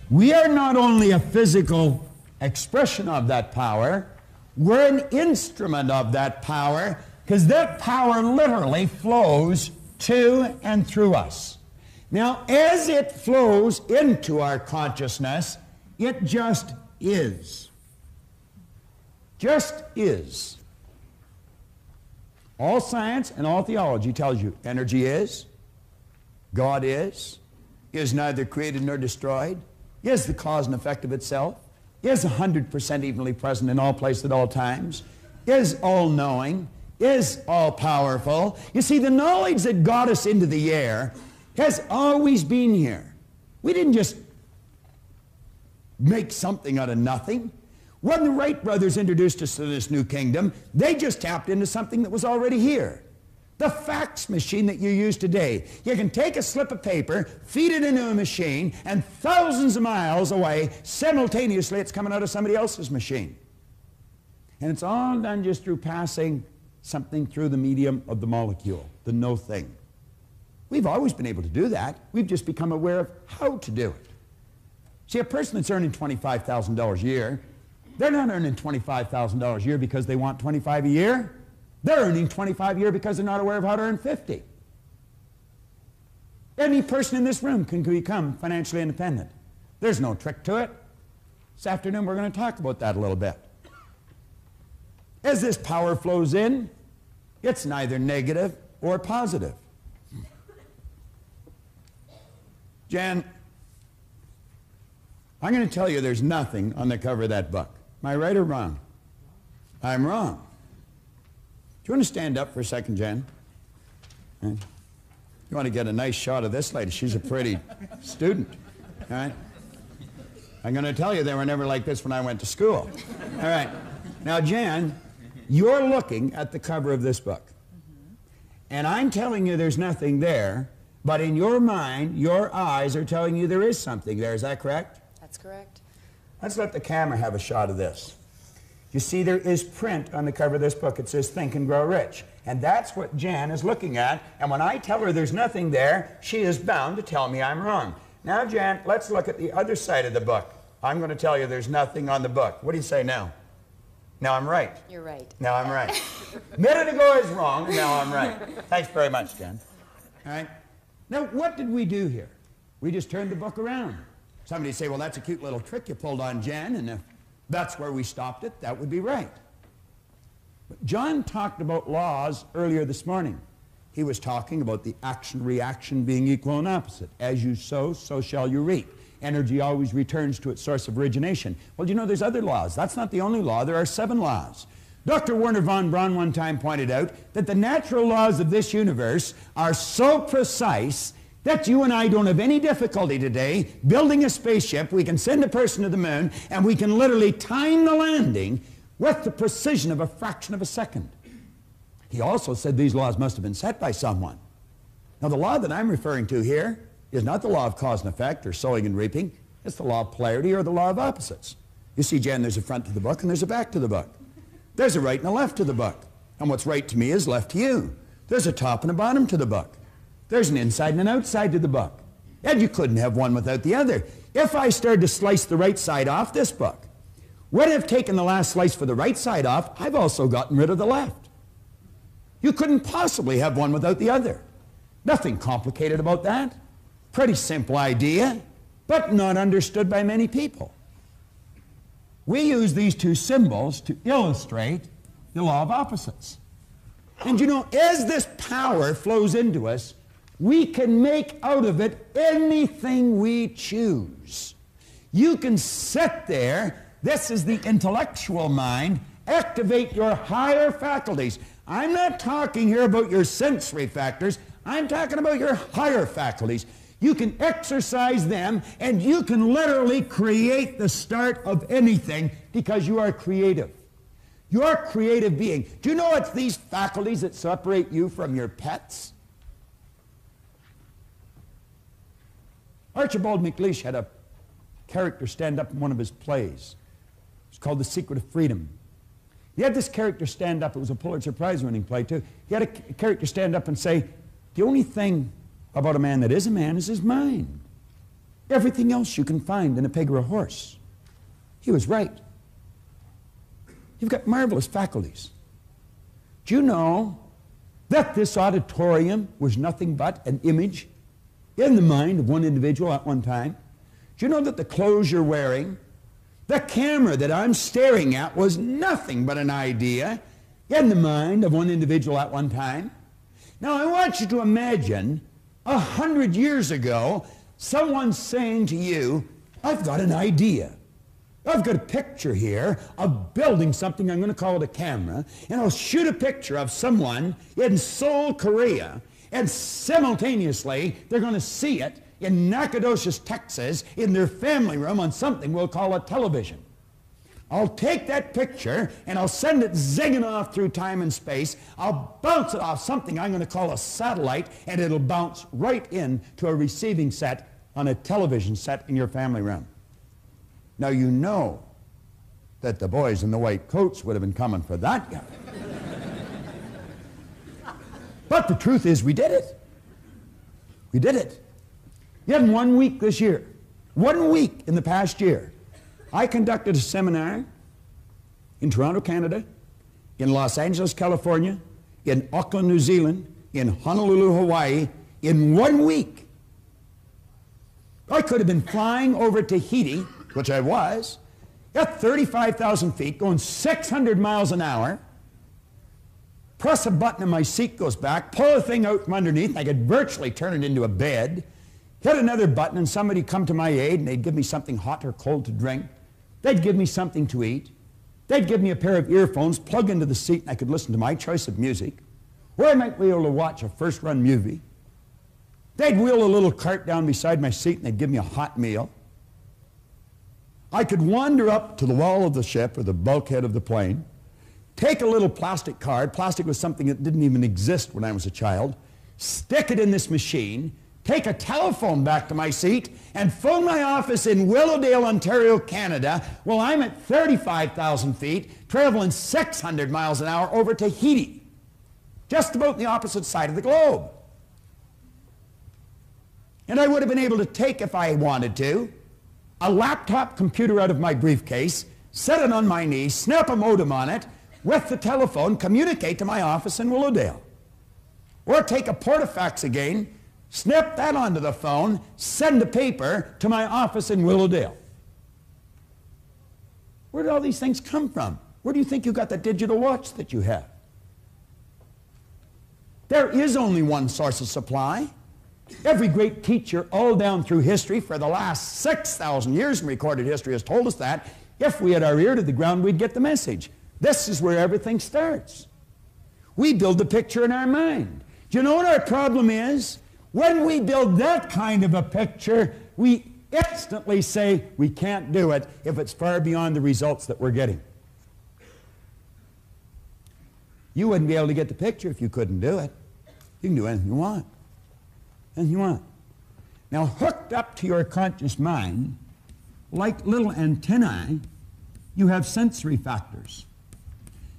We are not only a physical expression of that power, we're an instrument of that power, because that power literally flows to and through us. Now, as it flows into our consciousness, it just is. Just is. All science and all theology tells you energy is, God is neither created nor destroyed, is the cause and effect of itself, is 100% evenly present in all places at all times, is all-knowing, is all-powerful. You see, the knowledge that got us into the air has always been here. We didn't just make something out of nothing. When the Wright brothers introduced us to this new kingdom, they just tapped into something that was already here. The fax machine that you use today. You can take a slip of paper, feed it into a machine, and thousands of miles away, simultaneously, it's coming out of somebody else's machine. And it's all done just through passing something through the medium of the molecule, the no thing. We've always been able to do that. We've just become aware of how to do it. See, a person that's earning $25,000 a year, they're not earning $25,000 a year because they want $25,000 a year. They're earning $25,000 a year because they're not aware of how to earn $50,000. Any person in this room can become financially independent. There's no trick to it. This afternoon we're going to talk about that a little bit. As this power flows in, it's neither negative or positive. Jan, I'm going to tell you there's nothing on the cover of that book. Am I right or wrong? I'm wrong. Do you want to stand up for a second, Jan? You want to get a nice shot of this lady. She's a pretty student. All right? I'm going to tell you they were never like this when I went to school. All right. Now, Jan, you're looking at the cover of this book. And I'm telling you there's nothing there, but in your mind, your eyes are telling you there is something there. Is that correct? That's correct. Let's let the camera have a shot of this. You see, there is print on the cover of this book. It says, Think and Grow Rich. And that's what Jan is looking at. And when I tell her there's nothing there, she is bound to tell me I'm wrong. Now, Jan, let's look at the other side of the book. I'm going to tell you there's nothing on the book. What do you say now? Now I'm right. You're right. Now I'm right. A minute ago I was wrong, and now I'm right. Thanks very much, Jan. All right? Now, what did we do here? We just turned the book around. Somebody say, well, that's a cute little trick you pulled on Jan, and if that's where we stopped it, that would be right. But John talked about laws earlier this morning. He was talking about the action-reaction being equal and opposite. As you sow, so shall you reap. Energy always returns to its source of origination. Well, you know, there's other laws. That's not the only law. There are 7 laws. Dr. Werner von Braun one time pointed out that the natural laws of this universe are so precise that you and I don't have any difficulty today building a spaceship. We can send a person to the moon, and we can literally time the landing with the precision of a fraction of a second. He also said these laws must have been set by someone. Now, the law that I'm referring to here is not the law of cause and effect or sowing and reaping. It's the law of polarity or the law of opposites. You see, Jan, there's a front to the book and there's a back to the book. There's a right and a left to the book. And what's right to me is left to you. There's a top and a bottom to the book. There's an inside and an outside to the book. And you couldn't have one without the other. If I started to slice the right side off this book, when I've taken the last slice for the right side off, I've also gotten rid of the left. You couldn't possibly have one without the other. Nothing complicated about that. Pretty simple idea, but not understood by many people. We use these two symbols to illustrate the law of opposites. And you know, as this power flows into us, we can make out of it anything we choose. You can sit there, this is the intellectual mind, activate your higher faculties. I'm not talking here about your sensory factors, I'm talking about your higher faculties. You can exercise them, and you can literally create the start of anything because you are creative. You are a creative being. Do you know it's these faculties that separate you from your pets? Archibald MacLeish had a character stand up in one of his plays. It's called The Secret of Freedom. He had this character stand up. It was a Pulitzer Prize-winning play, too. He had a character stand up and say, the only thing about a man that is a man is his mind. Everything else you can find in a pig or a horse. He was right. You've got marvelous faculties. Do you know that this auditorium was nothing but an image in the mind of one individual at one time? Do you know that the clothes you're wearing, the camera that I'm staring at was nothing but an idea in the mind of one individual at one time? Now I want you to imagine 100 years ago, someone saying to you, I've got an idea. I've got a picture here of building something, I'm going to call it a camera, and I'll shoot a picture of someone in Seoul, Korea, and simultaneously they're going to see it in Nacogdoches, Texas, in their family room on something we'll call a television. I'll take that picture and I'll send it zigging off through time and space. I'll bounce it off something I'm going to call a satellite, and it'll bounce right into a receiving set on a television set in your family room. Now you know that the boys in the white coats would have been coming for that guy. But the truth is we did it. We did it. Yet in 1 week this year, 1 week in the past year, I conducted a seminar in Toronto, Canada, in Los Angeles, California, in Auckland, New Zealand, in Honolulu, Hawaii, in 1 week. I could have been flying over Tahiti, which I was, at 35,000 feet, going 600 miles an hour, press a button and my seat goes back, pull a thing out from underneath, I could virtually turn it into a bed, hit another button and somebody come to my aid and they'd give me something hot or cold to drink. They'd give me something to eat. They'd give me a pair of earphones, plug into the seat, and I could listen to my choice of music. Or I might be able to watch a first-run movie. They'd wheel a little cart down beside my seat and they'd give me a hot meal. I could wander up to the wall of the ship or the bulkhead of the plane, take a little plastic card, plastic was something that didn't even exist when I was a child, stick it in this machine, take a telephone back to my seat, and phone my office in Willowdale, Ontario, Canada, while I'm at 35,000 feet, traveling 600 miles an hour over Tahiti, just about the opposite side of the globe. And I would have been able to take, if I wanted to, a laptop computer out of my briefcase, set it on my knee, snap a modem on it, with the telephone, communicate to my office in Willowdale. Or take a portafax again, snap that onto the phone, send a paper to my office in Willowdale. Where did all these things come from? Where do you think you got the digital watch that you have? There is only one source of supply. Every great teacher all down through history for the last 6,000 years in recorded history has told us that if we had our ear to the ground, we'd get the message. This is where everything starts. We build the picture in our mind. Do you know what our problem is? When we build that kind of a picture, we instantly say we can't do it if it's far beyond the results that we're getting. You wouldn't be able to get the picture if you couldn't do it. You can do anything you want. Anything you want. Now, hooked up to your conscious mind, like little antennae, you have sensory factors.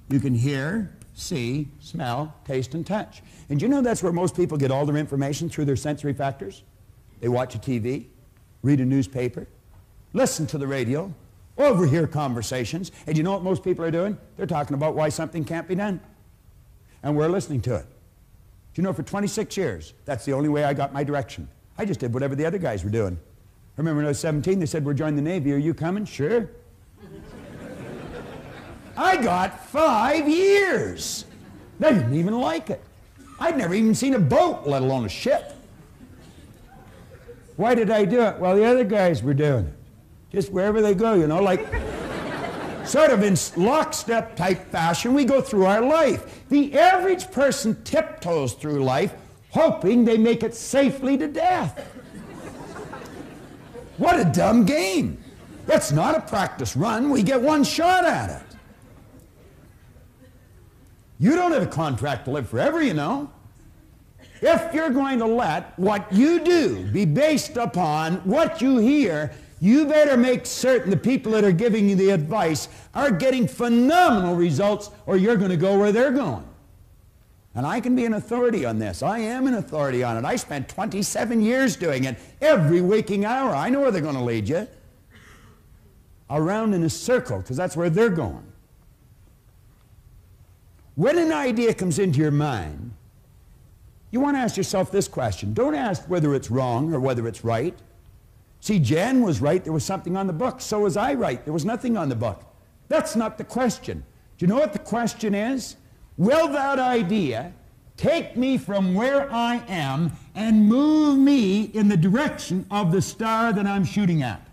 You can hear, see, smell, taste, and touch. And you know that's where most people get all their information, through their sensory factors? They watch a TV, read a newspaper, listen to the radio, overhear conversations, and you know what most people are doing? They're talking about why something can't be done. And we're listening to it. Do you know, for 26 years, that's the only way I got my direction. I just did whatever the other guys were doing. I remember when I was 17, they said, we're joining the Navy. Are you coming? Sure. I got 5 years. They didn't even like it. I'd never even seen a boat, let alone a ship. Why did I do it? Well, the other guys were doing it. Just wherever they go, you know, like sort of in lockstep type fashion, we go through our life. The average person tiptoes through life hoping they make it safely to death. What a dumb game. It's not a practice run. We get one shot at it. You don't have a contract to live forever, you know. If you're going to let what you do be based upon what you hear, you better make certain the people that are giving you the advice are getting phenomenal results, or you're going to go where they're going. And I can be an authority on this. I am an authority on it. I spent 27 years doing it every waking hour. I know where they're going to lead you. Around in a circle, because that's where they're going. When an idea comes into your mind, you want to ask yourself this question. Don't ask whether it's wrong or whether it's right. See, Jan was right. There was something on the book. So was I right. There was nothing on the book. That's not the question. Do you know what the question is? Will that idea take me from where I am and move me in the direction of the star that I'm shooting at?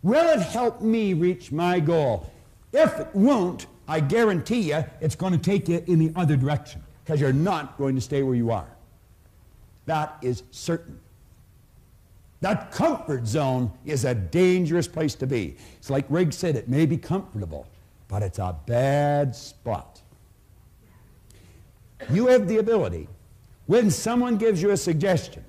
Will it help me reach my goal? If it won't, I guarantee you it's going to take you in the other direction, because you're not going to stay where you are. That is certain. That comfort zone is a dangerous place to be. It's like Riggs said, it may be comfortable, but it's a bad spot. You have the ability, when someone gives you a suggestion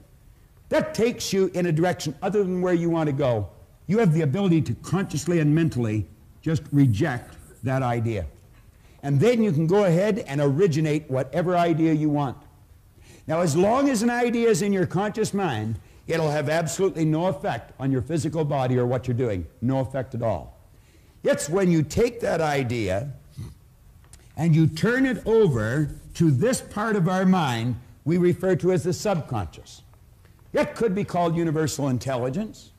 that takes you in a direction other than where you want to go, you have the ability to consciously and mentally just reject that idea. And then you can go ahead and originate whatever idea you want. Now, as long as an idea is in your conscious mind, it'll have absolutely no effect on your physical body or what you're doing. No effect at all. It's when you take that idea and you turn it over to this part of our mind we refer to as the subconscious. It could be called universal intelligence.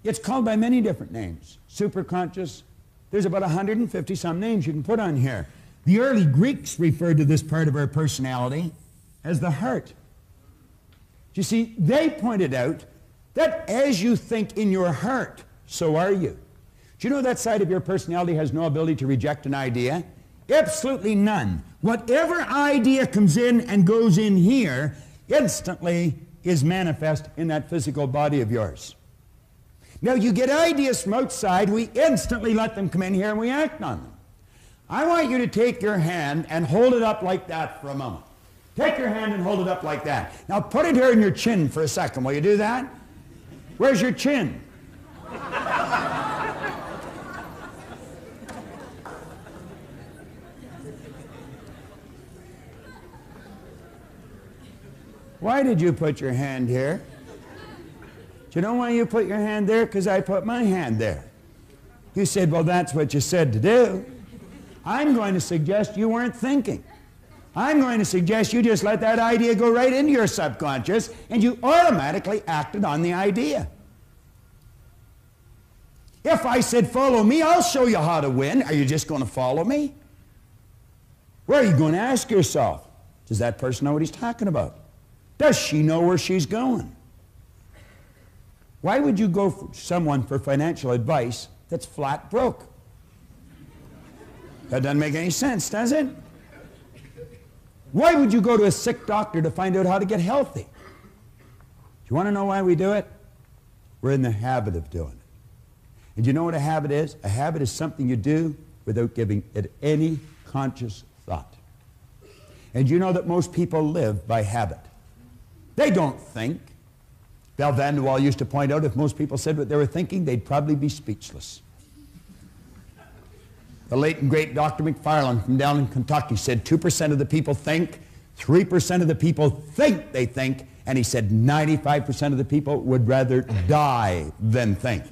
It's called by many different names. Superconscious. There's about 150 some names you can put on here. The early Greeks referred to this part of our personality as the heart. You see, they pointed out that as you think in your heart, so are you. Do you know that side of your personality has no ability to reject an idea? Absolutely none. Whatever idea comes in and goes in here instantly is manifest in that physical body of yours. Now, you get ideas from outside, we instantly let them come in here and we act on them. I want you to take your hand and hold it up like that for a moment. Take your hand and hold it up like that. Now, put it here in your chin for a second. Will you do that? Where's your chin? Why did you put your hand here? Do you know why you put your hand there? Because I put my hand there. You said, well, that's what you said to do. I'm going to suggest you weren't thinking. I'm going to suggest you just let that idea go right into your subconscious and you automatically acted on the idea. If I said, follow me, I'll show you how to win. Are you just going to follow me? Where are you going to ask yourself? Does that person know what he's talking about? Does she know where she's going? Why would you go for someone for financial advice that's flat broke? That doesn't make any sense, does it? Why would you go to a sick doctor to find out how to get healthy? Do you want to know why we do it? We're in the habit of doing it. And you know what a habit is? A habit is something you do without giving it any conscious thought. And you know that most people live by habit. They don't think. Bell Vanderwall used to point out if most people said what they were thinking, they'd probably be speechless. The late and great Dr. McFarland from down in Kentucky said 2% of the people think, 3% of the people think they think, and he said 95% of the people would rather die than think.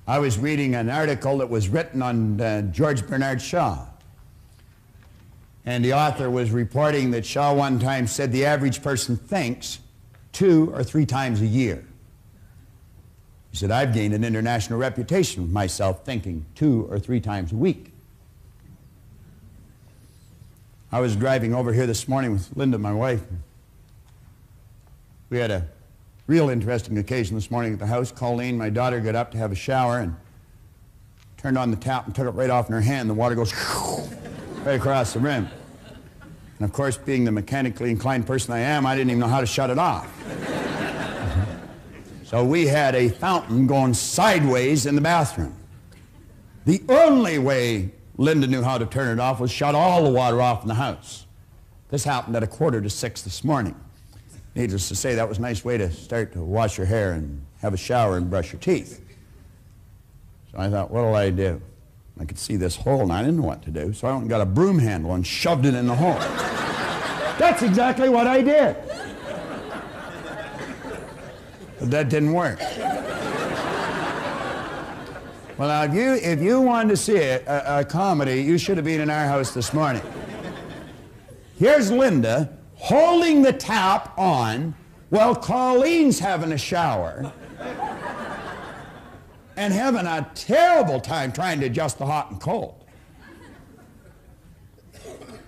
I was reading an article that was written on George Bernard Shaw. And the author was reporting that Shaw one time said the average person thinks 2 or 3 times a year. He said, I've gained an international reputation with myself thinking 2 or 3 times a week. I was driving over here this morning with Linda, my wife. We had a real interesting occasion this morning at the house. Colleen, my daughter, got up to have a shower and turned on the tap and took it right off in her hand. The water goes right across the rim. And of course, being the mechanically inclined person I am, I didn't even know how to shut it off. So we had a fountain going sideways in the bathroom. The only way Linda knew how to turn it off was shut all the water off in the house. This happened at 5:45 this morning. Needless to say, that was a nice way to start to wash your hair and have a shower and brush your teeth. So I thought, what'll I do? I could see this hole and I didn't know what to do, so I went and got a broom handle and shoved it in the hole. That's exactly what I did. But that didn't work. Well, now, if you wanted to see a comedy, you should have been in our house this morning. Here's Linda holding the tap on while Colleen's having a shower and having a terrible time trying to adjust the hot and cold.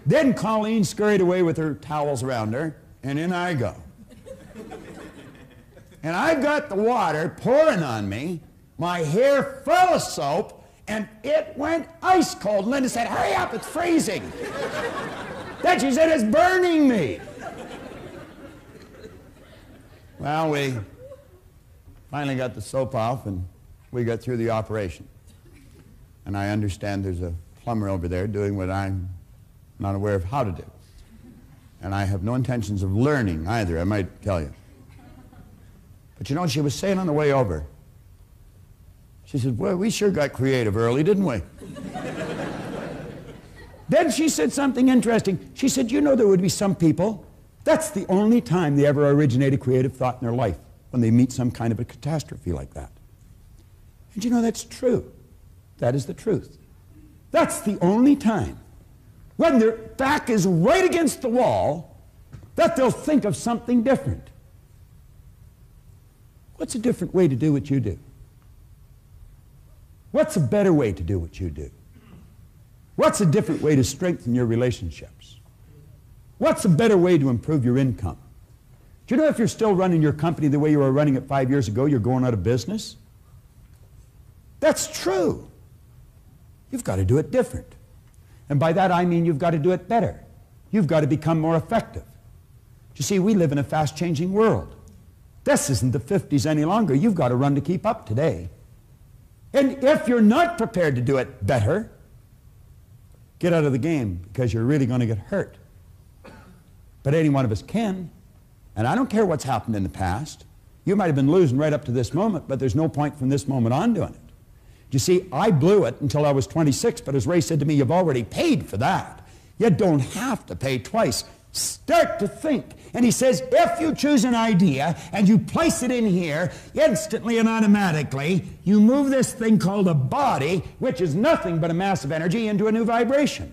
Then Colleen scurried away with her towels around her, and in I go. And I've got the water pouring on me, my hair full of soap, and it went ice cold. Linda said, hurry up, it's freezing. Then she said, it's burning me. Well, we finally got the soap off, and we got through the operation. And I understand there's a plumber over there doing what I'm not aware of how to do. And I have no intentions of learning either, I might tell you. But you know what she was saying on the way over? She said, well, we sure got creative early, didn't we? Then she said something interesting. She said, you know, there would be some people, that's the only time they ever originate a creative thought in their life, when they meet some kind of a catastrophe like that. And you know, that's true. That is the truth. That's the only time, when their back is right against the wall, that they'll think of something different. What's a different way to do what you do? What's a better way to do what you do? What's a different way to strengthen your relationships? What's a better way to improve your income? Do you know if you're still running your company the way you were running it 5 years ago, you're going out of business? That's true. You've got to do it different. And by that I mean you've got to do it better. You've got to become more effective. You see, we live in a fast-changing world. This isn't the 50s any longer. You've got to run to keep up today. And if you're not prepared to do it better, get out of the game, because you're really going to get hurt. But any one of us can. And I don't care what's happened in the past. You might have been losing right up to this moment, but there's no point from this moment on doing it. You see, I blew it until I was 26, but as Ray said to me, you've already paid for that. You don't have to pay twice. Start to think. And he says, if you choose an idea and you place it in here, instantly and automatically, you move this thing called a body, which is nothing but a mass of energy, into a new vibration.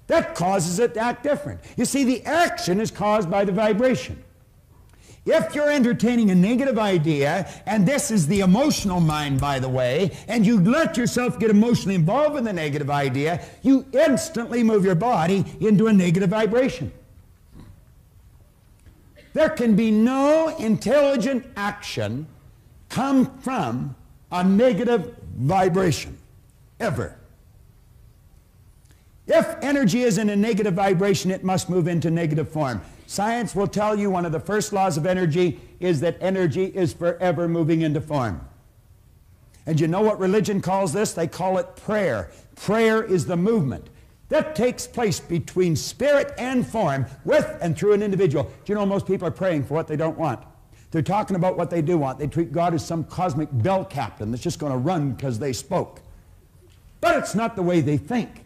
That causes it to act different. You see, the action is caused by the vibration. If you're entertaining a negative idea, and this is the emotional mind, by the way, and you let yourself get emotionally involved in the negative idea, you instantly move your body into a negative vibration. There can be no intelligent action come from a negative vibration, ever. If energy is in a negative vibration, it must move into negative form. Science will tell you one of the first laws of energy is that energy is forever moving into form. And you know what religion calls this? They call it prayer. Prayer is the movement that takes place between spirit and form, with and through an individual. Do you know most people are praying for what they don't want? They're talking about what they do want. They treat God as some cosmic bell captain that's just going to run because they spoke. But it's not the way they think.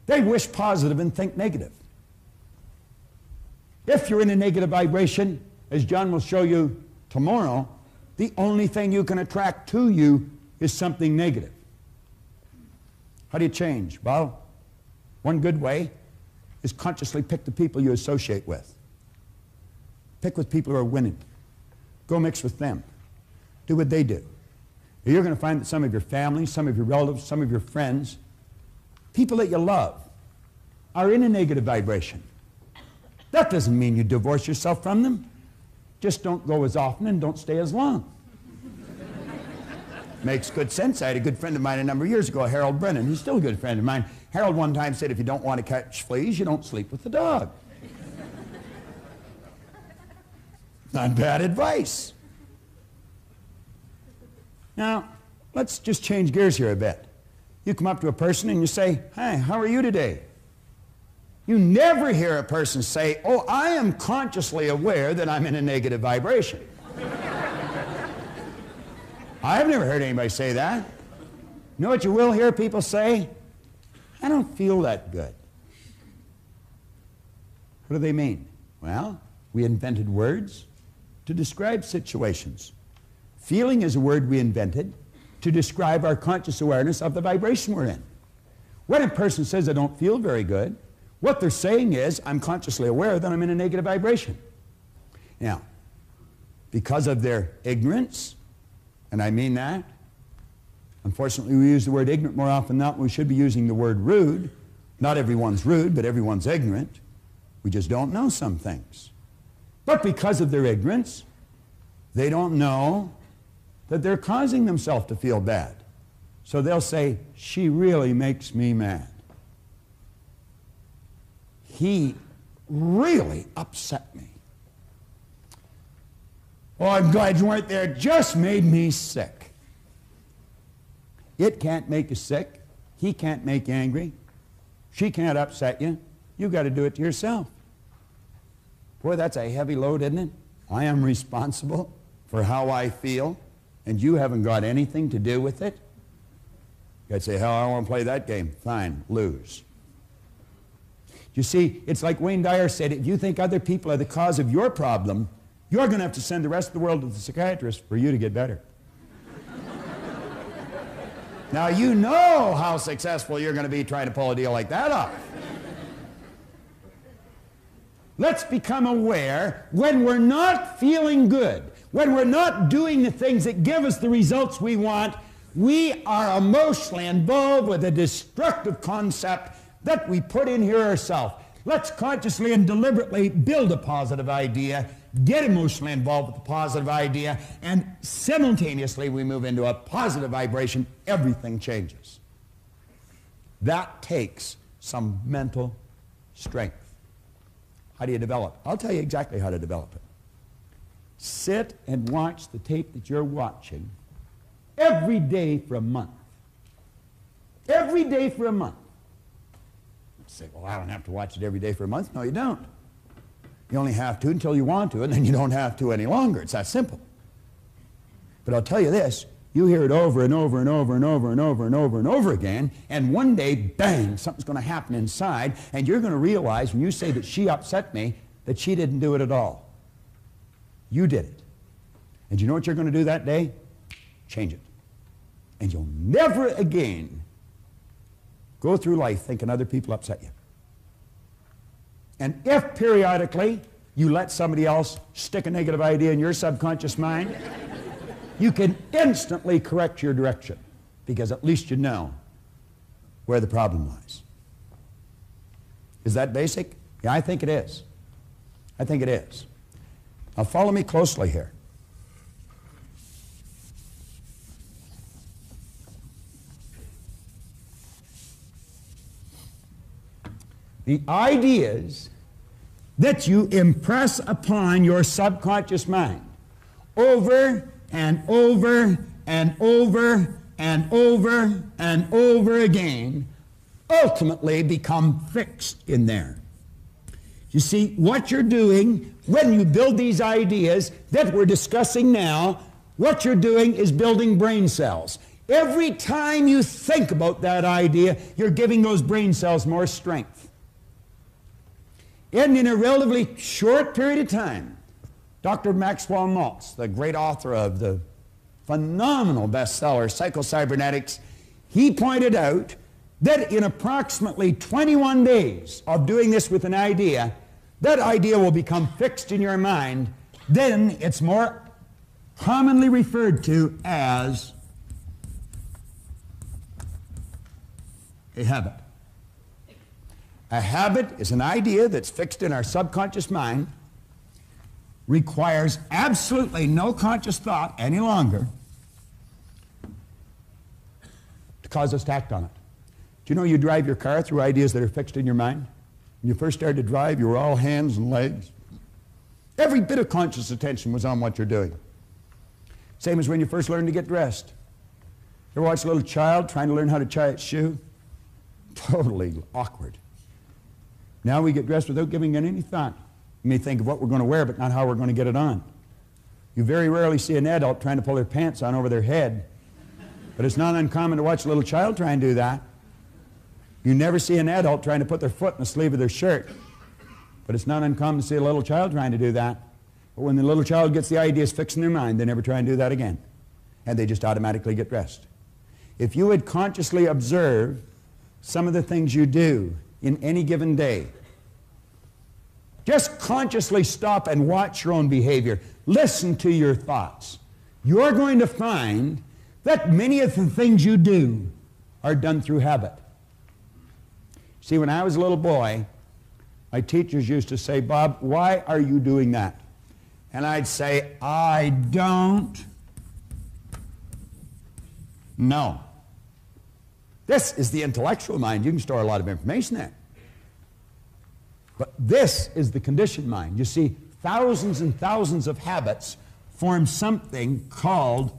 They wish positive and think negative. If you're in a negative vibration, as John will show you tomorrow, the only thing you can attract to you is something negative. How do you change? Well, one good way is consciously pick the people you associate with. Pick with people who are winning. Go mix with them. do what they do. You're going to find that some of your family, some of your relatives, some of your friends, people that you love, are in a negative vibration. That doesn't mean you divorce yourself from them. Just don't go as often and don't stay as long. Makes good sense. I had a good friend of mine a number of years ago, Harold Brennan. He's still a good friend of mine. Harold one time said, if you don't want to catch fleas, you don't sleep with the dog. Not bad advice. Now, let's just change gears here a bit. You come up to a person and you say, "Hi, how are you today?" You never hear a person say, "Oh, I am consciously aware that I'm in a negative vibration." I've never heard anybody say that. You know what you will hear people say? "I don't feel that good." What do they mean? Well, we invented words to describe situations. Feeling is a word we invented to describe our conscious awareness of the vibration we're in. When a person says, "I don't feel very good," what they're saying is, I'm consciously aware that I'm in a negative vibration. Now, because of their ignorance, and I mean that, unfortunately we use the word ignorant more often than not. We should be using the word rude. Not everyone's rude, but everyone's ignorant. We just don't know some things. But because of their ignorance, they don't know that they're causing themselves to feel bad. So they'll say, "She really makes me mad. He really upset me. Oh, I'm glad you weren't there. It just made me sick." It can't make you sick. He can't make you angry. She can't upset you. You've got to do it to yourself. Boy, that's a heavy load, isn't it? I am responsible for how I feel, and you haven't got anything to do with it. You'd say, "Hell, I don't want to play that game." Fine, lose. You see, it's like Wayne Dyer said, if you think other people are the cause of your problem, you're going to have to send the rest of the world to the psychiatrist for you to get better. Now, you know how successful you're going to be trying to pull a deal like that off. Let's become aware when we're not feeling good, when we're not doing the things that give us the results we want, we are emotionally involved with a destructive concept that we put in here ourselves. Let's consciously and deliberately build a positive idea, get emotionally involved with the positive idea, and simultaneously we move into a positive vibration. Everything changes. That takes some mental strength. How do you develop? I'll tell you exactly how to develop it. Sit and watch the tape that you're watching every day for a month. Every day for a month. You say, "Well, I don't have to watch it every day for a month." No, you don't. You only have to until you want to, and then you don't have to any longer. It's that simple. But I'll tell you this, you hear it over and over and over and over and over and over and over again, and one day, bang, something's going to happen inside, and you're going to realize when you say that she upset me, that she didn't do it at all. You did it. And you know what you're going to do that day? Change it. And you'll never again go through life thinking other people upset you. And if periodically you let somebody else stick a negative idea in your subconscious mind, you can instantly correct your direction, because at least you know where the problem lies. Is that basic? Yeah, I think it is. I think it is. Now follow me closely here. The ideas that you impress upon your subconscious mind over and over and over and over and over again ultimately become fixed in there. You see, what you're doing when you build these ideas that we're discussing now, what you're doing is building brain cells. Every time you think about that idea, you're giving those brain cells more strength. And in a relatively short period of time, Dr. Maxwell Maltz, the great author of the phenomenal bestseller, Psycho-Cybernetics, he pointed out that in approximately 21 days of doing this with an idea, that idea will become fixed in your mind. Then it's more commonly referred to as a habit. A habit is an idea that's fixed in our subconscious mind, requires absolutely no conscious thought any longer to cause us to act on it. Do you know you drive your car through ideas that are fixed in your mind? When you first started to drive, you were all hands and legs. Every bit of conscious attention was on what you're doing. Same as when you first learned to get dressed. You ever watch a little child trying to learn how to tie its shoe? Totally awkward. Now we get dressed without giving it any thought. We may think of what we're going to wear, but not how we're going to get it on. You very rarely see an adult trying to pull their pants on over their head. But it's not uncommon to watch a little child try and do that. You never see an adult trying to put their foot in the sleeve of their shirt. But it's not uncommon to see a little child trying to do that. But when the little child gets the ideas fixed in their mind, they never try and do that again. And they just automatically get dressed. If you would consciously observe some of the things you do in any given day, just consciously stop and watch your own behavior. Listen to your thoughts. You're going to find that many of the things you do are done through habit. See, when I was a little boy, my teachers used to say, "Bob, why are you doing that?" And I'd say, "I don't know." This is the intellectual mind. You can store a lot of information there. But this is the conditioned mind. You see, thousands and thousands of habits form something called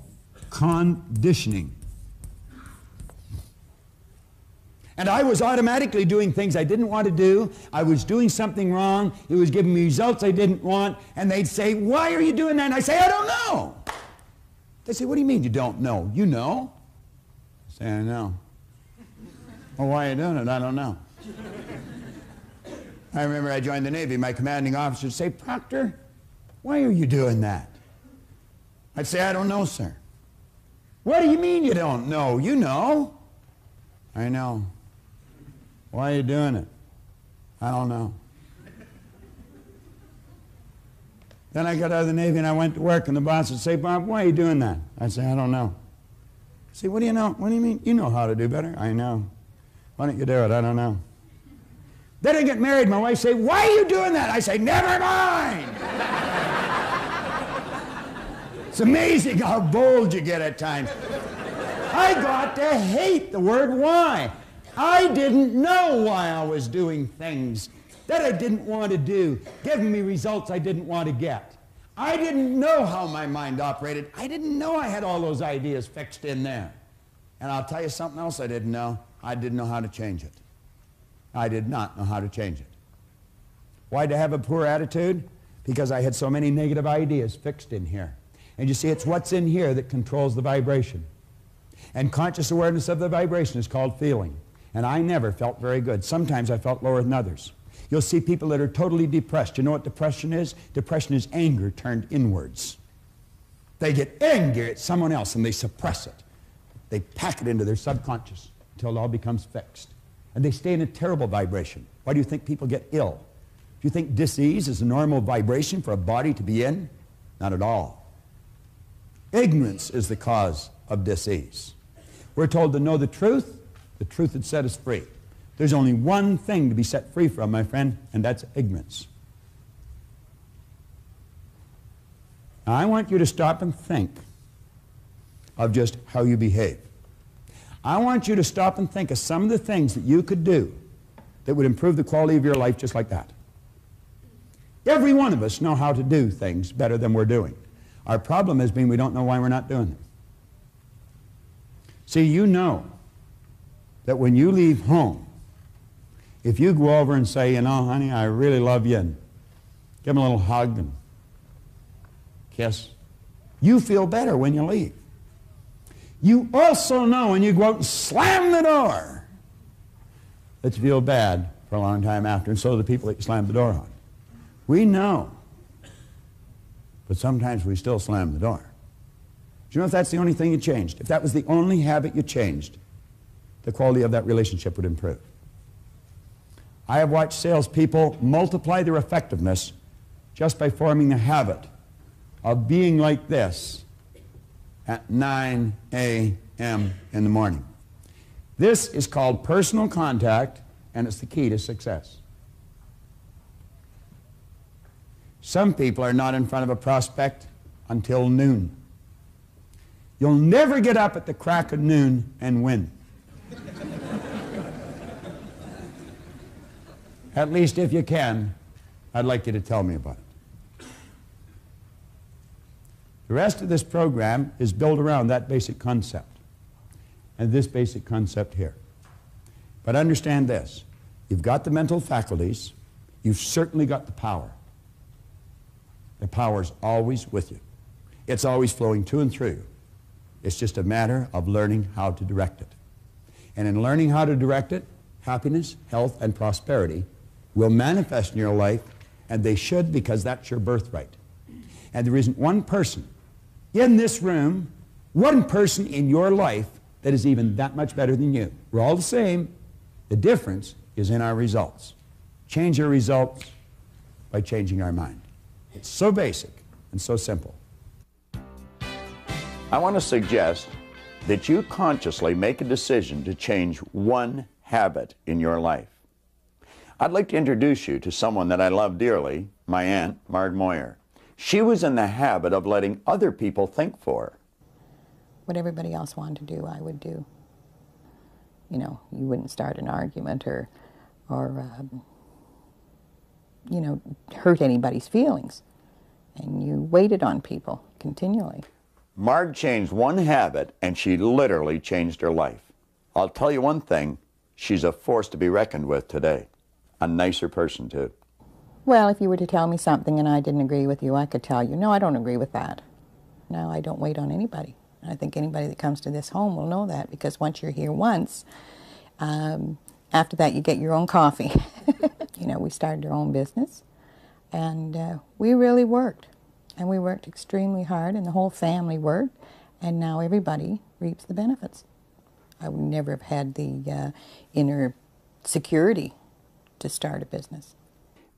conditioning. And I was automatically doing things I didn't want to do. I was doing something wrong. It was giving me results I didn't want. And they'd say, "Why are you doing that?" And I say, "I don't know." They say, "What do you mean you don't know?" "You know." I say, "I know." "Well, why are you doing it?" "I don't know." I remember I joined the Navy. My commanding officer would say, "Proctor, why are you doing that?" I'd say, "I don't know, sir." "What do you mean you don't know?" "You know." "I know." "Why are you doing it?" "I don't know." Then I got out of the Navy and I went to work, and the boss would say, "Bob, why are you doing that?" I'd say, "I don't know." "See, what do you know? What do you mean? You know how to do better." "I know." "Why don't you do it?" "I don't know." Then I get married. My wife say, "Why are you doing that?" I say, "Never mind." It's amazing how bold you get at times. I got to hate the word why. I didn't know why I was doing things that I didn't want to do, giving me results I didn't want to get. I didn't know how my mind operated. I didn't know I had all those ideas fixed in there. And I'll tell you something else I didn't know. I didn't know how to change it. I did not know how to change it. Why did I have a poor attitude? Because I had so many negative ideas fixed in here. And you see, it's what's in here that controls the vibration. And conscious awareness of the vibration is called feeling. And I never felt very good. Sometimes I felt lower than others. You'll see people that are totally depressed. You know what depression is? Depression is anger turned inwards. They get angry at someone else and they suppress it. They pack it into their subconscious until it all becomes fixed. And they stay in a terrible vibration. Why do you think people get ill? Do you think dis-ease is a normal vibration for a body to be in? Not at all. Ignorance is the cause of dis-ease. We're told to know the truth would set us free. There's only one thing to be set free from, my friend, and that's ignorance. Now, I want you to stop and think of just how you behave. I want you to stop and think of some of the things that you could do that would improve the quality of your life just like that. Every one of us know how to do things better than we're doing. Our problem has been we don't know why we're not doing them. See, you know that when you leave home, if you go over and say, "You know, honey, I really love you," and give them a little hug and kiss, you feel better when you leave. You also know when you go out and slam the door that you feel bad for a long time after, and so do the people that you slammed the door on. We know, but sometimes we still slam the door. Do you know if that's the only thing you changed? If that was the only habit you changed, the quality of that relationship would improve. I have watched salespeople multiply their effectiveness just by forming the habit of being like this at 9 a.m. in the morning. This is called personal contact, and it's the key to success. Some people are not in front of a prospect until noon. You'll never get up at the crack of noon and win. At least if you can, I'd like you to tell me about it. The rest of this program is built around that basic concept and this basic concept here. But understand this, you've got the mental faculties, you've certainly got the power. The power's always with you. It's always flowing to and through you. It's just a matter of learning how to direct it. And in learning how to direct it, happiness, health, and prosperity will manifest in your life, and they should, because that's your birthright. And there isn't one person in this room, one person in your life that is even that much better than you. We're all the same. The difference is in our results. Change our results by changing our mind. It's so basic and so simple. I want to suggest that you consciously make a decision to change one habit in your life. I'd like to introduce you to someone that I love dearly, my aunt, Marg Moyer. She was in the habit of letting other people think for her. What everybody else wanted to do, I would do. You know, you wouldn't start an argument or you know, hurt anybody's feelings. And you waited on people continually. Marg changed one habit, and she literally changed her life. I'll tell you one thing, she's a force to be reckoned with today. A nicer person, too. Well, if you were to tell me something and I didn't agree with you, I could tell you, no, I don't agree with that. No, I don't wait on anybody. I think anybody that comes to this home will know that, because once you're here once, after that you get your own coffee. You know, we started our own business, and we really worked. And we worked extremely hard, and the whole family worked, and now everybody reaps the benefits. I would never have had the inner security to start a business.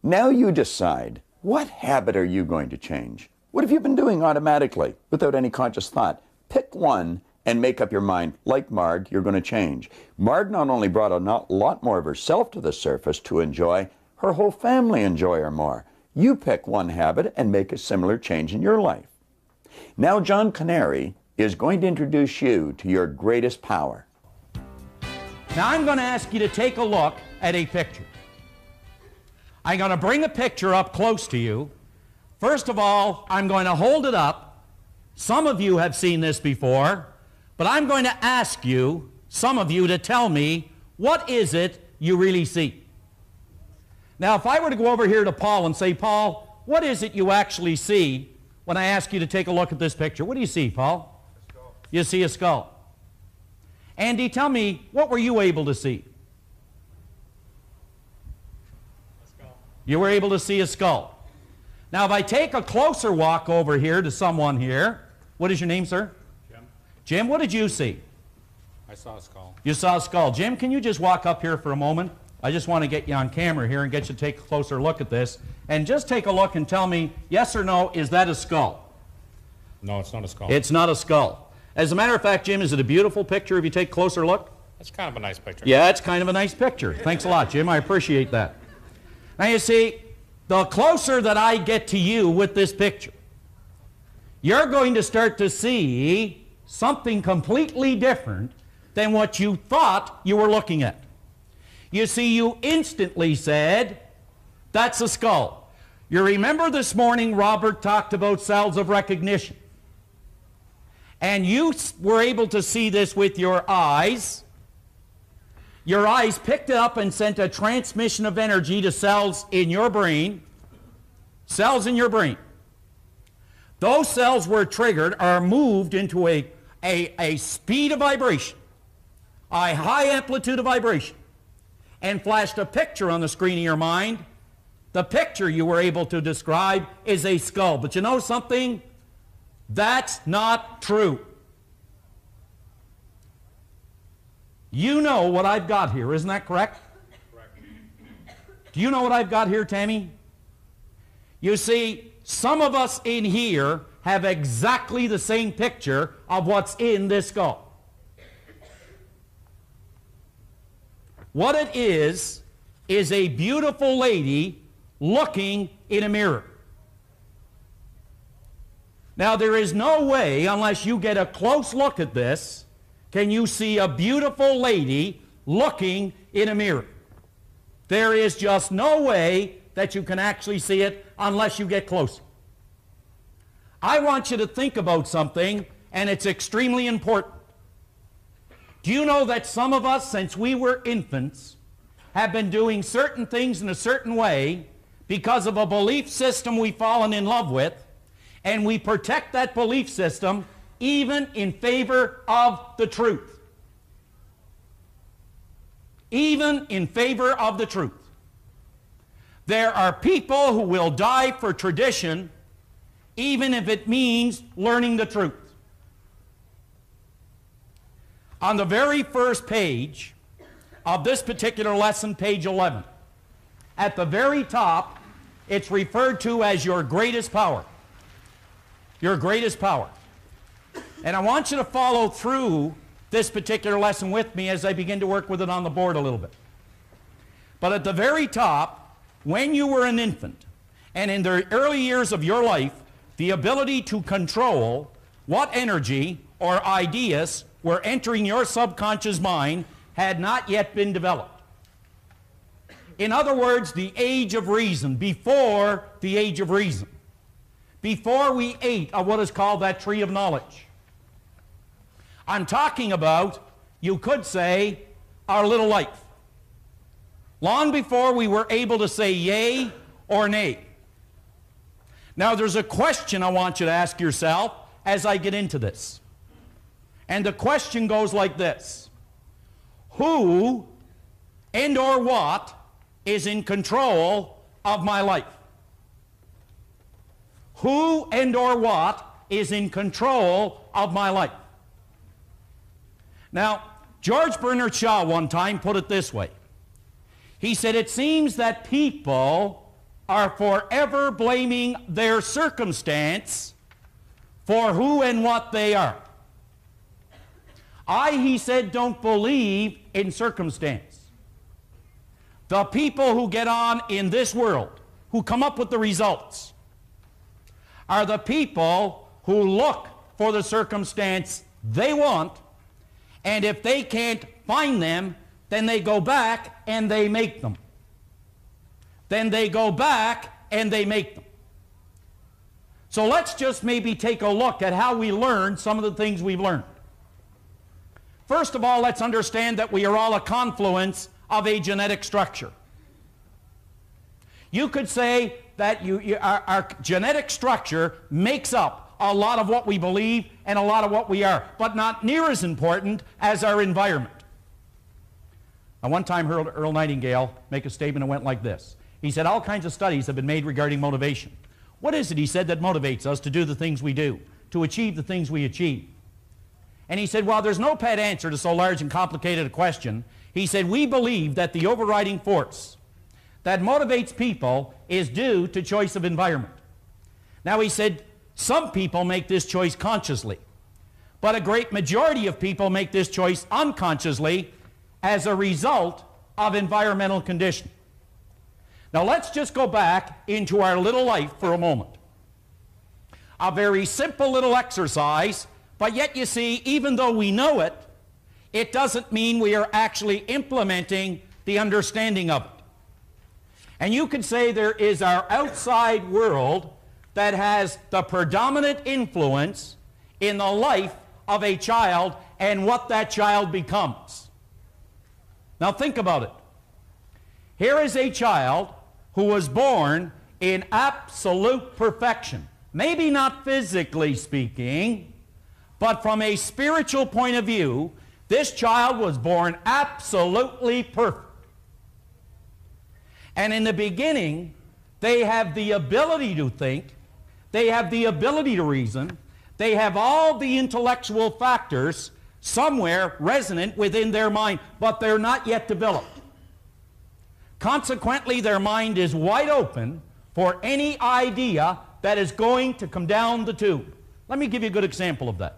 Now you decide, what habit are you going to change? What have you been doing automatically, without any conscious thought? Pick one and make up your mind, like Marg, you're going to change. Marg not only brought a lot more of herself to the surface to enjoy, her whole family enjoy her more. You pick one habit and make a similar change in your life. Now John Canary is going to introduce you to your greatest power. Now I'm going to ask you to take a look at a picture. I'm going to bring a picture up close to you. First of all, I'm going to hold it up. Some of you have seen this before, but I'm going to ask you, some of you, to tell me, what is it you really see? Now, if I were to go over here to Paul and say, Paul, what is it you actually see when I ask you to take a look at this picture? What do you see, Paul? A skull. You see a skull. Andy, tell me, what were you able to see? A skull. You were able to see a skull. Now, if I take a closer walk over here to someone here, what is your name, sir? Jim. Jim, what did you see? I saw a skull. You saw a skull. Jim, can you just walk up here for a moment? I just want to get you on camera here and get you to take a closer look at this. And just take a look and tell me, yes or no, is that a skull? No, it's not a skull. It's not a skull. As a matter of fact, Jim, is it a beautiful picture if you take a closer look? It's kind of a nice picture. Yeah, it's kind of a nice picture. Thanks a lot, Jim. I appreciate that. Now, you see, the closer that I get to you with this picture, you're going to start to see something completely different than what you thought you were looking at. You see, you instantly said, that's a skull. You remember this morning Robert talked about cells of recognition. And you were able to see this with your eyes. Your eyes picked it up and sent a transmission of energy to cells in your brain. Cells in your brain. Those cells were triggered, are moved into a speed of vibration, a high amplitude of vibration, and flashed a picture on the screen of your mind. The picture you were able to describe is a skull. But you know something? That's not true. You know what I've got here, isn't that correct? Correct. Do you know what I've got here, Tammy? You see, some of us in here have exactly the same picture of what's in this skull. What it is a beautiful lady looking in a mirror. Now, there is no way, unless you get a close look at this, can you see a beautiful lady looking in a mirror. There is just no way that you can actually see it unless you get closer. I want you to think about something, and it's extremely important. Do you know that some of us, since we were infants, have been doing certain things in a certain way because of a belief system we've fallen in love with, and we protect that belief system even in favor of the truth? Even in favor of the truth. There are people who will die for tradition even if it means learning the truth. On the very first page of this particular lesson, page 11, at the very top, it's referred to as your greatest power. Your greatest power. And I want you to follow through this particular lesson with me as I begin to work with it on the board a little bit. But at the very top, when you were an infant, and in the early years of your life, the ability to control what energy or ideas were entering your subconscious mind had not yet been developed. In other words, the age of reason, before the age of reason, before we ate of what is called that tree of knowledge. I'm talking about, you could say, our little life. Long before we were able to say yay or nay. Now there's a question I want you to ask yourself as I get into this. And the question goes like this. Who and or what is in control of my life? Who and or what is in control of my life? Now, George Bernard Shaw one time put it this way. He said, it seems that people are forever blaming their circumstance for who and what they are. He said, don't believe in circumstance. The people who get on in this world, who come up with the results, are the people who look for the circumstance they want, and if they can't find them, then they go back and they make them. Then they go back and they make them. So let's just maybe take a look at how we learn some of the things we've learned. First of all, let's understand that we are all a confluence of a genetic structure. You could say that our genetic structure makes up a lot of what we believe and a lot of what we are, but not near as important as our environment. I one time heard Earl Nightingale make a statement that went like this. He said, all kinds of studies have been made regarding motivation. What is it, he said, that motivates us to do the things we do, to achieve the things we achieve? And he said, well, there's no pat answer to so large and complicated a question. He said, we believe that the overriding force that motivates people is due to choice of environment. Now, he said, some people make this choice consciously, but a great majority of people make this choice unconsciously as a result of environmental condition. Now, let's just go back into our little life for a moment. A very simple little exercise, but yet you see, even though we know it, it doesn't mean we are actually implementing the understanding of it. And you could say there is our outside world that has the predominant influence in the life of a child and what that child becomes. Now think about it. Here is a child who was born in absolute perfection. Maybe not physically speaking, but from a spiritual point of view, this child was born absolutely perfect. And in the beginning, they have the ability to think, they have the ability to reason, they have all the intellectual factors somewhere resonant within their mind, but they're not yet developed. Consequently, their mind is wide open for any idea that is going to come down the tube. Let me give you a good example of that.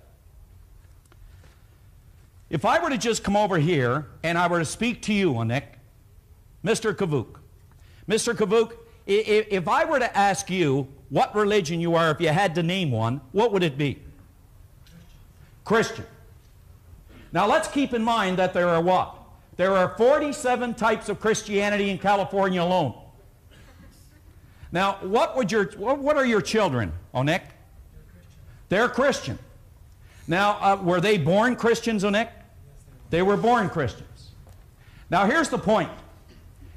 If I were to just come over here and I were to speak to you, Onek, Mr. Kavuk. Mr. Kavuk, if I were to ask you what religion you are, if you had to name one, what would it be? Christian. Now let's keep in mind that there are what? There are 47 types of Christianity in California alone. Now, what are your children, Onek? They're Christian. Now, were they born Christians, Onek? They were born Christians. Now, here's the point.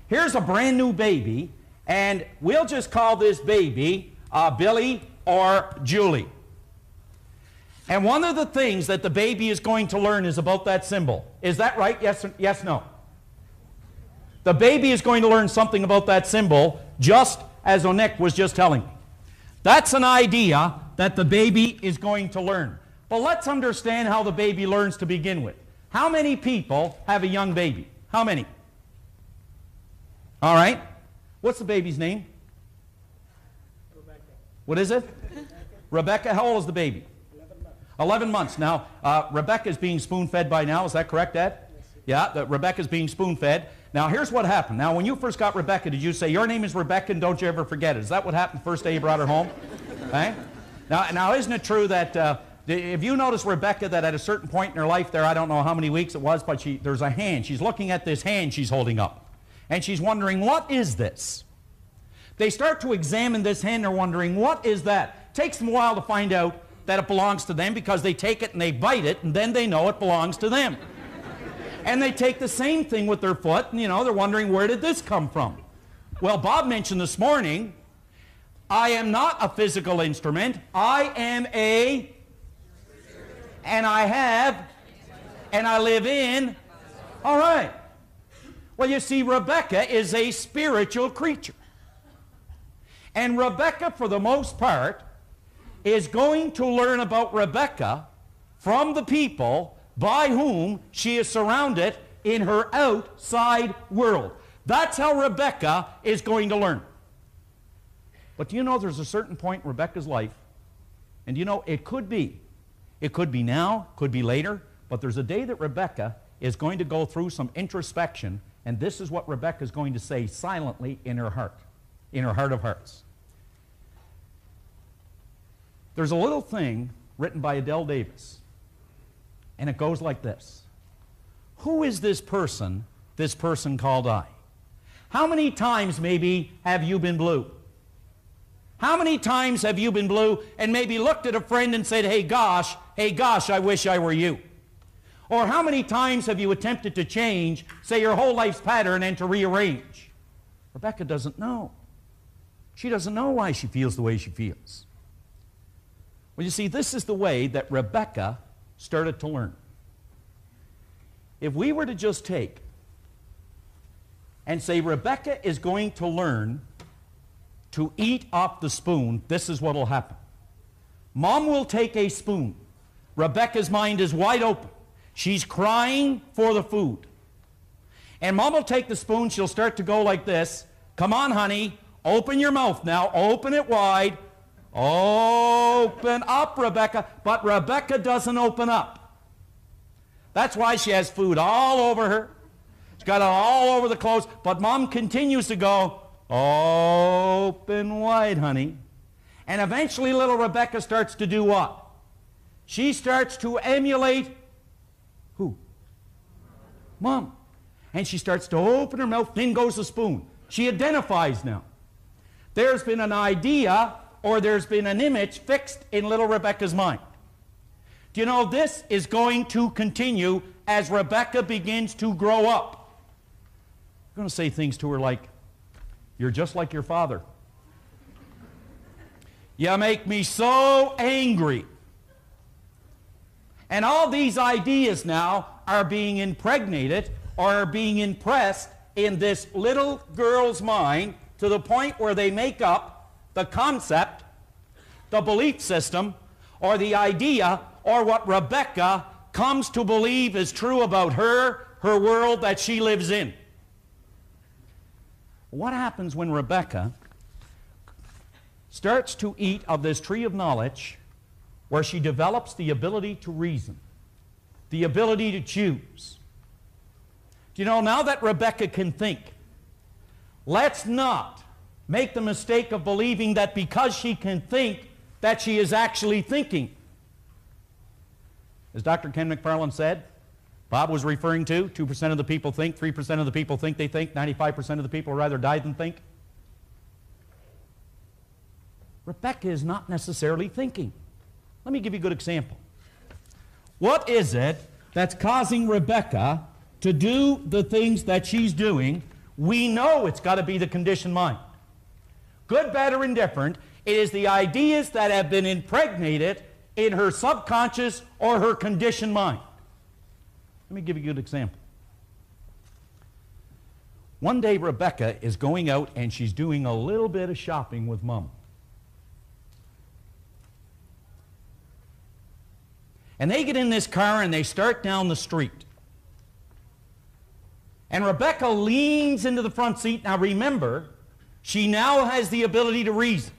Here's a brand new baby, and we'll just call this baby Billy or Julie. And one of the things that the baby is going to learn is about that symbol. Is that right? Yes, no? The baby is going to learn something about that symbol, just as Onek was just telling me. That's an idea that the baby is going to learn. But let's understand how the baby learns to begin with. How many people have a young baby? How many? All right. What's the baby's name? Rebecca. What is it? Rebecca. How old is the baby? 11 months. Now, Rebecca is being spoon-fed by now. Is that correct, Dad? Yes. Yeah, Rebecca is being spoon-fed. Now, here's what happened. Now, when you first got Rebecca, did you say, your name is Rebecca and don't you ever forget it? Is that what happened the first day you brought her home? Okay? Now, isn't it true that if you notice Rebecca, that at a certain point in her life there, I don't know how many weeks it was, but there's a hand. She's looking at this hand she's holding up. And she's wondering, what is this? They start to examine this hand. They're wondering, what is that? It takes them a while to find out that it belongs to them because they take it and they bite it, and then they know it belongs to them. And they take the same thing with their foot, and they're wondering, where did this come from? Well, Bob mentioned this morning, I am not a physical instrument. I am and I have, and I live in. All right. Well, you see, Rebecca is a spiritual creature. And Rebecca, for the most part, is going to learn about Rebecca from the people by whom she is surrounded in her outside world. That's how Rebecca is going to learn. But do you know there's a certain point in Rebecca's life, and it could be now, could be later, but there's a day that Rebecca is going to go through some introspection, and this is what Rebecca is going to say silently in her heart of hearts. There's a little thing written by Adele Davis, and it goes like this. Who is this person called I? How many times maybe have you been blue? How many times have you been blue and maybe looked at a friend and said, hey gosh, I wish I were you? Or how many times have you attempted to change, say, your whole life's pattern and to rearrange? Rebecca doesn't know. She doesn't know why she feels the way she feels. Well, you see, this is the way that Rebecca started to learn. If we were to just take and say Rebecca is going to learn to eat off the spoon, this is what will happen. Mom will take a spoon. Rebecca's mind is wide open. She's crying for the food. And Mom will take the spoon. She'll start to go like this. Come on, honey. Open your mouth now. Open it wide. Open up, Rebecca. But Rebecca doesn't open up. That's why she has food all over her. She's got it all over the clothes. But Mom continues to go, open wide, honey. And eventually little Rebecca starts to do what? She starts to emulate who? Mom. And she starts to open her mouth, in goes the spoon. She identifies now. There's been an idea or there's been an image fixed in little Rebecca's mind. Do you know this is going to continue as Rebecca begins to grow up? I'm going to say things to her like, you're just like your father. You make me so angry. And all these ideas now are being impregnated or are being impressed in this little girl's mind to the point where they make up the concept, the belief system, or the idea, or what Rebecca comes to believe is true about her world that she lives in. What happens when Rebecca starts to eat of this tree of knowledge where she develops the ability to reason, the ability to choose. Do you know, now that Rebecca can think, let's not make the mistake of believing that because she can think, that she is actually thinking. As Dr. Ken McFarland said, Bob was referring to, 2% of the people think, 3% of the people think they think, 95% of the people rather die than think. Rebecca is not necessarily thinking. Let me give you a good example. What is it that's causing Rebecca to do the things that she's doing? We know it's got to be the conditioned mind. Good, bad, or indifferent, it is the ideas that have been impregnated in her subconscious or her conditioned mind. Let me give you a good example. One day Rebecca is going out and she's doing a little bit of shopping with Mom. And they get in this car and they start down the street. And Rebecca leans into the front seat. Now remember, she now has the ability to reason.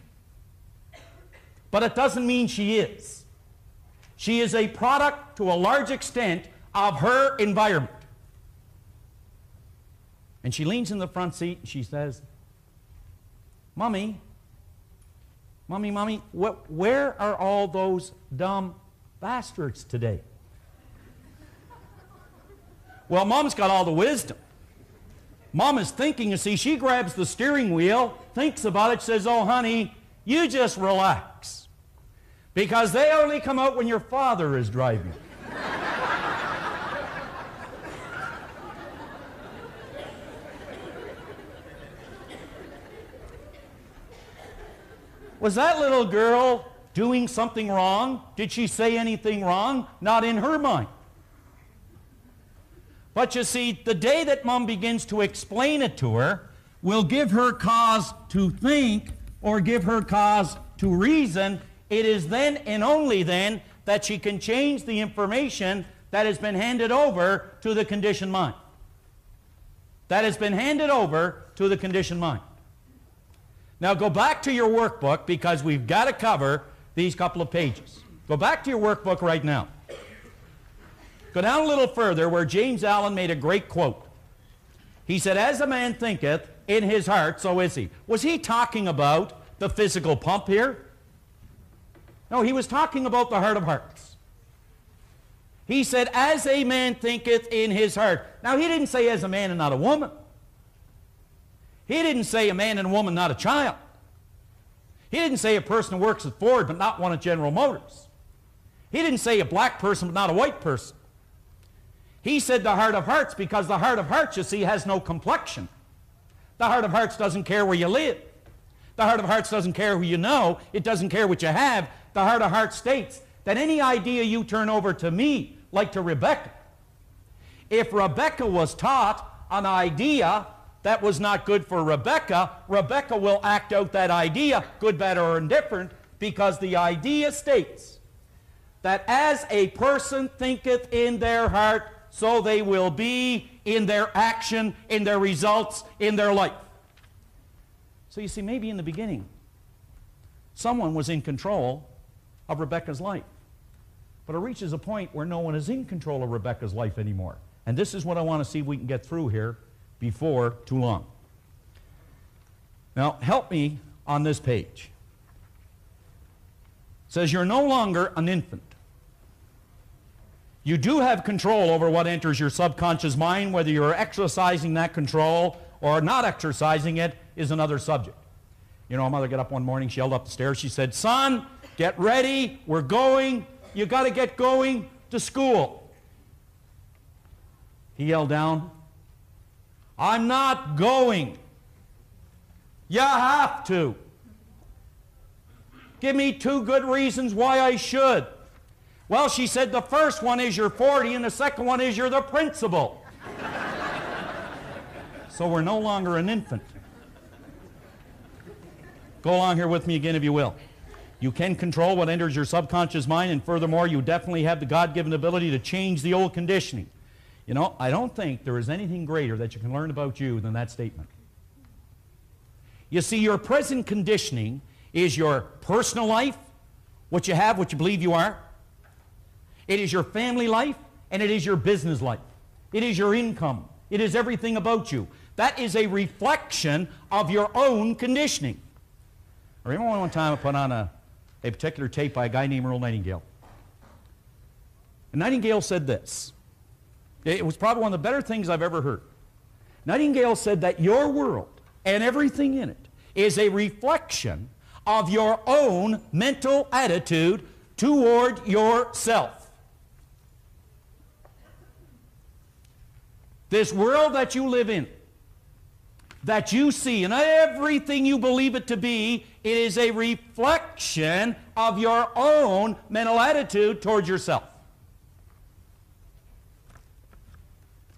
But it doesn't mean she is. She is a product, to a large extent, of her environment. And she leans in the front seat and she says, Mommy, where are all those dumb bastards today? Well, Mom's got all the wisdom. Mom is thinking, you see, she grabs the steering wheel, thinks about it, says, oh, honey, you just relax. Because they only come out when your father is driving. Was that little girl doing something wrong? Did she say anything wrong? Not in her mind. But you see, the day that Mom begins to explain it to her will give her cause to think or give her cause to reason. It is then and only then that she can change the information that has been handed over to the conditioned mind. That has been handed over to the conditioned mind. Now go back to your workbook because we've got to cover these couple of pages. Go back to your workbook right now. Go down a little further where James Allen made a great quote. He said, as a man thinketh in his heart, so is he. Was he talking about the physical pump here? No, he was talking about the heart of hearts. He said, as a man thinketh in his heart. Now, he didn't say as a man and not a woman. He didn't say a man and a woman, not a child. He didn't say a person who works at Ford but not one at General Motors. He didn't say a black person but not a white person. He said the heart of hearts because the heart of hearts, you see, has no complexion. The heart of hearts doesn't care where you live. The heart of hearts doesn't care who you know. It doesn't care what you have. The heart of hearts states that any idea you turn over to me, like to Rebecca, if Rebecca was taught an idea that was not good for Rebecca, Rebecca will act out that idea, good, bad, or indifferent, because the idea states that as a person thinketh in their heart, so they will be in their action, in their results, in their life. So you see, maybe in the beginning, someone was in control of Rebecca's life. But it reaches a point where no one is in control of Rebecca's life anymore. And this is what I want to see if we can get through here before too long. Now, help me on this page. It says you're no longer an infant. You do have control over what enters your subconscious mind. Whether you're exercising that control or not exercising it is another subject. You know, a mother got up one morning, she yelled up the stairs, she said, son, get ready, we're going, you got to get going to school. He yelled down, I'm not going. You have to. Give me 2 good reasons why I should. Well, she said, the first one is you're 40 and the second one is you're the principal. So we're no longer an infant. Go along here with me again if you will. You can control what enters your subconscious mind, and furthermore, you definitely have the God-given ability to change the old conditioning. You know, I don't think there is anything greater that you can learn about you than that statement. You see, your present conditioning is your personal life, what you have, what you believe you are. It is your family life, and it is your business life. It is your income. It is everything about you. That is a reflection of your own conditioning. I remember one time I put on a particular tape by a guy named Earl Nightingale. And Nightingale said this. It was probably one of the better things I've ever heard. Nightingale said that your world and everything in it is a reflection of your own mental attitude toward yourself. This world that you live in, that you see, and everything you believe it to be, it is a reflection of your own mental attitude towards yourself.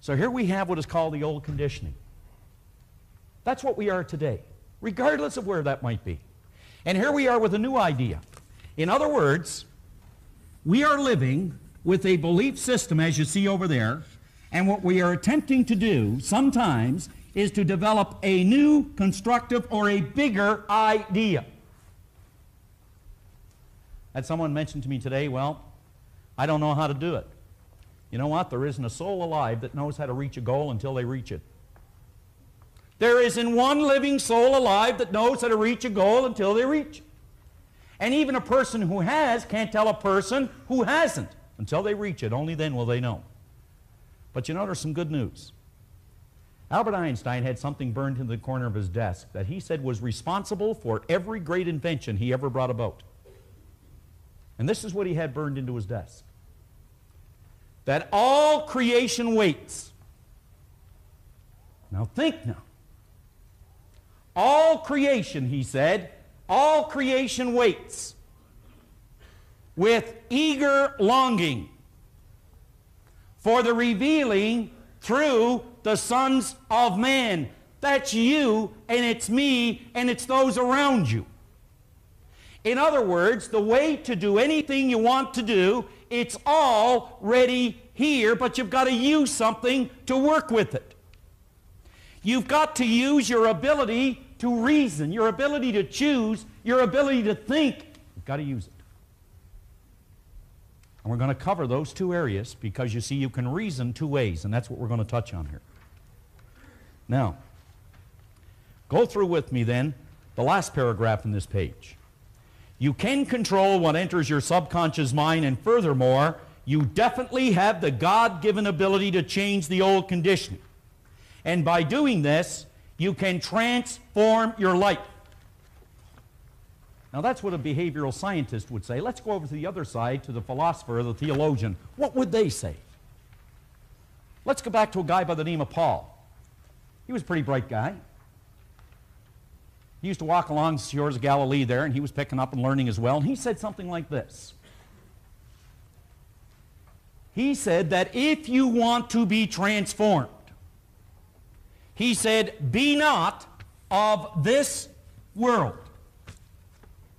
So here we have what is called the old conditioning. That's what we are today, regardless of where that might be. And here we are with a new idea. In other words, we are living with a belief system, as you see over there, and what we are attempting to do sometimes is to develop a new, constructive, or a bigger idea. Had someone mentioned to me today, well, I don't know how to do it. You know what? There isn't a soul alive that knows how to reach a goal until they reach it. There isn't one living soul alive that knows how to reach a goal until they reach it. And even a person who has can't tell a person who hasn't until they reach it. Only then will they know. But you know, there's some good news. Albert Einstein had something burned into the corner of his desk that he said was responsible for every great invention he ever brought about. And this is what he had burned into his desk. That all creation waits. Now think now. All creation, he said, all creation waits with eager longing for the revealing through the sons of man. That's you, and it's me, and it's those around you. In other words, the way to do anything you want to do, it's already here, but you've got to use something to work with it. You've got to use your ability to reason, your ability to choose, your ability to think. You've got to use it. And we're going to cover those two areas because, you see, you can reason two ways, and that's what we're going to touch on here. Now, go through with me then the last paragraph in this page. You can control what enters your subconscious mind, and furthermore, you definitely have the God-given ability to change the old conditioning. And by doing this, you can transform your life. Now that's what a behavioral scientist would say. Let's go over to the other side, to the philosopher, the theologian. What would they say? Let's go back to a guy by the name of Paul. He was a pretty bright guy. He used to walk along the shores of Galilee there, and he was picking up and learning as well. And he said something like this. He said that if you want to be transformed, he said, be not of this world.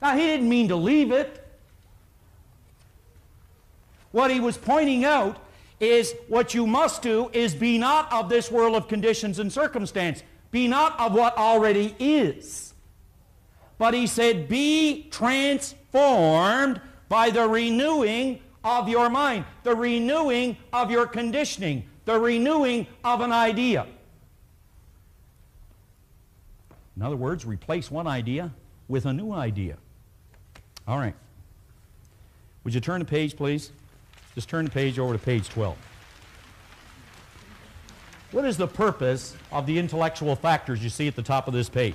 Now, he didn't mean to leave it. What he was pointing out is what you must do is be not of this world of conditions and circumstance. Be not of what already is. But he said, be transformed by the renewing of your mind, the renewing of your conditioning, the renewing of an idea. In other words, replace one idea with a new idea. All right. Would you turn the page, please? Just turn the page over to page 12. What is the purpose of the intellectual factors you see at the top of this page?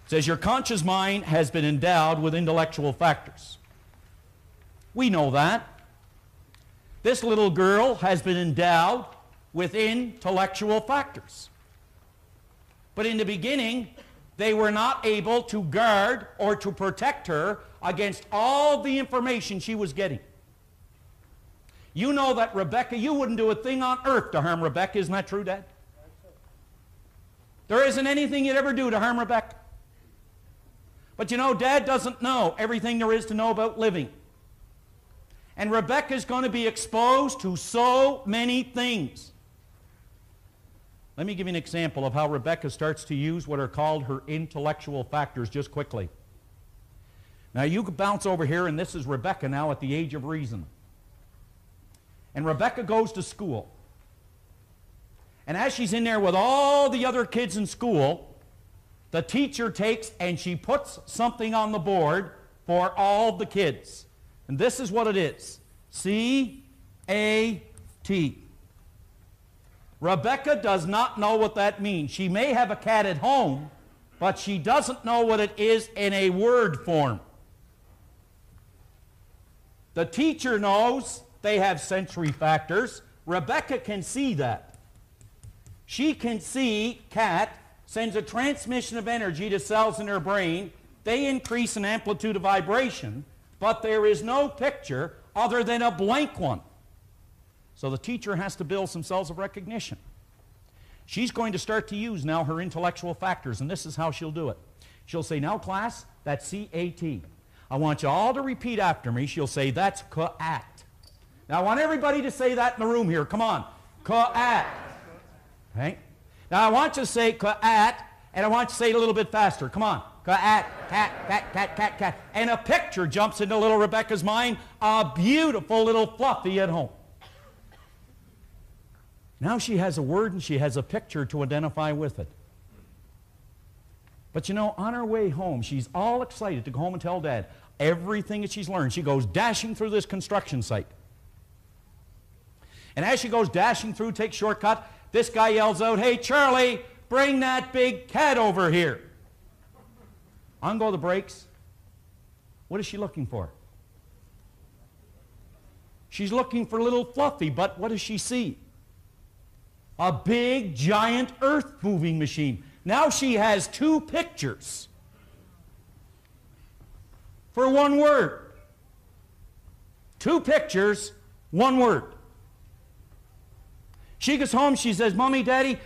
It says your conscious mind has been endowed with intellectual factors. We know that. This little girl has been endowed with intellectual factors. But in the beginning, they were not able to guard or to protect her against all the information she was getting. You know that Rebecca, you wouldn't do a thing on earth to harm Rebecca. Isn't that true, Dad? There isn't anything you'd ever do to harm Rebecca. But you know, Dad doesn't know everything there is to know about living. And Rebecca's going to be exposed to so many things. Let me give you an example of how Rebecca starts to use what are called her intellectual factors just quickly. Now you could bounce over here, and this is Rebecca now at the age of reason. And Rebecca goes to school. And as she's in there with all the other kids in school, the teacher takes and she puts something on the board for all the kids. And this is what it is. C-A-T. Rebecca does not know what that means. She may have a cat at home, but she doesn't know what it is in a word form. The teacher knows they have sensory factors. Rebecca can see that. She can see cat sends a transmission of energy to cells in her brain. They increase in amplitude of vibration, but there is no picture other than a blank one. So the teacher has to build some cells of recognition. She's going to start to use now her intellectual factors, and this is how she'll do it. She'll say, now class, that's C-A-T. I want you all to repeat after me. She'll say, that's ca-at. Now I want everybody to say that in the room here. Come on. Ca-at. Okay? Now I want you to say ca-at, and I want you to say it a little bit faster. Come on. Ca-at, cat, cat, cat, cat, cat. And a picture jumps into little Rebecca's mind, a beautiful little Fluffy at home. Now she has a word and she has a picture to identify with it. But you know, on her way home, she's all excited to go home and tell Dad everything that she's learned. She goes dashing through this construction site. And as she goes dashing through, takes shortcut, this guy yells out, hey, Charlie, bring that big cat over here. On go the brakes. What is she looking for? She's looking for little Fluffy, but what does she see? A big, giant earth-moving machine. Now she has two pictures for one word. Two pictures, one word. She goes home, she says, Mommy, Daddy,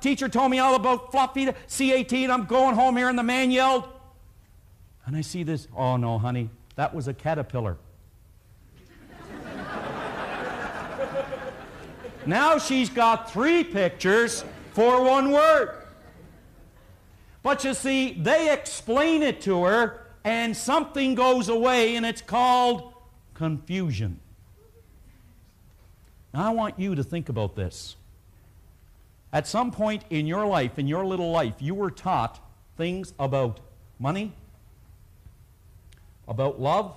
teacher told me all about Fluffy, C-A-T, and I'm going home here, and the man yelled. And I see this, oh no, honey, that was a caterpillar. Now she's got three pictures for one word. But you see, they explain it to her, and something goes away, and it's called confusion. Now I want you to think about this. At some point in your life, in your little life, you were taught things about money, about love.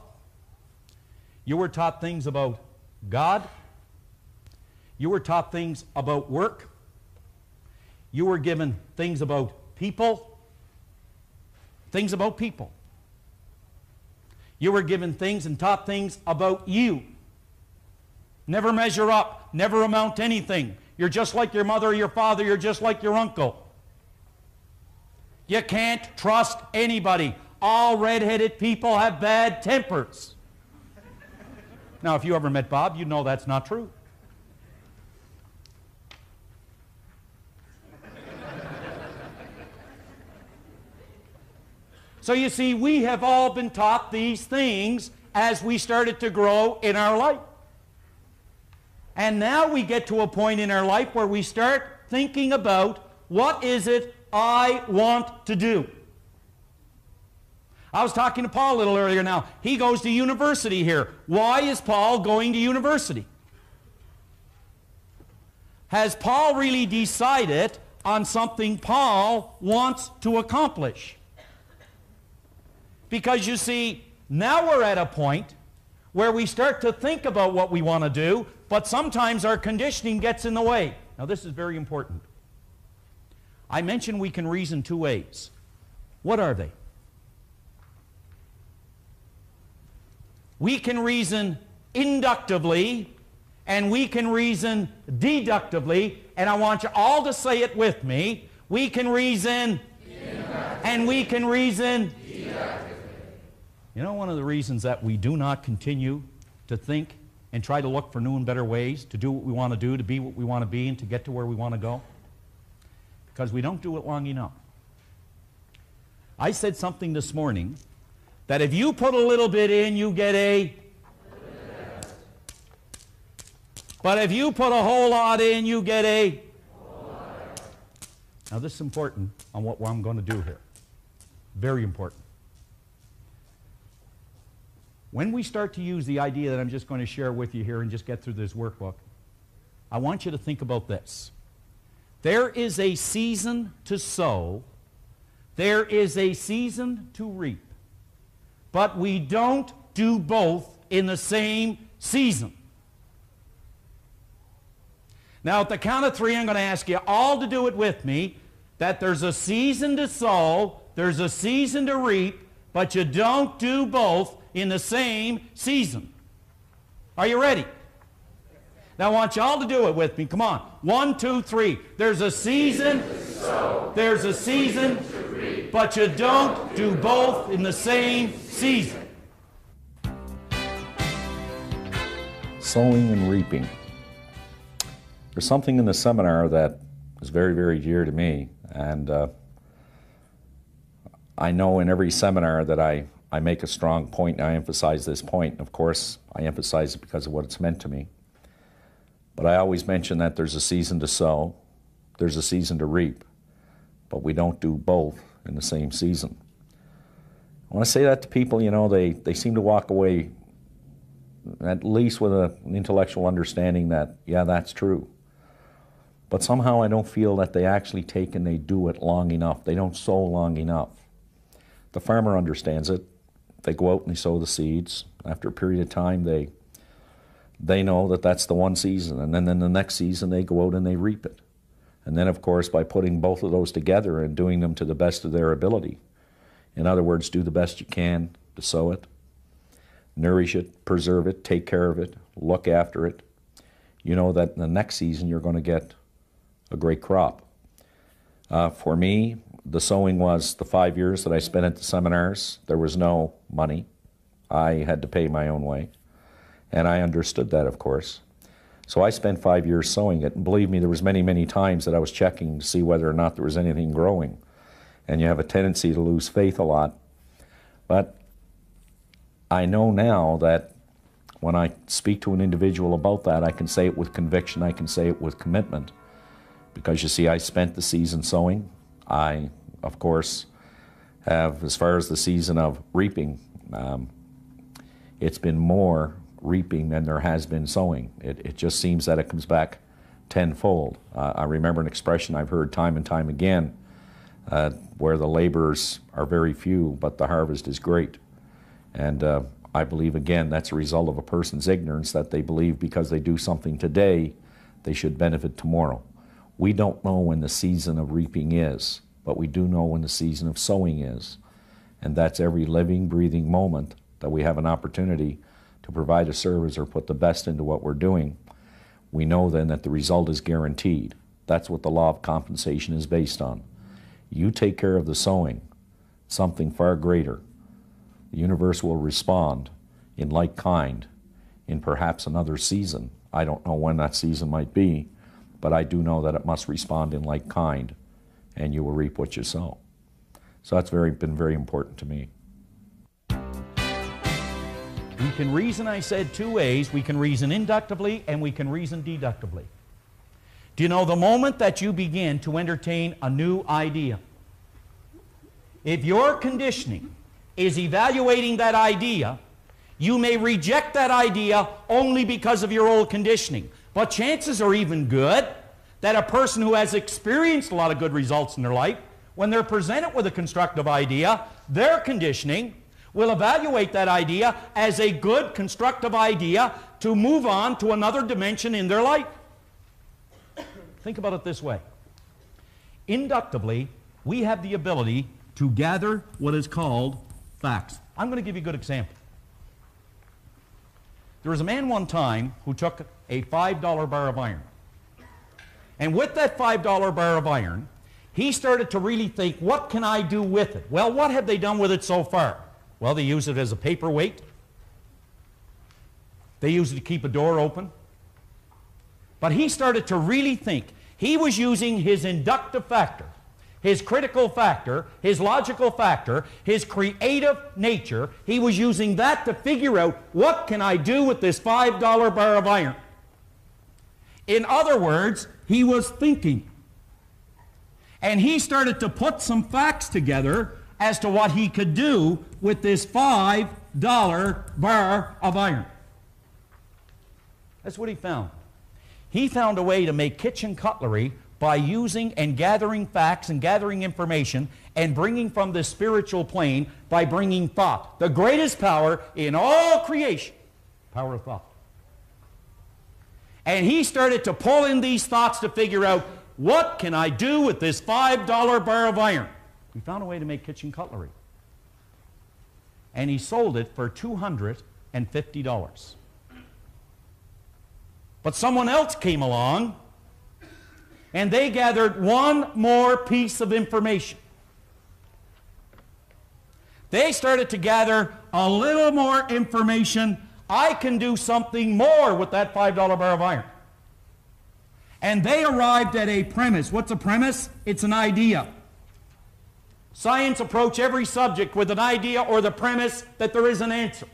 You were taught things about God. You were taught things about work. You were given things about people. Things about people. You were given things and taught things about you. Never measure up. Never amount to anything. You're just like your mother or your father. You're just like your uncle. You can't trust anybody. All red-headed people have bad tempers. Now, if you ever met Bob, you know that's not true. So you see, we have all been taught these things as we started to grow in our life. And now we get to a point in our life where we start thinking about, what is it I want to do? I was talking to Paul a little earlier now. He goes to university here. Why is Paul going to university? Has Paul really decided on something Paul wants to accomplish? Because you see, now we're at a point where we start to think about what we want to do, but sometimes our conditioning gets in the way. Now this is very important. I mentioned we can reason two ways. What are they? We can reason inductively, and we can reason deductively, and I want you all to say it with me. We can reason and we can reason. You know, one of the reasons that we do not continue to think and try to look for new and better ways to do what we want to do, to be what we want to be, and to get to where we want to go? Because we don't do it long enough. I said something this morning that if you put a little bit in, you get a... But if you put a whole lot in, you get a... Now this is important on what I'm going to do here. Very important. when we start to use the idea that I'm just going to share with you here and just get through this workbook, I want you to think about this. There is a season to sow. There is a season to reap. But we don't do both in the same season. Now, at the count of 3, I'm going to ask you all to do it with me, that there's a season to sow, there's a season to reap, but you don't do both in the same season. Are you ready? Now, I want you all to do it with me. Come on. 1, 2, 3. There's a season to sow, there's a season to reap, but you don't do both in the same season. Sowing and reaping. There's something in the seminar that is very, very dear to me, and I know in every seminar that I make a strong point and I emphasize this point. Of course, I emphasize it because of what it's meant to me. But I always mention that there's a season to sow, there's a season to reap, but we don't do both in the same season. When I say that to people, you know, they seem to walk away at least with an intellectual understanding that, yeah, that's true. But somehow I don't feel that they actually take and they do it long enough. They don't sow long enough. The farmer understands it. They go out and they sow the seeds. After a period of time, they know that that's the one season. And then in the next season, they go out and they reap it. And then, of course, by putting both of those together and doing them to the best of their ability, in other words, do the best you can to sow it, nourish it, preserve it, take care of it, look after it, you know that in the next season you're going to get a great crop. For me, the sowing was the 5 years that I spent at the seminars. There was no money. I had to pay my own way. And I understood that, of course. So I spent 5 years sowing it. And believe me, there was many, many times that I was checking to see whether or not there was anything growing. And you have a tendency to lose faith a lot. But I know now that when I speak to an individual about that, I can say it with conviction, I can say it with commitment. Because you see, I spent the season sowing. I, of course, have, as far as the season of reaping, it's been more reaping than there has been sowing. It just seems that it comes back tenfold. I remember an expression I've heard time and time again, where the laborers are very few, but the harvest is great. And I believe, again, that's a result of a person's ignorance, that they believe because they do something today, they should benefit tomorrow. We don't know when the season of reaping is, but we do know when the season of sowing is. And that's every living, breathing moment that we have an opportunity to provide a service or put the best into what we're doing. We know then that the result is guaranteed. That's what the law of compensation is based on. You take care of the sowing, something far greater. The universe will respond in like kind in perhaps another season. I don't know when that season might be, but I do know that it must respond in like kind, and you will reap what you sow. So that's been very important to me. We can reason, I said, two ways. We can reason inductively and we can reason deductively. Do you know the moment that you begin to entertain a new idea, if your conditioning is evaluating that idea, you may reject that idea only because of your old conditioning. But chances are even good that a person who has experienced a lot of good results in their life, when they're presented with a constructive idea, their conditioning will evaluate that idea as a good, constructive idea to move on to another dimension in their life. Think about it this way. Inductively, we have the ability to gather what is called facts. I'm going to give you a good example. There was a man one time who took a $5 bar of iron. And with that $5 bar of iron, he started to really think, what can I do with it? Well, what have they done with it so far? Well, they use it as a paperweight. They use it to keep a door open. But he started to really think. He was using his inductive factor, his critical factor, his logical factor, his creative nature. He was using that to figure out, what can I do with this $5 bar of iron? In other words, he was thinking. And he started to put some facts together as to what he could do with this $5 bar of iron. That's what he found. He found a way to make kitchen cutlery by using and gathering facts and gathering information and bringing from the spiritual plane by bringing thought. The greatest power in all creation, power of thought. And he started to pull in these thoughts to figure out, what can I do with this $5 bar of iron? He found a way to make kitchen cutlery. And he sold it for $250. But someone else came along and they gathered one more piece of information. They started to gather a little more information. I can do something more with that $5 bar of iron. And they arrived at a premise. What's a premise? It's an idea. Science approach every subject with an idea or the premise that there is an answer.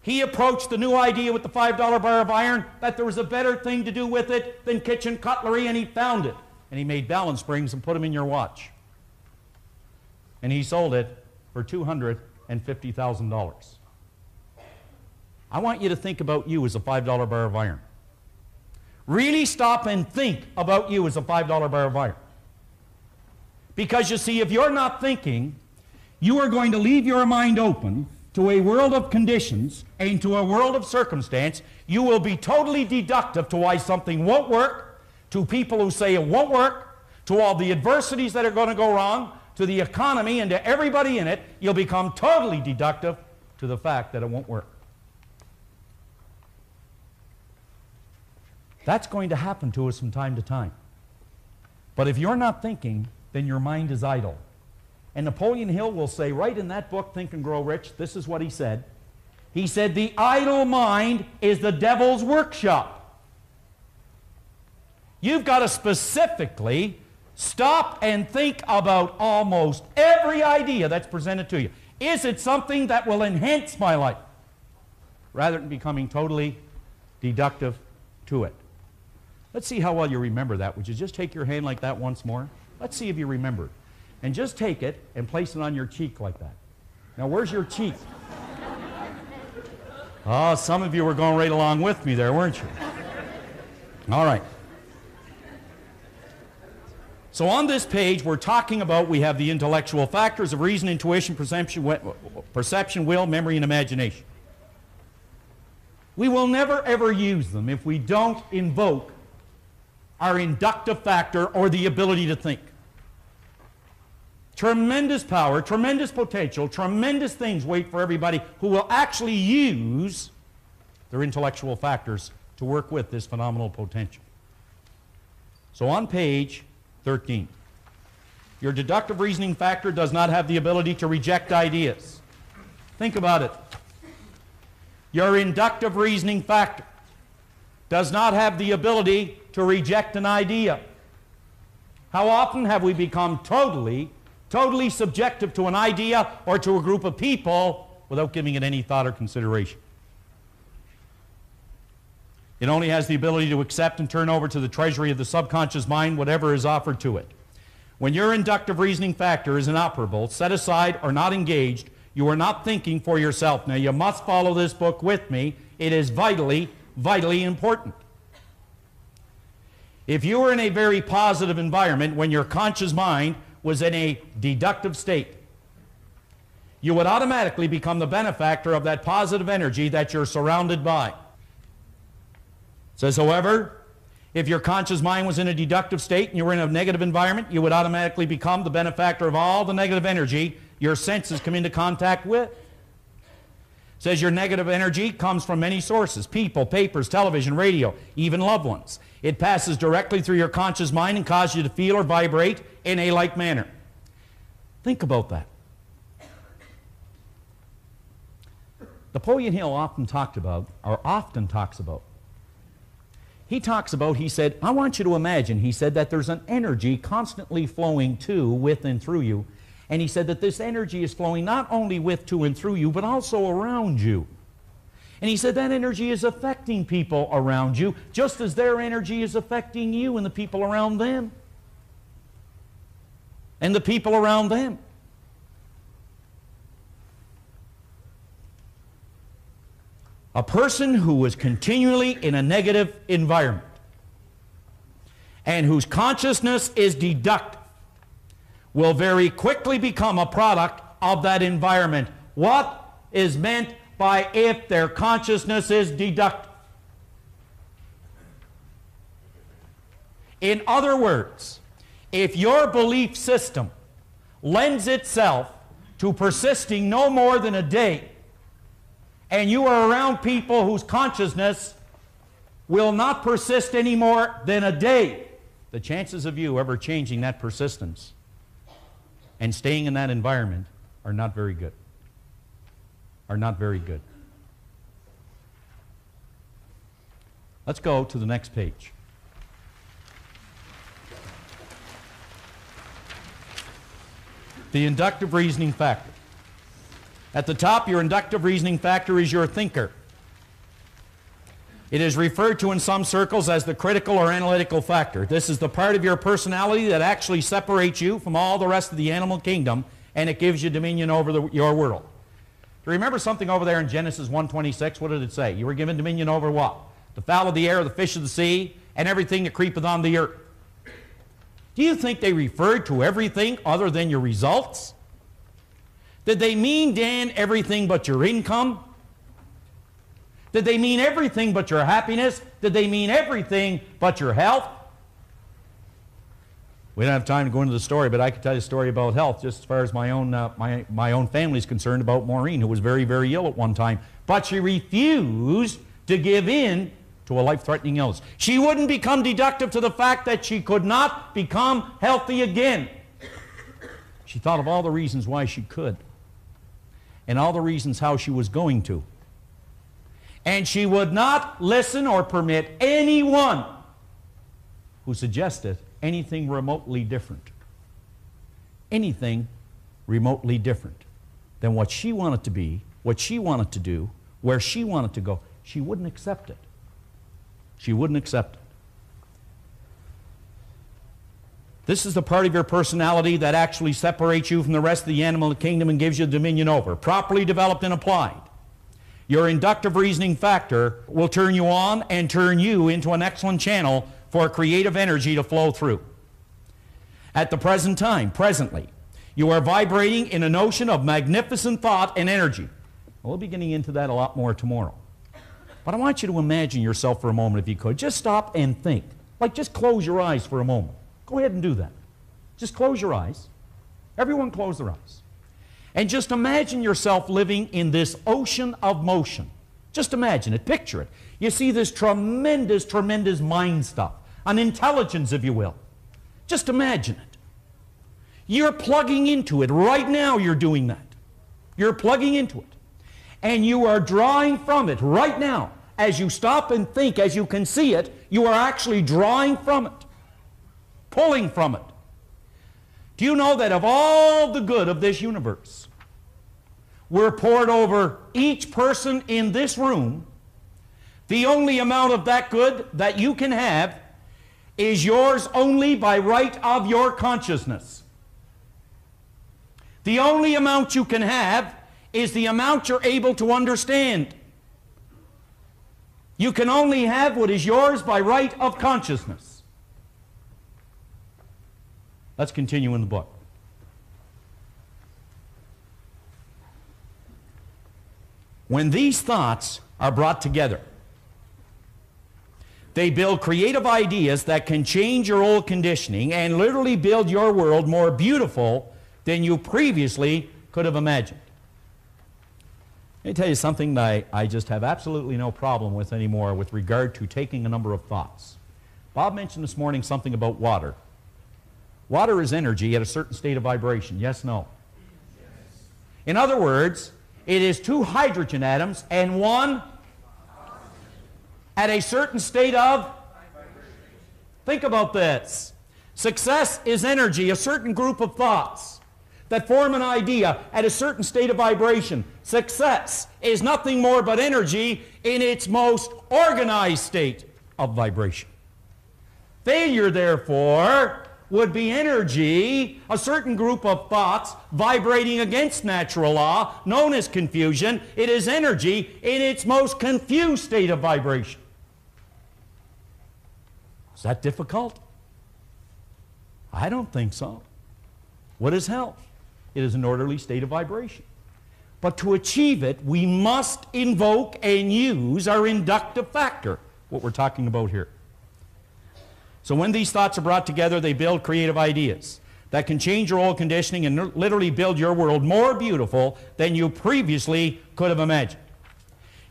He approached the new idea with the $5 bar of iron, that there was a better thing to do with it than kitchen cutlery, and he found it. And he made balance springs and put them in your watch. And he sold it for $250,000. I want you to think about you as a $5 bar of iron. Really stop and think about you as a $5 bar of iron. Because you see, if you're not thinking, you are going to leave your mind open to a world of conditions and to a world of circumstance. You will be totally deductive to why something won't work, to people who say it won't work, to all the adversities that are going to go wrong, to the economy and to everybody in it. You'll become totally deductive to the fact that it won't work. That's going to happen to us from time to time. But if you're not thinking, then your mind is idle. And Napoleon Hill will say right in that book, Think and Grow Rich, this is what he said. He said, the idle mind is the devil's workshop. You've got to specifically stop and think about almost every idea that's presented to you. Is it something that will enhance my life? Rather than becoming totally deductive to it. Let's see how well you remember that. Would you just take your hand like that once more? Let's see if you remember it. And just take it and place it on your cheek like that. Now, where's your cheek? Oh, some of you were going right along with me there, weren't you? All right. So on this page, we're talking about, we have the intellectual factors of reason, intuition, perception, will, memory, and imagination. We will never, ever use them if we don't invoke our inductive factor or the ability to think. Tremendous power, tremendous potential, tremendous things wait for everybody who will actually use their intellectual factors to work with this phenomenal potential. So on page 13, your deductive reasoning factor does not have the ability to reject ideas. Think about it. Your inductive reasoning factor does not have the ability to reject an idea. How often have we become totally subjective to an idea or to a group of people without giving it any thought or consideration? It only has the ability to accept and turn over to the treasury of the subconscious mind whatever is offered to it. When your inductive reasoning factor is inoperable, set aside, or not engaged, you are not thinking for yourself. Now, you must follow this book with me. It is vitally, vitally important. If you were in a very positive environment when your conscious mind was in a deductive state, you would automatically become the benefactor of that positive energy that you're surrounded by. It says, however, if your conscious mind was in a deductive state and you were in a negative environment, you would automatically become the benefactor of all the negative energy your senses come into contact with. It says your negative energy comes from many sources: people, papers, television, radio, even loved ones. It passes directly through your conscious mind and causes you to feel or vibrate in a like manner. Think about that. Napoleon Hill often talks about, he said, I want you to imagine, he said, that there's an energy constantly flowing to, with, and through you. And he said that this energy is flowing not only with, to, and through you, but also around you. And he said that energy is affecting people around you, just as their energy is affecting you and the people around them. and the people around them. A person who is continually in a negative environment and whose consciousness is deductive will very quickly become a product of that environment. What is meant by if their consciousness is deductive? In other words, if your belief system lends itself to persisting no more than a day, and you are around people whose consciousness will not persist any more than a day, the chances of you ever changing that persistence and staying in that environment are not very good. Are not very good. Let's go to the next page. The inductive reasoning factor. At the top, your inductive reasoning factor is your thinker. It is referred to in some circles as the critical or analytical factor. This is the part of your personality that actually separates you from all the rest of the animal kingdom, and it gives you dominion over your world. Do you remember something over there in Genesis 1:26? What did it say? You were given dominion over what? The fowl of the air, the fish of the sea, and everything that creepeth on the earth. Do you think they referred to everything other than your results? Did they mean, Dan, everything but your income? Did they mean everything but your happiness? Did they mean everything but your health? We don't have time to go into the story, but I could tell you a story about health just as far as my own family is concerned about Maureen, who was very, very ill at one time. But she refused to give in to a life-threatening illness. She wouldn't become deductive to the fact that she could not become healthy again. She thought of all the reasons why she could, and all the reasons how she was going to. And she would not listen or permit anyone who suggested anything remotely different. Anything remotely different than what she wanted to be, what she wanted to do, where she wanted to go. She wouldn't accept it. She wouldn't accept it. This is the part of your personality that actually separates you from the rest of the animal kingdom and gives you dominion over. Properly developed and applied, your inductive reasoning factor will turn you on and turn you into an excellent channel for creative energy to flow through. At the present time, presently, you are vibrating in a notion of magnificent thought and energy. We'll be getting into that a lot more tomorrow. But I want you to imagine yourself for a moment, if you could. Just stop and think. Like, just close your eyes for a moment. Go ahead and do that. Just close your eyes. Everyone close their eyes. And just imagine yourself living in this ocean of motion. Just imagine it. Picture it. You see this tremendous, tremendous mind stuff. An intelligence, if you will. Just imagine it. You're plugging into it. Right now you're doing that. You're plugging into it. And you are drawing from it right now. As you stop and think, as you can see it, you are actually drawing from it. Pulling from it. Do you know that of all the good of this universe were poured over each person in this room, the only amount of that good that you can have is yours only by right of your consciousness. The only amount you can have is the amount you're able to understand. You can only have what is yours by right of consciousness. Let's continue in the book. When these thoughts are brought together, they build creative ideas that can change your old conditioning and literally build your world more beautiful than you previously could have imagined. Let me tell you something that I just have absolutely no problem with anymore with regard to taking a number of thoughts. Bob mentioned this morning something about water. Water is energy at a certain state of vibration. Yes, no? Yes. In other words, it is two hydrogen atoms and one at a certain state of vibration. Think about this. Success is energy, a certain group of thoughts that form an idea at a certain state of vibration. Success is nothing more but energy in its most organized state of vibration. Failure, therefore, would be energy, a certain group of thoughts vibrating against natural law, known as confusion. It is energy in its most confused state of vibration. Is that difficult? I don't think so. What is health? It is an orderly state of vibration. But to achieve it, we must invoke and use our inductive factor, what we're talking about here. So when these thoughts are brought together, they build creative ideas that can change your old conditioning and literally build your world more beautiful than you previously could have imagined.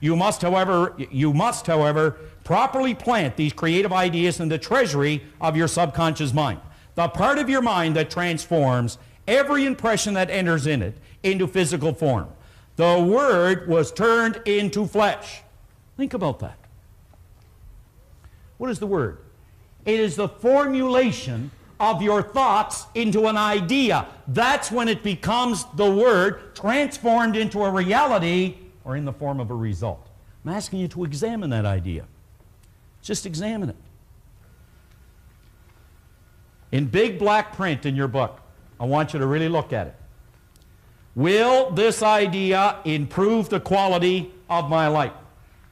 You must, however, properly plant these creative ideas in the treasury of your subconscious mind, the part of your mind that transforms every impression that enters in it into physical form. The Word was turned into flesh. Think about that. What is the Word? It is the formulation of your thoughts into an idea. That's when it becomes the Word transformed into a reality or in the form of a result. I'm asking you to examine that idea. Just examine it. In big black print in your book, I want you to really look at it. Will this idea improve the quality of my life?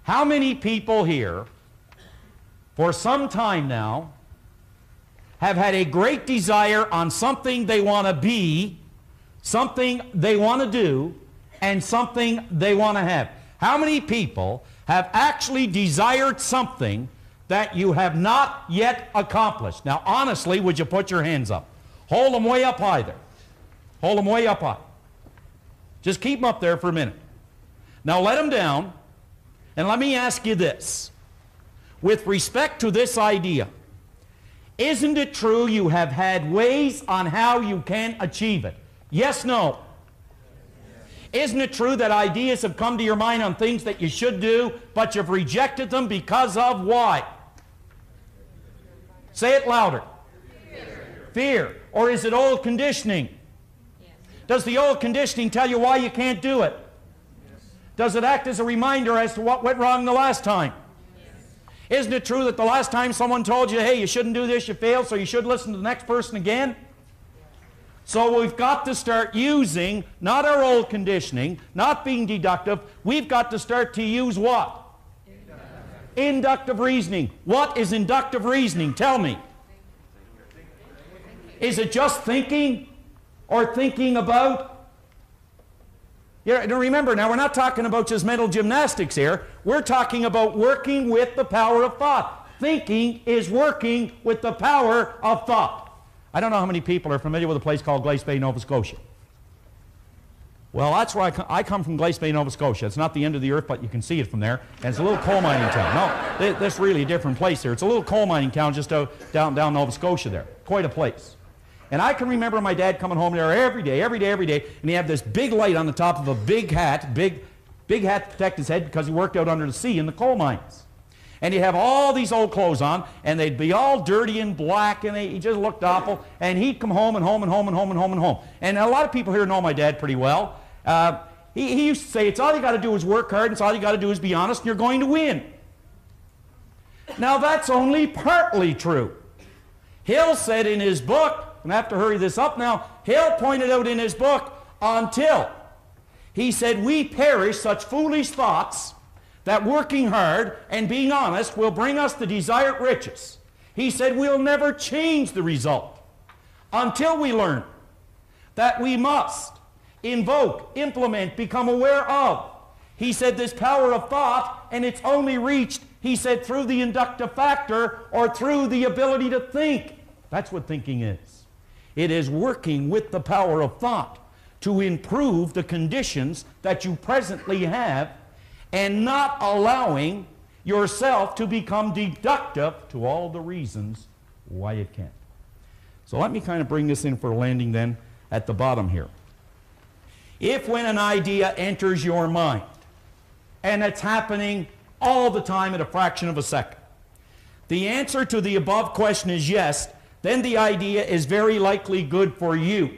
How many people here, for some time now, have had a great desire on something they want to be, something they want to do, and something they want to have? How many people have actually desired something that you have not yet accomplished? Now, honestly, would you put your hands up? Hold them way up high there. Hold them way up high. Just keep them up there for a minute. Now let them down, and let me ask you this. With respect to this idea, isn't it true you have had ways on how you can achieve it? Yes, no? Isn't it true that ideas have come to your mind on things that you should do, but you've rejected them because of why? Say it louder. Fear. Or is it old conditioning? Does the old conditioning tell you why you can't do it? Does it act as a reminder as to what went wrong the last time? Isn't it true that the last time someone told you, hey, you shouldn't do this, you failed, so you should listen to the next person again? So we've got to start using, not our old conditioning, not being deductive, we've got to start to use what? Inductive reasoning. What is inductive reasoning? Tell me. Is it just thinking? Or thinking about? Yeah, remember, now we're not talking about just mental gymnastics here. We're talking about working with the power of thought. Thinking is working with the power of thought. I don't know how many people are familiar with a place called Glace Bay, Nova Scotia. Well, that's where I come from, Glace Bay, Nova Scotia. It's not the end of the earth, but you can see it from there. And it's a little coal mining town. No, this is really a different place here. It's a little coal mining town just down Nova Scotia there. Quite a place. And I can remember my dad coming home there every day, and he had this big light on the top of a big hat to protect his head because he worked out under the sea in the coal mines. And he'd have all these old clothes on, and they'd be all dirty and black, and he just looked awful. And he'd come home and home and home and home and home and home. And a lot of people here know my dad pretty well. He used to say, it's all you got to do is work hard, and it's all you got to do is be honest, and you're going to win. Now that's only partly true. Hill said in his book, and I have to hurry this up now, Hill pointed out in his book, until, he said, we perish such foolish thoughts that working hard and being honest will bring us the desired riches. He said we'll never change the result until we learn that we must invoke, implement, become aware of. He said this power of thought, and it's only reached, he said, through the inductive factor or through the ability to think. That's what thinking is. It is working with the power of thought to improve the conditions that you presently have and not allowing yourself to become deductive to all the reasons why it can't. So let me kind of bring this in for a landing then at the bottom here. If when an idea enters your mind, and it's happening all the time at a fraction of a second, the answer to the above question is yes, then the idea is very likely good for you.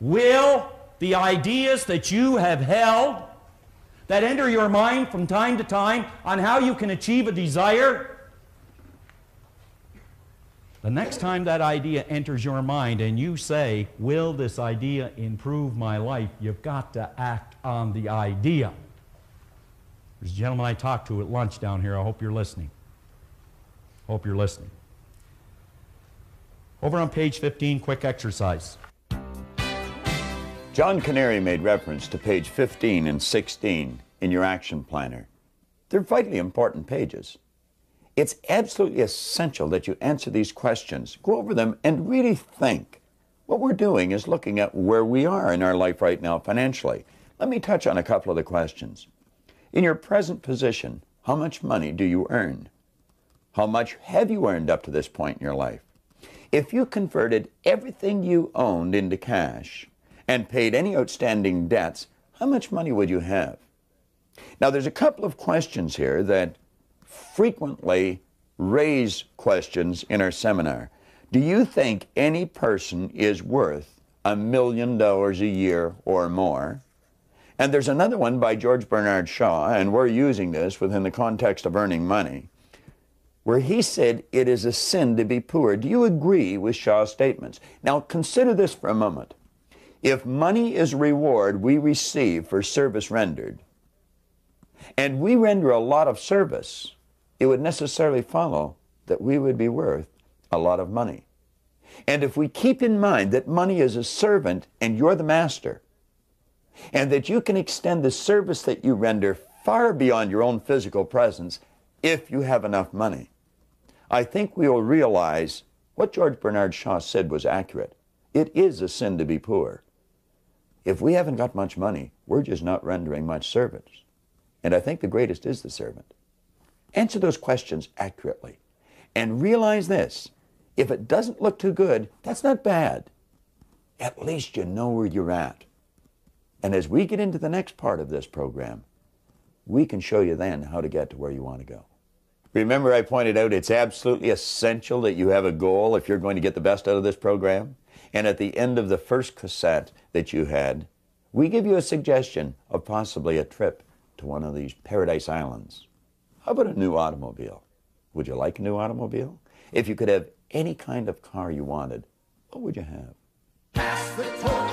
Will the ideas that you have held, that enter your mind from time to time on how you can achieve a desire, The next time that idea enters your mind and you say, will this idea improve my life, you've got to act on the idea. There's a gentleman I talked to at lunch down here. I hope you're listening. Hope you're listening. Over on page 15, quick exercise. John Canary made reference to page 15 and 16 in your action planner. They're vitally important pages. It's absolutely essential that you answer these questions, go over them, and really think. What we're doing is looking at where we are in our life right now financially. Let me touch on a couple of the questions. In your present position, how much money do you earn? How much have you earned up to this point in your life? If you converted everything you owned into cash and paid any outstanding debts, how much money would you have? Now, there's a couple of questions here that frequently raise questions in our seminar. Do you think any person is worth $1 million a year or more? And there's another one by George Bernard Shaw, and we're using this within the context of earning money, where he said it is a sin to be poor. Do you agree with Shaw's statements? Now consider this for a moment. If money is reward we receive for service rendered, and we render a lot of service, it would necessarily follow that we would be worth a lot of money. And if we keep in mind that money is a servant and you're the master, and that you can extend the service that you render far beyond your own physical presence if you have enough money, I think we will realize what George Bernard Shaw said was accurate. It is a sin to be poor. If we haven't got much money, we're just not rendering much service. And I think the greatest is the servant. Answer those questions accurately. And realize this, if it doesn't look too good, that's not bad. At least you know where you're at. And as we get into the next part of this program, we can show you then how to get to where you want to go. Remember, I pointed out it's absolutely essential that you have a goal if you're going to get the best out of this program. And at the end of the first cassette that you had, we give you a suggestion of possibly a trip to one of these paradise islands. How about a new automobile? Would you like a new automobile? If you could have any kind of car you wanted, what would you have? Pass the torch.